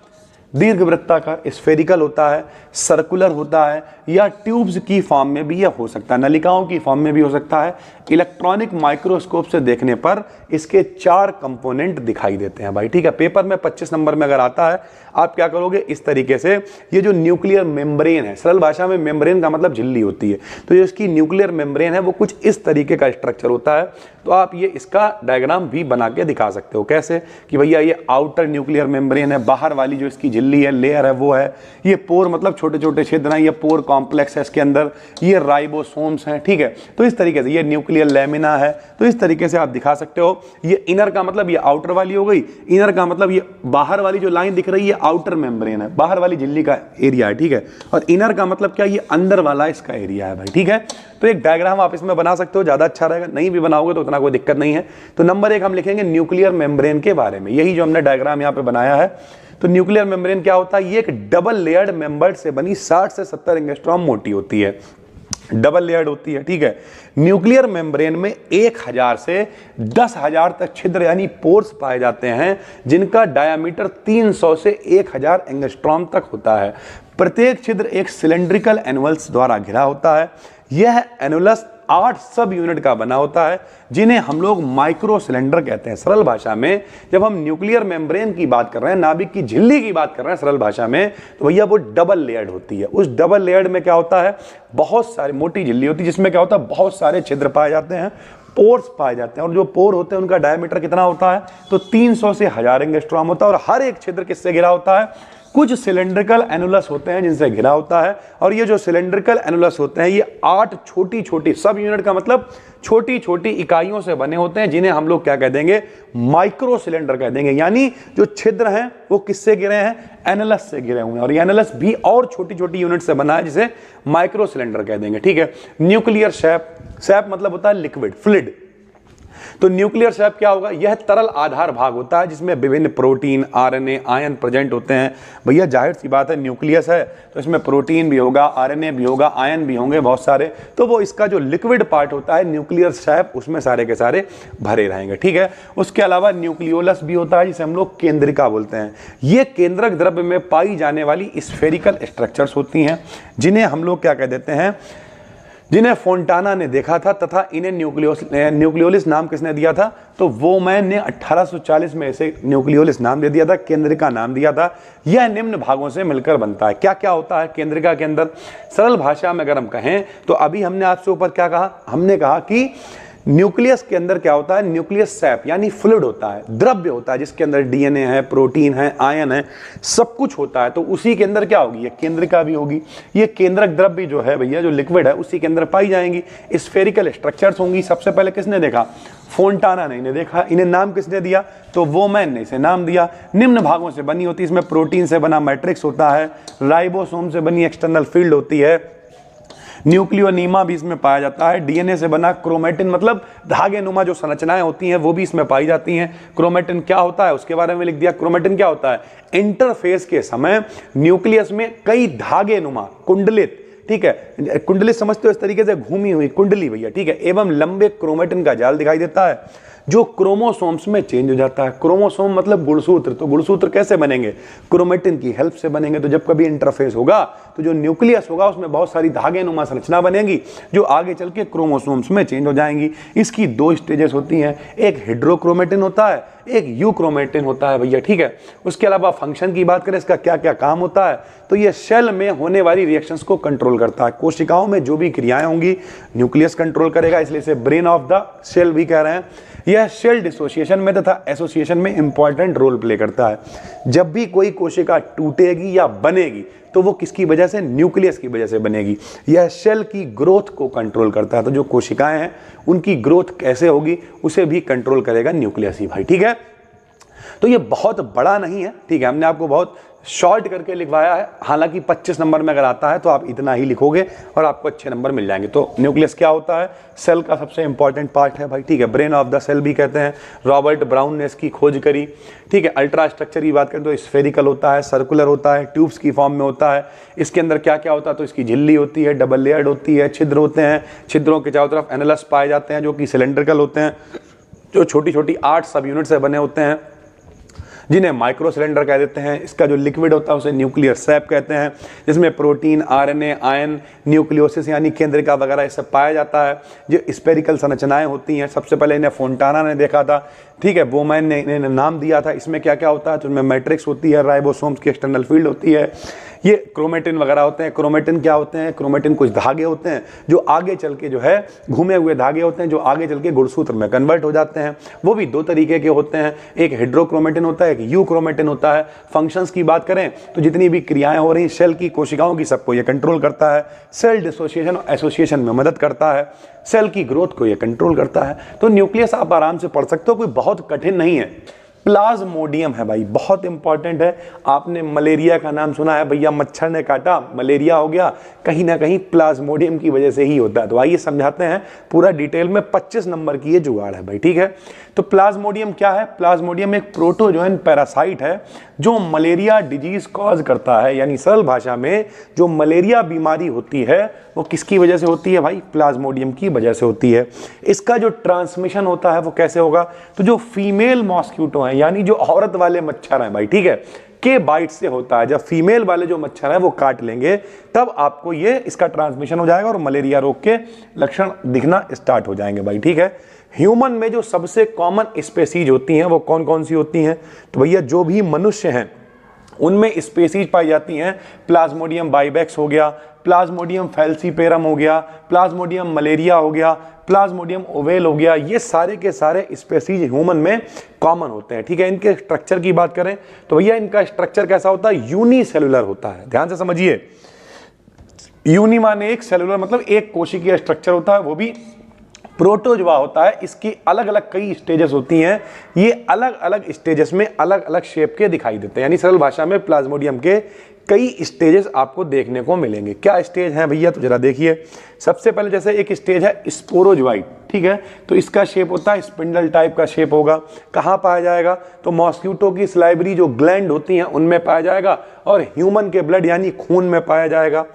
दीर्घवृत्ताकार, स्फेरिकल होता है, सर्कुलर होता है, या ट्यूब्स की फॉर्म में भी यह हो सकता है, नलिकाओं की फॉर्म में भी हो सकता है। इलेक्ट्रॉनिक माइक्रोस्कोप से देखने पर इसके 4 कंपोनेंट दिखाई देते हैं भाई। ठीक है, पेपर में 25 नंबर में अगर आता है, आप क्या करोगे इस तरीके से, ये जो न्यूक्लियर मेम्ब्रेन है, सरल भाषा में मेम्ब्रेन का मतलब झिल्ली होती है, तो जो इसकी न्यूक्लियर मेम्ब्रेन है वो कुछ इस तरीके का स्ट्रक्चर होता है। तो आप ये इसका डायग्राम भी बना के दिखा सकते हो। कैसे? कि भैया ये आउटर न्यूक्लियर मेम्ब्रेन है, बाहर वाली जो इसकी झिल्ली है, लेयर है, वो है। ये पोर मतलब छोटे छोटे छिद्र हैं, ये पोर कॉम्प्लेक्स है इसके अंदर, ये राइबोसोम्स हैं। ठीक है, तो इस तरीके से ये न्यूक्लियर लैमिना है। तो इस तरीके से आप दिखा सकते हो। ये इनर का मतलब ये आउटर वाली हो गई, इनर का मतलब ये बाहर वाली जो लाइन दिख रही है आउटर मेम्ब्रेन है, बाहर वाली झिल्ली का एरिया है। ठीक है, और इनर का मतलब क्या? ये अंदर वाला इसका एरिया है भाई। ठीक है, तो एक डायग्राम आप इसमें बना सकते हो, ज्यादा अच्छा रहेगा। नहीं भी बनाओगे तो उतना कोई दिक्कत नहीं है। तो नंबर 1 हम लिखेंगे न्यूक्लियर मेम्ब्रेन के बारे में, यही जो हमने डायग्राम यहाँ पे बनाया है। तो न्यूक्लियर मेम्ब्रेन क्या होता है? ये एक डबल लेयर्ड मेंबर से बनी 60 से 70 एंगस्ट्रॉम मोटी होती है, डबल लेयर्ड होती है। ठीक है, न्यूक्लियर मेम्ब्रेन में 1000 से 10,000 तक छिद्र यानी पोर्स पाए जाते हैं, जिनका डायामीटर 300 से 1000 एंगस्ट्रॉम तक होता है। प्रत्येक छिद्र एक सिलेंड्रिकल एनुअल्स द्वारा घिरा होता है। यह एनुलस 8 सब यूनिट का बना होता है, जिन्हें हम लोग माइक्रो सिलेंडर कहते हैं। सरल भाषा में जब हम न्यूक्लियर मेम्ब्रेन की बात कर रहे हैं, नाभिक की झिल्ली की बात कर रहे हैं सरल भाषा में, तो भैया वो डबल लेयर्ड होती है। उस डबल लेयर्ड में क्या होता है? बहुत सारी मोटी झिल्ली होती है, जिसमें क्या होता है? बहुत सारे छिद्र पाए जाते हैं, पोर्स पाए जाते हैं। और जो पोर होते हैं उनका डायमीटर कितना होता है? तो 300 से 1000 एंगस्ट्रॉम होता है। और हर एक छिद्र किससे घिरा होता है? कुछ सिलेंड्रिकल एनुलस होते हैं जिनसे घिरा होता है। और ये जो सिलेंड्रिकल एनुलस होते हैं ये 8 छोटी छोटी सब यूनिट का मतलब छोटी छोटी इकाइयों से बने होते हैं, जिन्हें हम लोग क्या कह देंगे? माइक्रो सिलेंडर कह देंगे। यानी जो छिद्र हैं वो किससे घिरे हैं? एनुलस से घिरे हुए हैं। और ये एनुलस भी और छोटी छोटी यूनिट से बना है, जिसे माइक्रो सिलेंडर कह देंगे। ठीक है, न्यूक्लियर शेप, शेप मतलब होता है लिक्विड, फ्लूइड। तो न्यूक्लियर शेप क्या होगा? यह तरल आधार भाग होता है, जिसमें विभिन्न प्रोटीन, आरएनए, आयन प्रेजेंट होते हैं। भैया जाहिर सी बात है, न्यूक्लियस है तो इसमें प्रोटीन भी होगा, आरएनए भी होगा, आयन भी होंगे बहुत सारे। तो वो इसका जो लिक्विड पार्ट होता है न्यूक्लियर शेप, उसमें सारे के सारे भरे रहेंगे। ठीक है, उसके अलावा न्यूक्लियोलस भी होता है, जिसे हम लोग केंद्रिका बोलते हैं। ये केंद्रक द्रव्य में पाई जाने वाली स्फेरिकल स्ट्रक्चर्स होती हैं, जिन्हें हम लोग क्या कह देते हैं? जिन्हें फोंटाना ने देखा था, तथा इन्हें न्यूक्लियोलिस नाम किसने दिया था? तो वोमैन ने 1840 में इसे न्यूक्लियोलिस नाम दे दिया था, केंद्रिका नाम दिया था। यह निम्न भागों से मिलकर बनता है। क्या क्या होता है केंद्रिका के अंदर? सरल भाषा में अगर हम कहें तो अभी हमने आपसे ऊपर क्या कहा? हमने कहा कि न्यूक्लियस के अंदर क्या होता है? न्यूक्लियस सैप यानी फ्लूइड होता है, द्रव्य होता है, जिसके अंदर डीएनए है, प्रोटीन है, आयन है, सब कुछ होता है। तो उसी के अंदर क्या होगी? ये केंद्रिका भी होगी। ये केंद्रक द्रव्य जो है भैया, जो लिक्विड है, उसी के अंदर पाई जाएंगी। स्फेरिकल स्ट्रक्चर्स होंगी। सबसे पहले किसने देखा? फोंटाना ने इन्हें देखा। इन्हें नाम किसने दिया? तो वोमैन ने इसे नाम दिया। निम्न भागों से बनी होती है, इसमें प्रोटीन से बना मैट्रिक्स होता है, राइबोसोम से बनी एक्सटर्नल फील्ड होती है, न्यूक्लियोनीमा भी इसमें पाया जाता है, डीएनए से बना क्रोमेटिन मतलब धागे नुमा जो संरचनाएं होती हैं वो भी इसमें पाई जाती हैं। क्रोमेटिन क्या होता है उसके बारे में लिख दिया। क्रोमेटिन क्या होता है? इंटरफेस के समय न्यूक्लियस में कई धागे नुमा कुंडलित ठीक है, कुंडली समझते हो, इस तरीके से घूमी हुई कुंडली भैया, ठीक है, एवं लंबे क्रोमेटिन का जाल दिखाई देता है जो क्रोमोसोम्स में चेंज हो जाता है। क्रोमोसोम मतलब गुणसूत्र, तो गुणसूत्र कैसे बनेंगे? क्रोमेटिन की हेल्प से बनेंगे। तो जब कभी इंटरफेस होगा तो जो न्यूक्लियस होगा उसमें बहुत सारी धागे नुमा संरचना बनेगी जो आगे चल के क्रोमोसोम्स में चेंज हो जाएंगी। इसकी दो स्टेजेस होती हैं, एक हेड्रोक्रोमेटिन होता है, एक यूक्रोमेटिन होता है भैया, ठीक है। उसके अलावा फंक्शन की बात करें, इसका क्या क्या काम होता है, तो ये सेल में होने वाली रिएक्शंस को कंट्रोल करता है। कोशिकाओं में जो भी क्रियाएं होंगी न्यूक्लियस कंट्रोल करेगा, इसलिए इसे ब्रेन ऑफ द सेल भी कह रहे हैं। यह सेल डिसोसिएशन में तथा एसोसिएशन में इंपॉर्टेंट रोल प्ले करता है। जब भी कोई कोशिका टूटेगी या बनेगी तो वो किसकी वजह से? न्यूक्लियस की वजह से बनेगी। यह सेल की ग्रोथ को कंट्रोल करता है। तो जो कोशिकाएं हैं उनकी ग्रोथ कैसे होगी उसे भी कंट्रोल करेगा न्यूक्लियस ही भाई, ठीक है। तो ये बहुत बड़ा नहीं है, ठीक है, हमने आपको बहुत शॉर्ट करके लिखवाया है। हालांकि 25 नंबर में अगर आता है तो आप इतना ही लिखोगे और आपको अच्छे नंबर मिल जाएंगे। तो न्यूक्लियस क्या होता है? सेल का सबसे इंपॉर्टेंट पार्ट है भाई, ठीक है, ब्रेन ऑफ द सेल भी कहते हैं। रॉबर्ट ब्राउन ने इसकी खोज करी, ठीक है। अल्ट्रा स्ट्रक्चर की बात करें तो स्फेरिकल होता है, सर्कुलर होता है, ट्यूब्स की फॉर्म में होता है। इसके अंदर क्या क्या होता है? तो इसकी झिल्ली होती है, डबल लेयर्ड होती है, छिद्र होते हैं, छिद्रों के चारों तरफ एनालस पाए जाते हैं जो कि सिलेंड्रिकल होते हैं, जो छोटी छोटी 8 सब यूनिट से बने होते हैं जिन्हें माइक्रो सिलेंडर कह देते हैं। इसका जो लिक्विड होता है उसे न्यूक्लियर सैप कहते हैं, जिसमें प्रोटीन, आरएनए, आयन, न्यूक्लियोसिस यानी केंद्रिका वगैरह ये सब पाया जाता है। जो स्पेरिकल संरचनाएं होती हैं, सबसे पहले इन्हें फोंटाना ने देखा था, ठीक है, बोमैन ने इन्हें नाम दिया था। इसमें क्या क्या होता है? तो इनमें मैट्रिक्स होती है, राइबोसोम्स की एक्सटर्नल फील्ड होती है, ये क्रोमेटिन वगैरह होते हैं। क्रोमेटिन क्या होते हैं? क्रोमेटिन कुछ धागे होते हैं जो आगे चल के जो है घूमे हुए धागे होते हैं जो आगे चल के गुणसूत्र में कन्वर्ट हो जाते हैं। वो भी दो तरीके के होते हैं, एक हेड्रोक्रोमेटिन होता है, एक यूक्रोमेटिन होता है। फंक्शंस की बात करें तो जितनी भी क्रियाएं हो रही सेल की, कोशिकाओं की, सबको ये कंट्रोल करता है। सेल डिसोसिएशन और एसोसिएशन में मदद करता है, सेल की ग्रोथ को ये कंट्रोल करता है। तो न्यूक्लियस आप आराम से पढ़ सकते हो, कोई बहुत कठिन नहीं है। प्लाज्मोडियम है भाई, बहुत इंपॉर्टेंट है। आपने मलेरिया का नाम सुना है भैया, मच्छर ने काटा मलेरिया हो गया, कहीं ना कहीं प्लाज्मोडियम की वजह से ही होता है। तो आइए समझाते हैं पूरा डिटेल में। 25 नंबर की ये जुगाड़ है भाई, ठीक है। तो प्लाज्मोडियम क्या है? प्लाज्मोडियम एक प्रोटोजोएन पैरासाइट है जो मलेरिया डिजीज कॉज करता है, यानी सरल भाषा में जो मलेरिया बीमारी होती है वो किसकी वजह से होती है भाई? प्लाज्मोडियम की वजह से होती है। इसका जो ट्रांसमिशन होता है वो कैसे होगा? तो जो फीमेल मॉस्क्यूटो हैं, यानी जो औरत वाले मच्छर हैं भाई, ठीक है, के बाइट से होता है। जब फीमेल वाले जो मच्छर हैं वो काट लेंगे तब आपको ये इसका ट्रांसमिशन हो जाएगा और मलेरिया रोग के लक्षण दिखना स्टार्ट हो जाएंगे भाई, ठीक है। ह्यूमन में जो सबसे कॉमन स्पेसीज होती हैं वो कौन कौन सी होती हैं? तो भैया जो भी मनुष्य हैं उनमें स्पेसीज पाई जाती हैं। प्लाज्मोडियम बाइबैक्स हो गया, प्लाज्मोडियम फैल्सीपेरम हो गया, प्लाज्मोडियम मलेरिया हो गया, प्लाज्मोडियम ओवेल हो गया। ये सारे के सारे स्पेसीज ह्यूमन में कॉमन होते हैं, ठीक है। इनके स्ट्रक्चर की बात करें तो भैया इनका स्ट्रक्चर कैसा होता है? यूनिसेलुलर होता है। ध्यान से समझिए, यूनि माने एक, सेलुलर मतलब एक कोशिकीय स्ट्रक्चर होता है, वो भी प्रोटोजोआ होता है। इसकी अलग अलग कई स्टेजेस होती हैं, ये अलग अलग स्टेजेस में अलग अलग शेप के दिखाई देते हैं। यानी सरल भाषा में प्लाज्मोडियम के कई स्टेजेस आपको देखने को मिलेंगे। क्या स्टेज हैं भैया? तो जरा देखिए। सबसे पहले जैसे एक स्टेज है स्पोरोजोइट, ठीक है, तो इसका शेप होता है स्पिंडल टाइप का शेप होगा। कहाँ पाया जाएगा? तो मॉस्क्यूटो की स्लाइवरी जो ग्लैंड होती हैं उनमें पाया जाएगा और ह्यूमन के ब्लड यानी खून में पाया जाएगा,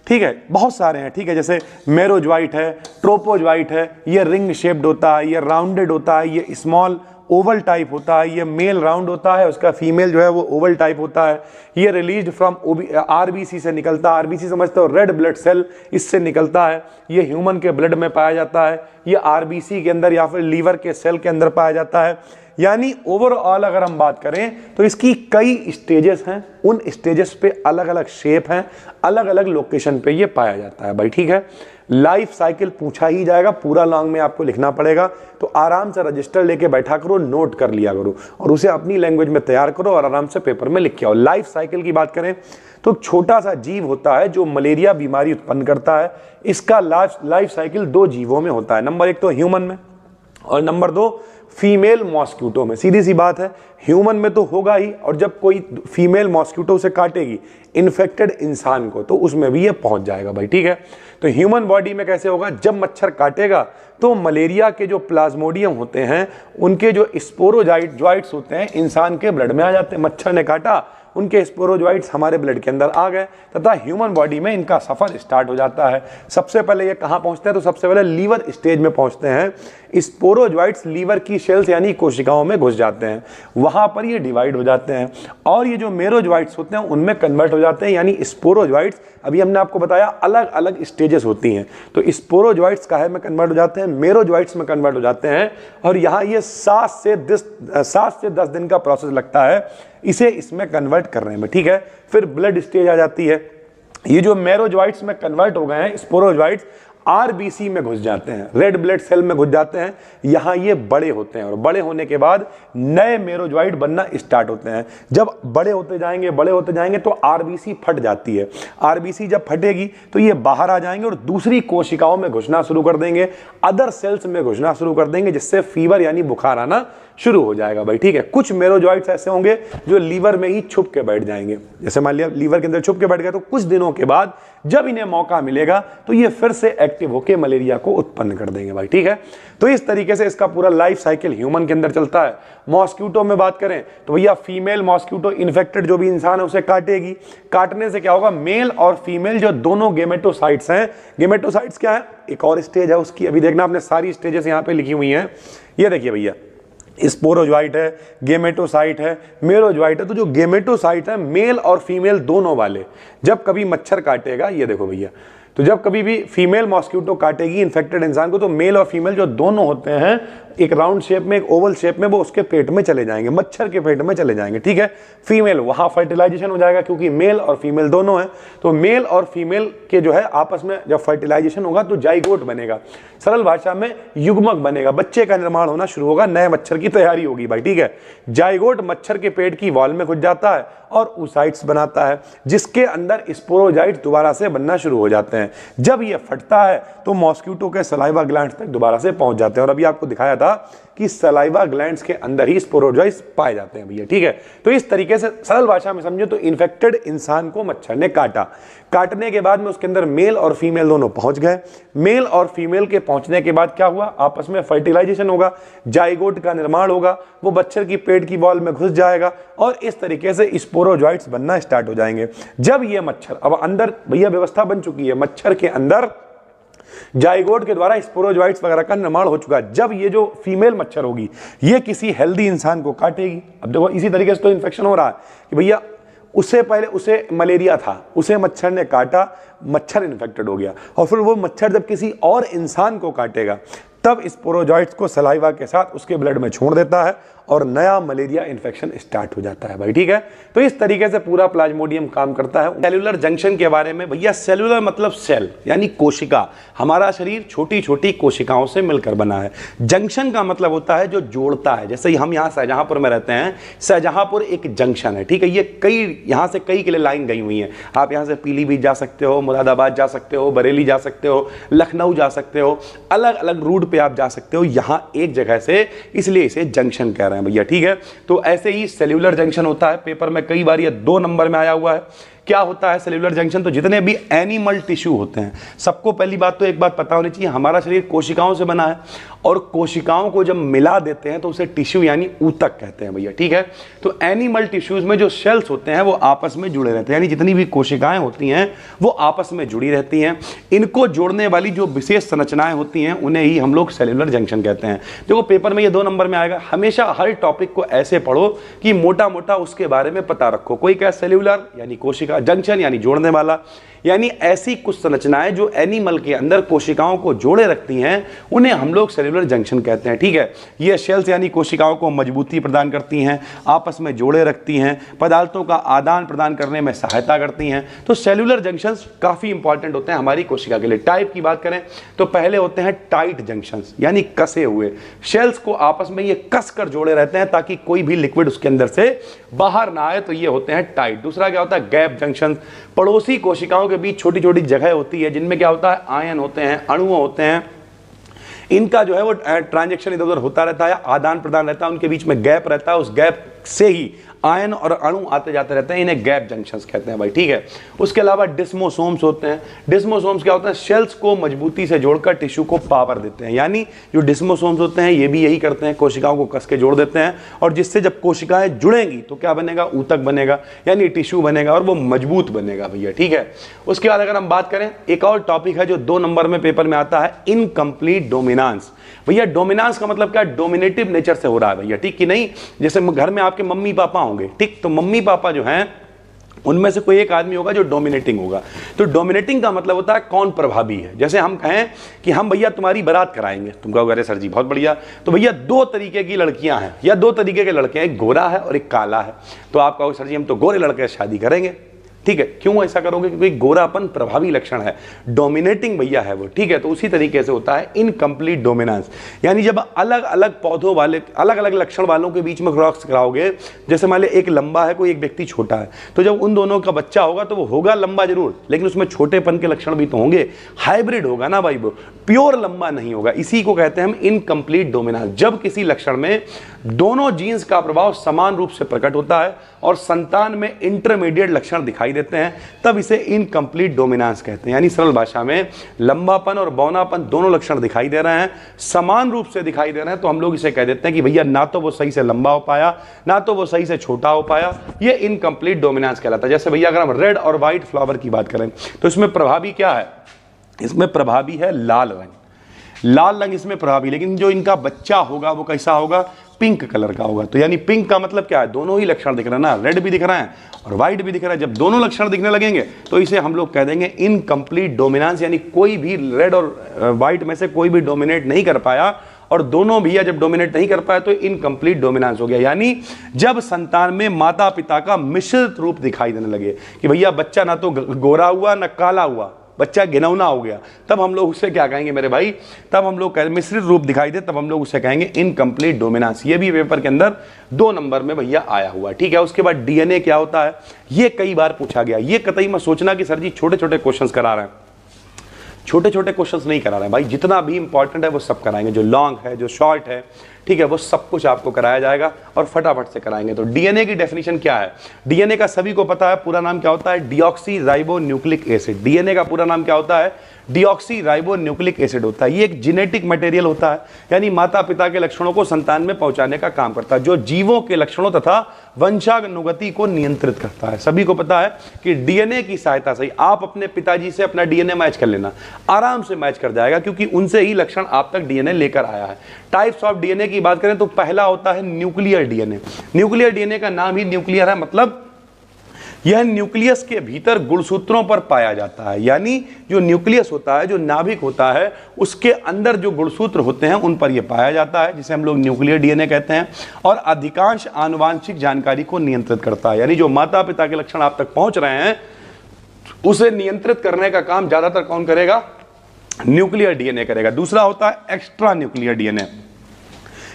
ठीक है। बहुत सारे हैं, ठीक है, जैसे मेरोजोइट है, ट्रोपोजोइट है, ये रिंग शेप्ड होता है, ये राउंडेड होता है, ये स्मॉल ओवल टाइप होता है, ये मेल राउंड होता है, उसका फीमेल जो है वो ओवल टाइप होता है। ये रिलीज्ड फ्रॉम आरबीसी से निकलता है, आरबीसी समझते हो, रेड ब्लड सेल, इससे निकलता है। ये ह्यूमन के ब्लड में पाया जाता है, ये आरबीसी के अंदर या फिर लीवर के सेल के अंदर पाया जाता है। यानी ओवरऑल अगर हम बात करें तो इसकी कई स्टेजेस हैं, उन स्टेजेस पे अलग अलग शेप हैं, अलग अलग लोकेशन पे ये पाया जाता है भाई, ठीक है। लाइफ साइकिल पूछा ही जाएगा, पूरा लॉन्ग में आपको लिखना पड़ेगा, तो आराम से रजिस्टर लेके बैठा करो, नोट कर लिया करो और उसे अपनी लैंग्वेज में तैयार करो और आराम से पेपर में लिख के आओ। लाइफ साइकिल की बात करें तो एक छोटा सा जीव होता है जो मलेरिया बीमारी उत्पन्न करता है। इसका लाइफ साइकिल 2 जीवों में होता है, नंबर 1 तो ह्यूमन में और नंबर 2 फीमेल मॉस्क्यूटो में। सीधी सी बात है, ह्यूमन में तो होगा ही, और जब कोई फीमेल मॉस्क्यूटो से काटेगी इन्फेक्टेड इंसान को तो उसमें भी ये पहुंच जाएगा भाई, ठीक है। तो ह्यूमन बॉडी में कैसे होगा? जब मच्छर तो मलेरिया के जो प्लाज्मोडियम होते हैं उनके जो स्पोरोजोइट्स होते हैं इंसान के ब्लड में आ जाते हैं। मच्छर ने काटा, उनके स्पोरोजोइट्स हमारे ब्लड के अंदर आ गए तथा ह्यूमन बॉडी में इनका सफर स्टार्ट हो जाता है। सबसे पहले ये कहां पहुंचते हैं, तो सबसे पहले लीवर स्टेज में पहुंचते हैं। स्पोरोजोइट्स लीवर की सेल्स यानी कोशिकाओं में घुस जाते हैं, वहां पर ये डिवाइड हो जाते हैं और ये जो मेरोजोइट्स होते हैं उनमें कन्वर्ट हो जाते हैं। यानी स्पोरोजोइट्स, अभी हमने आपको बताया अलग अलग स्टेजेस होती हैं, तो स्पोरोजोइट्स काहे में कन्वर्ट हो जाते हैं, मेरोजोइट्स में कन्वर्ट हो जाते हैं। और यहाँ ये 7 से 10 दिन का प्रोसेस लगता है इसे इसमें कन्वर्ट करने में, ठीक है। फिर ब्लड स्टेज आ जाती है। ये जो मेरोजोइट्स में कन्वर्ट हो गए हैं स्पोरोजोइट्स आरबीसी में घुस जाते हैं, रेड ब्लड सेल में घुस जाते हैं। यहां ये बड़े होते हैं और बड़े होने के बाद नए मेरोजोइट बनना स्टार्ट होते हैं। जब बड़े होते जाएंगे तो आरबीसी फट जाती है। आरबीसी जब फटेगी तो ये बाहर आ जाएंगे और दूसरी कोशिकाओं में घुसना शुरू कर देंगे, अदर सेल्स में घुसना शुरू कर देंगे, जिससे फीवर यानी बुखार आना शुरू हो जाएगा भाई, ठीक है। कुछ मेरोजोइट्स ऐसे होंगे जो लीवर में ही छुप के बैठ जाएंगे, जैसे मान लिया लीवर के अंदर छुप के बैठ गए, तो कुछ दिनों के बाद जब इन्हें मौका मिलेगा तो ये फिर से एक्टिव होकर मलेरिया को उत्पन्न कर देंगे भाई, ठीक है। तो इस तरीके से इसका पूरा लाइफ साइकिल ह्यूमन के अंदर चलता है। मॉस्क्यूटो में बात करें तो भैया फीमेल मॉस्क्यूटो इन्फेक्टेड जो भी इंसान है उसे काटेगी। काटने से क्या होगा, मेल और फीमेल जो दोनों गेमेटोसाइट्स हैं, गेमेटोसाइट्स क्या है, एक और स्टेज है उसकी, अभी देखना आपने सारी स्टेजेस यहाँ पे लिखी हुई हैं। ये देखिए भैया, स्पोरोजोइट है, गेमेटोसाइट है, मेरोजोइट है। तो जो गेमेटोसाइट है मेल और फीमेल दोनों वाले, जब कभी मच्छर काटेगा, ये देखो भैया, तो जब कभी भी फीमेल मॉस्क्यूटो काटेगी इन्फेक्टेड इंसान को, तो मेल और फीमेल जो दोनों होते हैं एक राउंड शेप में, एक ओवल शेप में, वो उसके पेट में चले जाएंगे, मच्छर के पेट में चले जाएंगे, ठीक है। फीमेल वहां फर्टिलाइजेशन हो जाएगा, क्योंकि मेल और फीमेल दोनों हैं, तो मेल और फीमेल के जो है आपस में जब फर्टिलाइजेशन होगा तो जाइगोट बनेगा, सरल भाषा में युग्मक बनेगा, बच्चे का निर्माण होना शुरू होगा, नए मच्छर की तैयारी होगी भाई, ठीक है। जाइगोट मच्छर के पेट की वॉल में घुस जाता है और oocytes बनाता है, जिसके अंदर स्पोरोजाइट दोबारा से बनना शुरू हो जाते हैं। जब ये फटता है तो मॉस्क्यूटो के सलाइवा ग्लैंड्स तक दोबारा से पहुंच जाते हैं, और अभी आपको दिखाया था कि सलाइवा ग्लैंड्स के अंदर ही स्पोरोजोइट्स पाए जाते हैं भैया, ठीक है। तो इस तरीके से सरल भाषा में समझो तो इन्फेक्टेड इंसान को मच्छर ने काटा, काटने के बाद में उसके अंदर मेल और फीमेल दोनों पहुंच गए। मेल और फीमेल के पहुंचने के बाद क्या हुआ, आपस में फर्टिलाइजेशन होगा, जाइगोट का निर्माण होगा, वो मच्छर की पेट की वॉल में घुस जाएगा और इस तरीके से स्पोरोजोइट्स बनना स्टार्ट हो जाएंगे। जब ये मच्छर, अब अंदर भैया व्यवस्था बन चुकी है, मच्छर के अंदर जाइगोट के द्वारा स्पोरोजोइट्स वगैरह का निर्माण हो चुका है। जब ये जो फीमेल मच्छर होगी ये किसी हेल्दी इंसान को काटेगी, अब देखो इसी तरीके से तो इन्फेक्शन हो रहा है कि भैया उससे पहले उसे मलेरिया था, उसे मच्छर ने काटा, मच्छर इन्फेक्टेड हो गया, और फिर वो मच्छर जब किसी और इंसान को काटेगा तब स्पोरोजोइट्स को सलाइवा के साथ उसके ब्लड में छोड़ देता है और नया मलेरिया इन्फेक्शन स्टार्ट हो जाता है भाई, ठीक है। तो इस तरीके से पूरा प्लाज्मोडियम काम करता है। सेलुलर जंक्शन के बारे में भैया, सेलुलर मतलब सेल यानी कोशिका, हमारा शरीर छोटी छोटी कोशिकाओं से मिलकर बना है। जंक्शन का मतलब होता है जो जोड़ता है, जैसे हम यहाँ शाहजहांपुर में रहते हैं, शाहजहांपुर एक जंक्शन है, ठीक है। ये कई यहाँ से कई के लिए लाइन गई हुई है, आप यहाँ से पीलीभीत जा सकते हो, मुरादाबाद जा सकते हो, बरेली जा सकते हो, लखनऊ जा सकते हो, अलग अलग रूट पे आप जा सकते हो, यहाँ एक जगह से, इसलिए इसे जंक्शन कह रहे हैं भैया, ठीक है। तो ऐसे ही सेल्यूलर जंक्शन होता है, पेपर में कई बार ये 2 नंबर में आया हुआ है। क्या होता है सेल्यूलर जंक्शन, तो जितने भी एनिमल टिश्यू होते हैं, सबको पहली बात तो एक बात पता होनी चाहिए, हमारा शरीर कोशिकाओं से बना है और कोशिकाओं को जब मिला देते हैं तो उसे टिश्यू यानी ऊतक कहते हैं भैया, ठीक है। तो एनिमल टिश्यूज में जो सेल्स होते हैं वो आपस में जुड़े रहते हैं, यानी जितनी भी कोशिकाएं होती हैं वो आपस में जुड़ी रहती हैं। इनको जोड़ने वाली जो विशेष संरचनाएं होती हैं उन्हें ही हम लोग सेल्यूलर जंक्शन कहते हैं। देखो पेपर में ये 2 नंबर में आएगा, हमेशा हर टॉपिक को ऐसे पढ़ो कि मोटा मोटा उसके बारे में पता रखो। कोई क्या, सेल्यूलर यानी कोशिका, जंक्शन यानी जोड़ने वाला, यानी ऐसी कुछ संरचनाएं जो एनिमल के अंदर कोशिकाओं को जोड़े रखती हैं उन्हें हम लोग सेल्यूलर जंक्शन कहते हैं, ठीक है। ये सेल्स यानी कोशिकाओं को मजबूती प्रदान करती हैं, आपस में जोड़े रखती हैं, पदार्थों का आदान प्रदान करने में सहायता करती हैं। तो सेल्यूलर जंक्शंस काफी इंपॉर्टेंट होते हैं हमारी कोशिका के लिए। टाइप की बात करें तो पहले होते हैं टाइट जंक्शंस, यानी कसे हुए, सेल्स को आपस में ये कस कर जोड़े रहते हैं ताकि कोई भी लिक्विड उसके अंदर से बाहर ना आए, तो ये होते हैं टाइट। दूसरा क्या होता है, गैप जंक्शन, पड़ोसी कोशिकाओं के बीच छोटी छोटी जगह होती है जिनमें क्या होता है, आयन होते हैं, अणु होते हैं, इनका जो है वो ट्रांजैक्शन इधर उधर होता रहता है, आदान प्रदान रहता है, उनके बीच में गैप रहता है, उस गैप से ही आयन और अणु आते जाते रहते हैं, इन्हें गैप जंक्शंस कहते हैं भाई, ठीक है। उसके अलावा डिस्मोसोम्स होते हैं। डिस्मोसोम्स क्या होता है? सेल्स को मजबूती से जोड़कर टिश्यू को पावर देते हैं। यानी जो डिस्मोसोम्स होते हैं ये भी यही करते हैं, कोशिकाओं को कस के जोड़ देते हैं, और जिससे जब कोशिकाएं जुड़ेंगी तो क्या बनेगा? ऊतक बनेगा, यानी टिश्यू बनेगा और वो मजबूत बनेगा भैया, ठीक है। उसके बाद अगर हम बात करें, एक और टॉपिक है जो 2 नंबर में पेपर में आता है, इनकम्प्लीट डोमिनेंस। भैया डोमिनेंस का मतलब क्या? डोमिनेटिव नेचर से हो रहा है भैया, ठीक कि नहीं। जैसे घर में आपके मम्मी पापा होंगे, ठीक, तो मम्मी पापा जो हैं उनमें से कोई एक आदमी होगा जो डोमिनेटिंग होगा। तो डोमिनेटिंग का मतलब होता है कौन प्रभावी है। जैसे हम कहें कि हम भैया तुम्हारी बारात कराएंगे, तुम कहोगे अरे सर जी बहुत बढ़िया, तो भैया 2 तरीके की लड़कियां हैं या 2 तरीके के लड़के हैं, एक गोरा है और एक काला है। तो आप कहोगे सर जी हम तो गोरे लड़के से शादी करेंगे, ठीक है। क्यों ऐसा करोगे? क्योंकि गोरापन प्रभावी लक्षण है, डोमिनेटिंग भैया है वो, ठीक है। तो उसी तरीके से होता है इनकम्प्लीट डोमिनेंस, यानी जब अलग अलग पौधों वाले अलग अलग लक्षण वालों के बीच में क्रॉस कराओगे, जैसे मान लिया एक लंबा है कोई एक व्यक्ति छोटा है, तो जब उन दोनों का बच्चा होगा तो वो होगा लंबा जरूर, लेकिन उसमें छोटेपन के लक्षण भी तो होंगे, हाइब्रिड होगा ना भाई, वो प्योर लंबा नहीं होगा। इसी को कहते हैं हम इनकम्प्लीट डोमिनेंस। जब किसी लक्षण में दोनों जीन्स का प्रभाव समान रूप से प्रकट होता है और संतान में इंटरमीडिएट लक्षण दिखाई देते हैं, तब इसे इनकम्प्लीट डोमिनेंस कहते हैं। यानी सरल भाषा में लंबापन और बौनापन दोनों लक्षण दिखाई दे रहे हैं, समान रूप से दिखाई दे रहे हैं, तो हम लोग इसे कह देते हैं कि भैया ना तो वो सही से लंबा हो पाया, ना तो वो सही से छोटा हो पाया, ये इनकम्प्लीट डोमिनेंस कहलाता है। जैसे भैया अगर हम रेड और व्हाइट फ्लावर की बात करें तो इसमें प्रभावी क्या है? इसमें प्रभावी है लाल रंग, लाल रंग इसमें प्रभावी, लेकिन जो इनका बच्चा होगा वो कैसा होगा? पिंक कलर का होगा। तो यानी पिंक का मतलब क्या है? दोनों ही लक्षण दिख रहे हैं ना, रेड भी दिख रहा है और व्हाइट भी दिख रहा है। जब दोनों लक्षण दिखने लगेंगे तो इसे हम लोग कह देंगे इनकम्प्लीट डोमिनेंस, यानी कोई भी रेड और व्हाइट में से कोई भी डोमिनेट नहीं कर पाया, और दोनों भैया जब डोमिनेट नहीं कर पाया तो इनकम्प्लीट डोमिनेंस हो गया। यानी जब संतान में माता पिता का मिश्रित रूप दिखाई देने लगे कि भैया बच्चा ना तो गोरा हुआ ना काला हुआ, बच्चा घिनौना हो गया, तब हम लोग उससे क्या कहेंगे मेरे भाई? तब हम लोग मिश्रित रूप दिखाई दे, तब हम लोग उससे कहेंगे इनकम्प्लीट डोमिनेंस। ये भी पेपर के अंदर 2 नंबर में भैया आया हुआ, ठीक है। उसके बाद डीएनए क्या होता है, ये कई बार पूछा गया। ये कतई मत सोचना कि सर जी छोटे छोटे क्वेश्चंस करा रहे हैं, छोटे छोटे क्वेश्चंस नहीं करा रहे हैं भाई, जितना भी इंपॉर्टेंट है वो सब कराएंगे, जो लॉन्ग है जो शॉर्ट है, ठीक है, वो सब कुछ आपको कराया जाएगा और फटाफट से कराएंगे। तो डीएनए की डेफिनेशन क्या है? डीएनए का सभी को पता है, पूरा नाम क्या होता है? Deoxy ribo nucleic acid. DNA का पूरा नाम क्या होता है? डीऑक्सी राइबो न्यूक्लिक एसिड होता है। ये एक जेनेटिक मटेरियल होता है, यानी माता पिता के लक्षणों को संतान में पहुंचाने का काम करता है, जो जीवों के लक्षणों तथा वंशानुगति को नियंत्रित करता है। सभी को पता है कि डीएनए की सहायता से आप अपने पिताजी से अपना डीएनए मैच कर लेना, आराम से मैच कर जाएगा, क्योंकि उनसे ही लक्षण आप तक डीएनए लेकर आया है। टाइप्स ऑफ डीएनए की बात करें तो पहला होता है न्यूक्लियर डीएनए। न्यूक्लियर डीएनए का नाम ही न्यूक्लियर है, मतलब यह न्यूक्लियस के भीतर गुणसूत्रों पर पाया जाता है। यानी जो न्यूक्लियस होता है, जो नाभिक होता है, उसके अंदर जो गुणसूत्र होते हैं उन पर यह पाया जाता है, जिसे हम लोग न्यूक्लियर डीएनए कहते हैं, और अधिकांश आनुवांशिक जानकारी को नियंत्रित करता है। यानी जो माता पिता के लक्षण आप तक पहुंच रहे हैं उसे नियंत्रित करने का काम ज्यादातर कौन करेगा? न्यूक्लियर डीएनए करेगा। दूसरा होता है एक्स्ट्रा न्यूक्लियर डीएनए।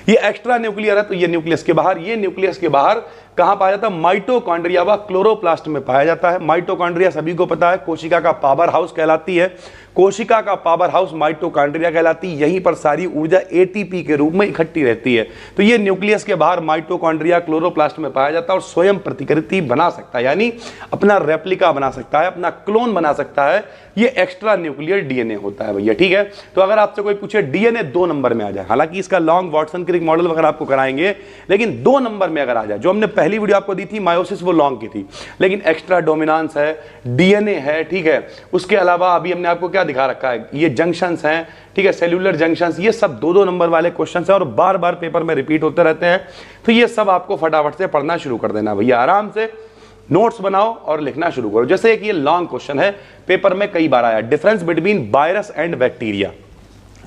ये एक्स्ट्रा न्यूक्लियर है तो ये न्यूक्लियस के बाहर, ये न्यूक्लियस के बाहर कहां पाया जाता है? माइटोकॉन्ड्रिया व क्लोरोप्लास्ट में पाया जाता है। माइटोकॉन्ड्रिया सभी को पता है कोशिका का पावर हाउस कहलाती है। कोशिका का पावर हाउस माइटोकॉन्ड्रिया कहलाती है। यहीं पर सारी ऊर्जा एटीपी के रूप में इकट्ठी रहती है। तो ये न्यूक्लियस के बाहर माइटोकॉन्ड्रिया क्लोरोप्लास्ट में पाया जाता है और स्वयं प्रतिकृति बना सकता है, यानी अपना रेप्लिका बना सकता है, अपना क्लोन बना सकता है। ये एक्स्ट्रा न्यूक्लियर डीएनए होता है भैया, ठीक है। तो अगर आपसे कोई पूछे डीएनए 2 नंबर में आ जाए, हालांकि इसका लॉन्ग वाटसन क्रिक मॉडल वगैरह आपको कराएंगे, लेकिन 2 नंबर में अगर आ जाए, जो हमने पहली वीडियो आपको दी थी मायोसिस वो लॉन्ग की थी, लेकिन एक्स्ट्रा डोमिनेंस है, डीएनए है, ठीक है। उसके अलावा अभी हमने आपको क्या दिखा रखा है? ये जंक्शंस हैं, ठीक है, सेल्यूलर जंक्शंस, ये सब 2-2 नंबर वाले क्वेश्चंस हैं और बार बार पेपर में रिपीट होते रहते हैं। तो ये सब आपको फटाफट से पढ़ना शुरू कर देना भैया, आराम से नोट्स बनाओ और लिखना शुरू करो। जैसे एक ये लॉन्ग क्वेश्चन है, पेपर में कई बार आया, difference between virus and bacteria.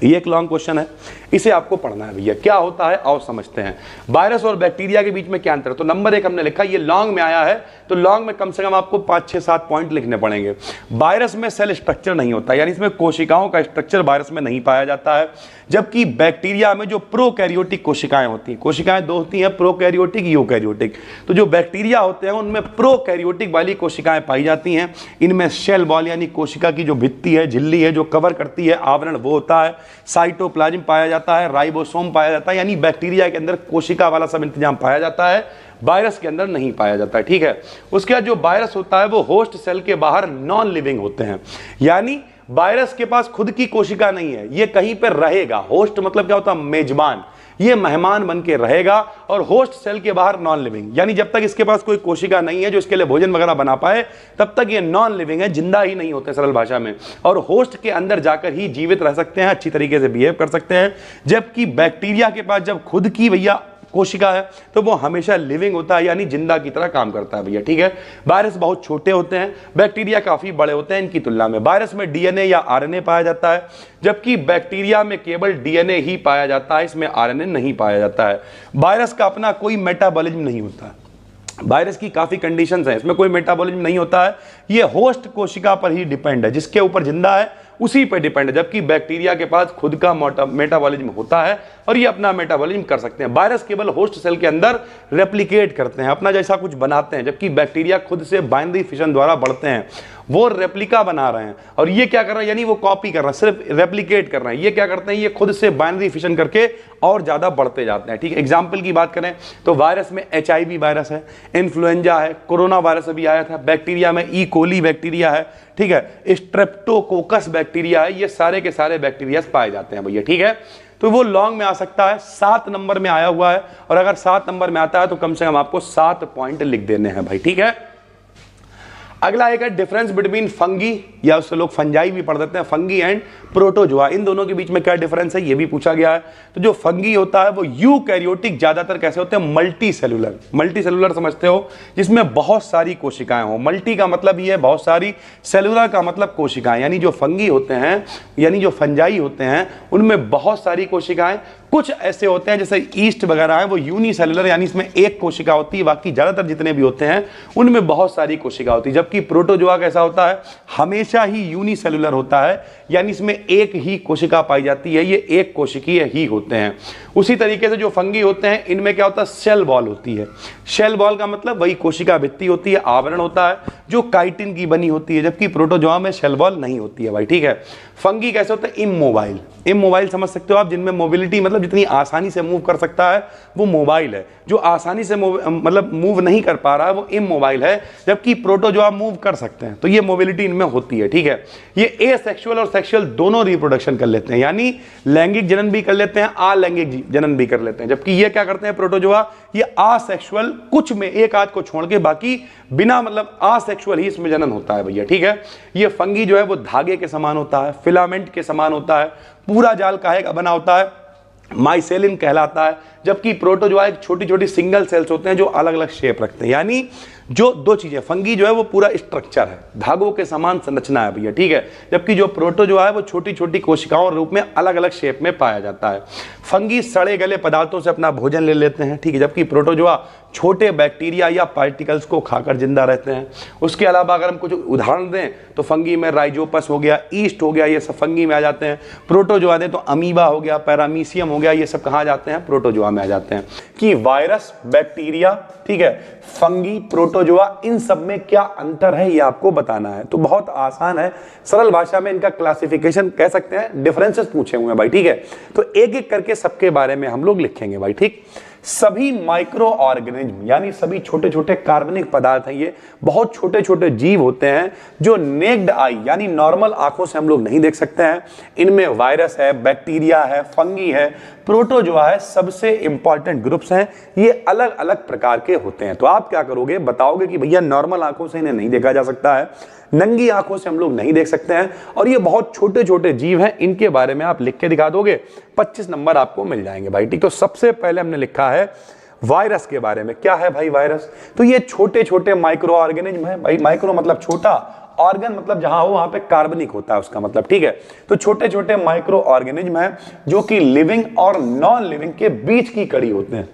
ये एक लॉन्ग क्वेश्चन है, इसे आपको पढ़ना है भैया। क्या होता है आओ समझते हैं। वायरस और बैक्टीरिया के बीच में क्या अंतर है? तो नंबर 1 हमने लिखा, ये लॉन्ग में आया है तो लॉन्ग में कम से कम आपको 5, 6, 7 पॉइंट लिखने पड़ेंगे। वायरस में सेल स्ट्रक्चर नहीं होता, यानी इसमें कोशिकाओं का स्ट्रक्चर वायरस में नहीं पाया जाता है, जबकि बैक्टीरिया में जो प्रोकैरियोटिक कोशिकाएं होती हैं, कोशिकाएं 2 होती हैं, प्रोकैरियोटिक, यूकैरियोटिक। तो जो बैक्टीरिया होते हैं उनमें प्रोकैरियोटिक वाली कोशिकाएं पाई जाती हैं। इनमें सेल वॉल यानी कोशिका की जो भित्ति है, झिल्ली है, जो कवर करती है आवरण, वो होता है। साइटोप्लाज्म पाया जाता है, राइबोसोम पाया जाता है, यानी बैक्टीरिया के अंदर कोशिका वाला सब इंतजाम पाया जाता है। वायरस के अंदर नहीं पाया जाता है, ठीक है। उसके बाद जो वायरस होता है वो होस्ट सेल के बाहर नॉन लिविंग होते हैं, यानी वायरस के पास खुद की कोशिका नहीं है, ये कहीं पर रहेगा। होस्ट मतलब क्या होता है? मेजबान, ये मेहमान बन के रहेगा और होस्ट सेल के बाहर नॉन लिविंग, यानी जब तक इसके पास कोई कोशिका नहीं है जो इसके लिए भोजन वगैरह बना पाए तब तक ये नॉन लिविंग है, जिंदा ही नहीं होते सरल भाषा में, और होस्ट के अंदर जाकर ही जीवित रह सकते हैं, अच्छी तरीके से बिहेव कर सकते हैं। जबकि बैक्टीरिया के पास जब खुद की भैया कोशिका है तो वो हमेशा लिविंग होता है, यानी जिंदा की तरह काम करता है भैया, ठीक है। वायरस बहुत छोटे होते हैं, बैक्टीरिया काफी बड़े होते हैं इनकी तुलना में। वायरस में डीएनए या आरएनए पाया जाता है, जबकि बैक्टीरिया में केवल डीएनए ही पाया जाता है, इसमें आरएनए नहीं पाया जाता है। वायरस का अपना कोई मेटाबॉलिज्म नहीं होता है, वायरस की काफी कंडीशंस हैं, इसमें कोई मेटाबॉलिज्म नहीं होता है, ये होस्ट कोशिका पर ही डिपेंड है, जिसके ऊपर जिंदा है उसी पर डिपेंड है। जबकि बैक्टीरिया के पास खुद का मेटाबॉलिज्म होता है और ये अपना मेटाबॉलिज्म कर सकते हैं। वायरस केवल होस्ट सेल के अंदर रेप्लिकेट करते हैं, अपना जैसा कुछ बनाते हैं, जबकि बैक्टीरिया खुद से बाइनरी फिशन द्वारा बढ़ते हैं, वो रेप्लिका बना रहे हैं। और ये क्या कर रहे हैं? यानी वो कॉपी कर रहे हैं, सिर्फ रेप्लिकेट कर रहे हैं। ये क्या करते हैं? ये खुद से बाइनरी फिशन करके और ज्यादा बढ़ते जाते हैं, ठीक है। एग्जाम्पल की बात करें तो वायरस में HIV वायरस है, इन्फ्लुएंजा है, कोरोना वायरस अभी आया था, बैक्टीरिया में ई कोली बैक्टीरिया है, ठीक है, स्ट्रेप्टोकोकस बैक्टीरिया है, ये सारे के सारे बैक्टीरिया पाए जाते हैं भैया, ठीक है। तो वो लॉन्ग में आ सकता है, 7 नंबर में आया हुआ है, और अगर 7 नंबर में आता है तो कम से कम आपको 7 पॉइंट लिख देने हैं भाई, ठीक है। अगला एक है डिफरेंस बिटवीन फंगी, या उससे लोग फंजाई भी पढ़ देते हैं, फंगी एंड प्रोटोजोआ, इन दोनों के बीच में क्या डिफरेंस है ये भी पूछा गया है। तो जो फंगी होता है वो यूकैरियोटिक ज्यादातर कैसे होते हैं? Multi cellular. मल्टी सेलुलर समझते हो, जिसमें बहुत सारी कोशिकाएं हो। मल्टी का मतलब ये है बहुत सारी, सेलुलर का मतलब कोशिकाएं, यानी जो फंगी होते हैं, यानी जो फंजाई होते हैं उनमें बहुत सारी कोशिकाएं। कुछ ऐसे होते हैं जैसे ईस्ट वगैरह है, वो यूनिसेलुलर, यानी इसमें एक कोशिका होती है, बाकी ज्यादातर जितने भी होते हैं उनमें बहुत सारी कोशिका होती है। जबकि प्रोटोजोआ कैसा होता है? हमेशा ही यूनिसेलुलर होता है, यानी इसमें एक ही कोशिका पाई जाती है, ये एक कोशिकीय ही होते हैं। उसी तरीके से जो फंगी होते हैं इनमें क्या होता है? सेल वॉल होती है। सेल वॉल का मतलब वही कोशिका भित्ति होती है, आवरण होता है जो काइटिन की बनी होती है, जबकि प्रोटोजोआ में सेल वॉल नहीं होती है भाई, ठीक है। फंगी कैसे होते हैं? इमोबाइल। इमोबाइल समझ सकते हो आप, जिनमें मोबिलिटी मतलब जितनी आसानी से मूव कर सकता है वो मोबाइल है, जो आसानी से मतलब मूव नहीं कर पा रहा है वो इमोबाइल है, जबकि प्रोटोजोआ मूव कर सकते हैं, तो ये मोबिलिटी इनमें होती है, ठीक है। ये एसेक्सुअल और सेक्सुअल दोनों रिप्रोडक्शन कर लेते हैं, यानी लैंगिक जनन भी कर लेते हैं, अलैंगिक जनन भी कर लेते हैं। जबकि ये क्या करते हैं? प्रोटोजोआ ये असेक्सुअल, कुछ में एक आध को छोड़ के बाकी बिना मतलब असेक्सुअल ही इसमें जनन होता है भैया, ठीक है। ये फंगी जो है वो धागे के समान होता है, फिलामेंट के समान होता है, पूरा जाल काहे का बना होता है? माइसेलिन कहलाता है। जबकि प्रोटोजोआ एक छोटी छोटी सिंगल सेल्स होते हैं जो अलग अलग शेप रखते हैं, यानी जो दो चीजें, फंगी जो है वो पूरा स्ट्रक्चर है, धागों के समान संरचना है भैया, ठीक है। जबकि जो प्रोटोजोआ है वो छोटी छोटी कोशिकाओं रूप में अलग अलग शेप में पाया जाता है। फंगी सड़े गले पदार्थों से अपना भोजन ले लेते हैं, ठीक है, जबकि प्रोटोजोआ छोटे बैक्टीरिया या पार्टिकल्स को खाकर जिंदा रहते हैं। उसके अलावा अगर हम कुछ उदाहरण दें तो फंगी में राइजोपस हो गया, ईस्ट हो गया, ये सब फंगी में आ जाते हैं। प्रोटोजोआ दें तो अमीबा हो गया, पैरामीशियम हो गया, ये सब कहाँ जाते हैं? प्रोटोजोआ में आ जाते हैं। कि वायरस, बैक्टीरिया, ठीक है, फंगी, प्रोटोजोआ, इन सब में क्या अंतर है ये आपको बताना है। तो बहुत आसान है, सरल भाषा में इनका क्लासिफिकेशन कह सकते हैं, डिफरेंसेस पूछे हुए हैं भाई, ठीक है। तो एक एक करके सबके बारे में हम लोग लिखेंगे भाई, ठीक। सभी माइक्रो ऑर्गेनिज्म यानी सभी छोटे छोटे कार्बनिक पदार्थ हैं, ये बहुत छोटे छोटे जीव होते हैं जो नेक्ड आई यानी नॉर्मल आंखों से हम लोग नहीं देख सकते हैं। इनमें वायरस है, बैक्टीरिया है, फंगी है, प्रोटोजोआ है, सबसे इंपॉर्टेंट ग्रुप्स हैं। ये अलग अलग प्रकार के होते हैं। तो आप क्या करोगे, बताओगे कि भैया नॉर्मल आंखों से इन्हें नहीं देखा जा सकता है, नंगी आंखों से हम लोग नहीं देख सकते हैं, और ये बहुत छोटे छोटे जीव हैं, इनके बारे में आप लिख के दिखा दोगे, 25 नंबर आपको मिल जाएंगे भाई, ठीक। तो सबसे पहले हमने लिखा है वायरस के बारे में। क्या है भाई वायरस? तो ये छोटे छोटे माइक्रो ऑर्गेनिज्म है भाई, माइक्रो मतलब छोटा, ऑर्गन मतलब जहां हो वहां पे कार्बनिक होता है उसका मतलब, ठीक है। तो छोटे छोटे माइक्रो ऑर्गेनिज्म है जो कि लिविंग और नॉन लिविंग के बीच की कड़ी होते हैं।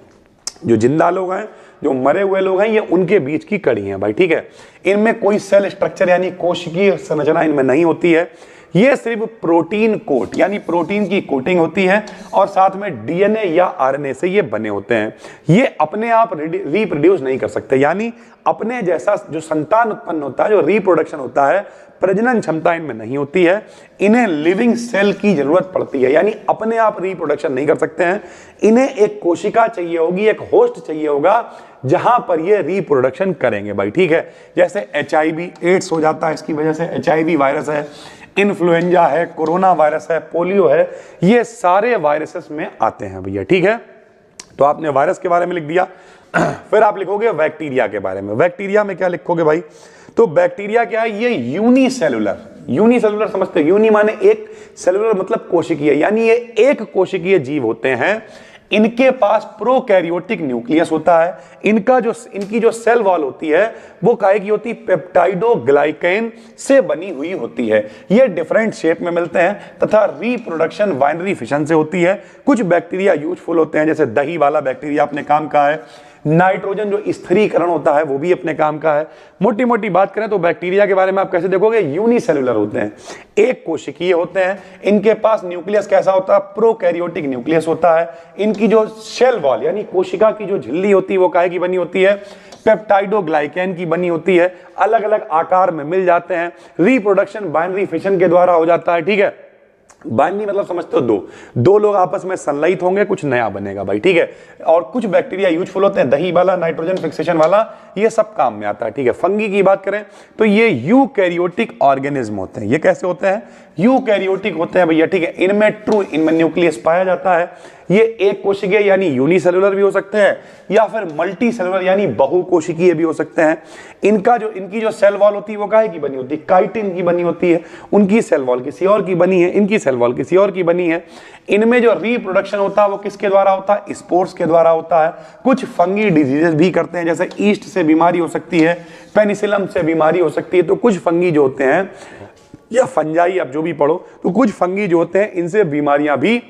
जो जिंदा लोग हैं, जो मरे हुए लोग हैं, ये उनके बीच की कड़ी है भाई, ठीक है। इनमें कोई सेल स्ट्रक्चर यानी कोशिकीय संरचना इनमें नहीं होती है। ये सिर्फ प्रोटीन कोट यानी प्रोटीन की कोटिंग होती है और साथ में डीएनए या आरएनए से ये बने होते हैं। ये अपने आप रिप्रोड्यूस नहीं कर सकते, यानी अपने जैसा जो संतान उत्पन्न होता है, जो रिप्रोडक्शन होता है, प्रजनन क्षमता इनमें नहीं होती है। इन्हें लिविंग सेल की जरूरत पड़ती है, यानी अपने आप रिप्रोडक्शन नहीं कर सकते हैं। इन्हें एक कोशिका चाहिए होगी, एक होस्ट चाहिए होगा जहां पर ये रिप्रोडक्शन करेंगे भाई, ठीक है। जैसे HIV एड्स हो जाता है इसकी वजह से, HIV वायरस है, इन्फ्लुएंजा है, कोरोना वायरस है, पोलियो है, ये सारे वायरसेस में आते हैं भैया, ठीक है। तो आपने वायरस के बारे में लिख दिया। फिर आप लिखोगे बैक्टीरिया के बारे में। बैक्टीरिया में क्या लिखोगे भाई? तो बैक्टीरिया क्या है? ये यूनिसेलुलर समझते हो? यूनि माने एक, सेलुलर मतलब कोशिकीय, यानी ये एक कोशिकीय जीव होते हैं। इनके पास प्रोकैरियोटिक न्यूक्लियस होता है। इनकी जो सेल वॉल होती है वो काहे की होती है? पेप्टाइडोग्लाइकेन से बनी हुई होती है। ये डिफरेंट शेप में मिलते हैं तथा रिप्रोडक्शन बाइनरी फिशन से होती है। कुछ बैक्टीरिया यूजफुल होते हैं, जैसे दही वाला बैक्टीरिया अपने काम का है। नाइट्रोजन जो स्थिरीकरण होता है वो भी अपने काम का है। मोटी मोटी बात करें तो बैक्टीरिया के बारे में आप कैसे देखोगे? यूनिसेलुलर होते हैं, एक कोशिकीय होते हैं। इनके पास न्यूक्लियस कैसा होता है? प्रोकैरियोटिक न्यूक्लियस होता है। इनकी जो सेल वॉल यानी कोशिका की जो झिल्ली होती है वो काहे की बनी होती है? पेप्टाइडोग्लाइकेन की बनी होती है। अलग अलग आकार में मिल जाते हैं। रिप्रोडक्शन बाइनरी फिशन के द्वारा हो जाता है, ठीक है। बाइनरी मतलब समझते हो? दो लोग आपस में संलयित होंगे, कुछ नया बनेगा भाई, ठीक है। और कुछ बैक्टीरिया यूजफुल होते हैं, दही वाला, नाइट्रोजन फिक्सेशन वाला, ये सब काम में आता है, ठीक है। फंगी की बात करें तो ये यूकैरियोटिक ऑर्गेनिज्म होते हैं। ये कैसे होते हैं? यूकैरियोटिक होते हैं भैया, ठीक है। इनमें न्यूक्लियस पाया जाता है। ये एक कोशिकीय यानी यूनिसेलुलर भी हो सकते हैं या फिर मल्टी सेलुलर यानी बहुकोशिकीय भी हो सकते हैं। इनकी जो सेल वॉल होती है वो काहे की बनी होती है? काइटिन की बनी होती है। उनकी सेल वॉल किसी और की बनी है, इनकी सेल वॉल किसी और की बनी है। इनमें जो रिप्रोडक्शन होता है वो किसके द्वारा होता है? स्पोर्स के द्वारा होता है। कुछ फंगी डिजीजेस भी करते हैं, जैसे ईस्ट से बीमारी हो सकती है, पेनिसिलम से बीमारी हो सकती है। तो कुछ फंगी जो होते हैं या फंजाई, आप जो भी पढ़ो, तो कुछ फंगी जो होते हैं इनसे बीमारियां भी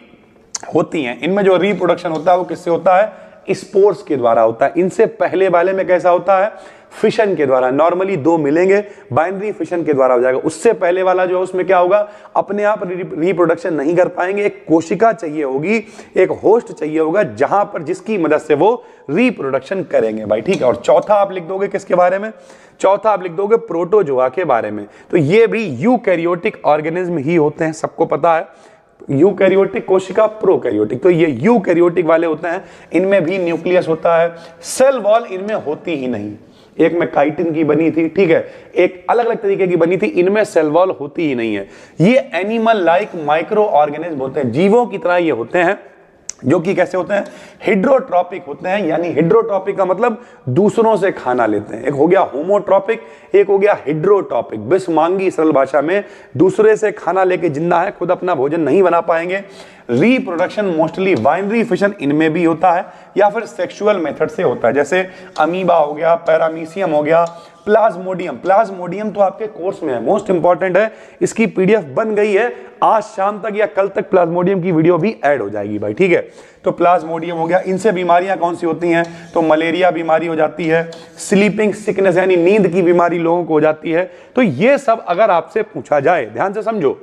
होती हैं। इनमें जो रिप्रोडक्शन होता है वो किससे होता है? स्पोर्स के द्वारा होता है। इनसे पहले वाले में कैसा होता है? फिशन के द्वारा। नॉर्मली दो मिलेंगे, बाइनरी फिशन के द्वारा हो जाएगा। उससे पहले वाला जो है उसमें क्या होगा? अपने आप रिप्रोडक्शन नहीं कर पाएंगे। एक कोशिका चाहिए होगी, एक होस्ट चाहिए होगा जहां पर जिसकी मदद से वो रिप्रोडक्शन करेंगे भाई, ठीक है। और चौथा आप लिख दोगे किसके बारे में? चौथा आप लिख दोगे प्रोटोजोआ के बारे में। तो ये भी यूकैरियोटिक ऑर्गेनिज्म ही होते हैं, सबको पता है। यूकैरियोटिक कोशिका, प्रोकैरियोटिक। तो ये यूकैरियोटिक वाले होते हैं, इनमें भी न्यूक्लियस होता है। सेल वॉल इनमें होती ही नहीं। एक में काइटिन की बनी थी, ठीक है, एक अलग अलग तरीके की बनी थी, इनमें सेल वॉल होती ही नहीं है। ये एनिमल लाइक माइक्रो ऑर्गेनिज्म होते हैं, जीवों की तरह ये होते हैं, जो कि कैसे होते हैं? हिड्रोट्रॉपिक होते हैं। यानी हिड्रोट्रॉपिक का मतलब दूसरों से खाना लेते हैं। एक हो गया होमोट्रॉपिक, एक हो गया हिड्रोट्रॉपिक। बिस्मांगी सरल भाषा में दूसरे से खाना लेके जिंदा है, खुद अपना भोजन नहीं बना पाएंगे। रिप्रोडक्शन मोस्टली बाइनरी फिशन इनमें भी होता है या फिर सेक्सुअल मेथड से होता है, जैसे अमीबा हो गया, पैरामीशियम हो गया, प्लाज्मोडियम तो आपके कोर्स में है, मोस्ट इंपॉर्टेंट है। इसकी पीडीएफ बन गई है, आज शाम तक या कल तक प्लाज्मोडियम की वीडियो भी ऐड हो जाएगी भाई, ठीक है। तो प्लाज्मोडियम हो गया। इनसे बीमारियां कौन सी होती हैं? तो मलेरिया बीमारी हो जाती है, स्लीपिंग सिकनेस यानी नींद की बीमारी लोगों को हो जाती है। तो ये सब अगर आपसे पूछा जाए, ध्यान से समझो,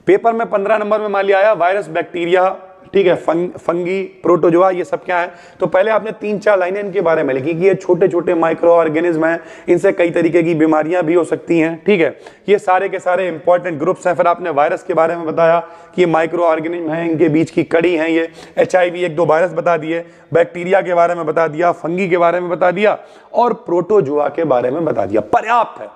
पेपर में 15 नंबर में मान लिया आया वायरस, बैक्टीरिया, ठीक है, फंगी, प्रोटोजोआ, ये सब क्या है? तो पहले आपने 3-4 लाइनें इनके बारे में लिखी कि ये छोटे छोटे माइक्रो ऑर्गेनिज्म हैं, इनसे कई तरीके की बीमारियां भी हो सकती हैं, ठीक है। ये सारे के सारे इंपॉर्टेंट ग्रुप्स हैं। फिर आपने वायरस के बारे में बताया कि ये माइक्रो ऑर्गेनिज्म हैं, इनके बीच की कड़ी हैं ये। HIV 1-2 वायरस बता दिए, बैक्टीरिया के बारे में बता दिया, फंगी के बारे में बता दिया और प्रोटोजोआ के बारे में बता दिया। पर्याप्त है।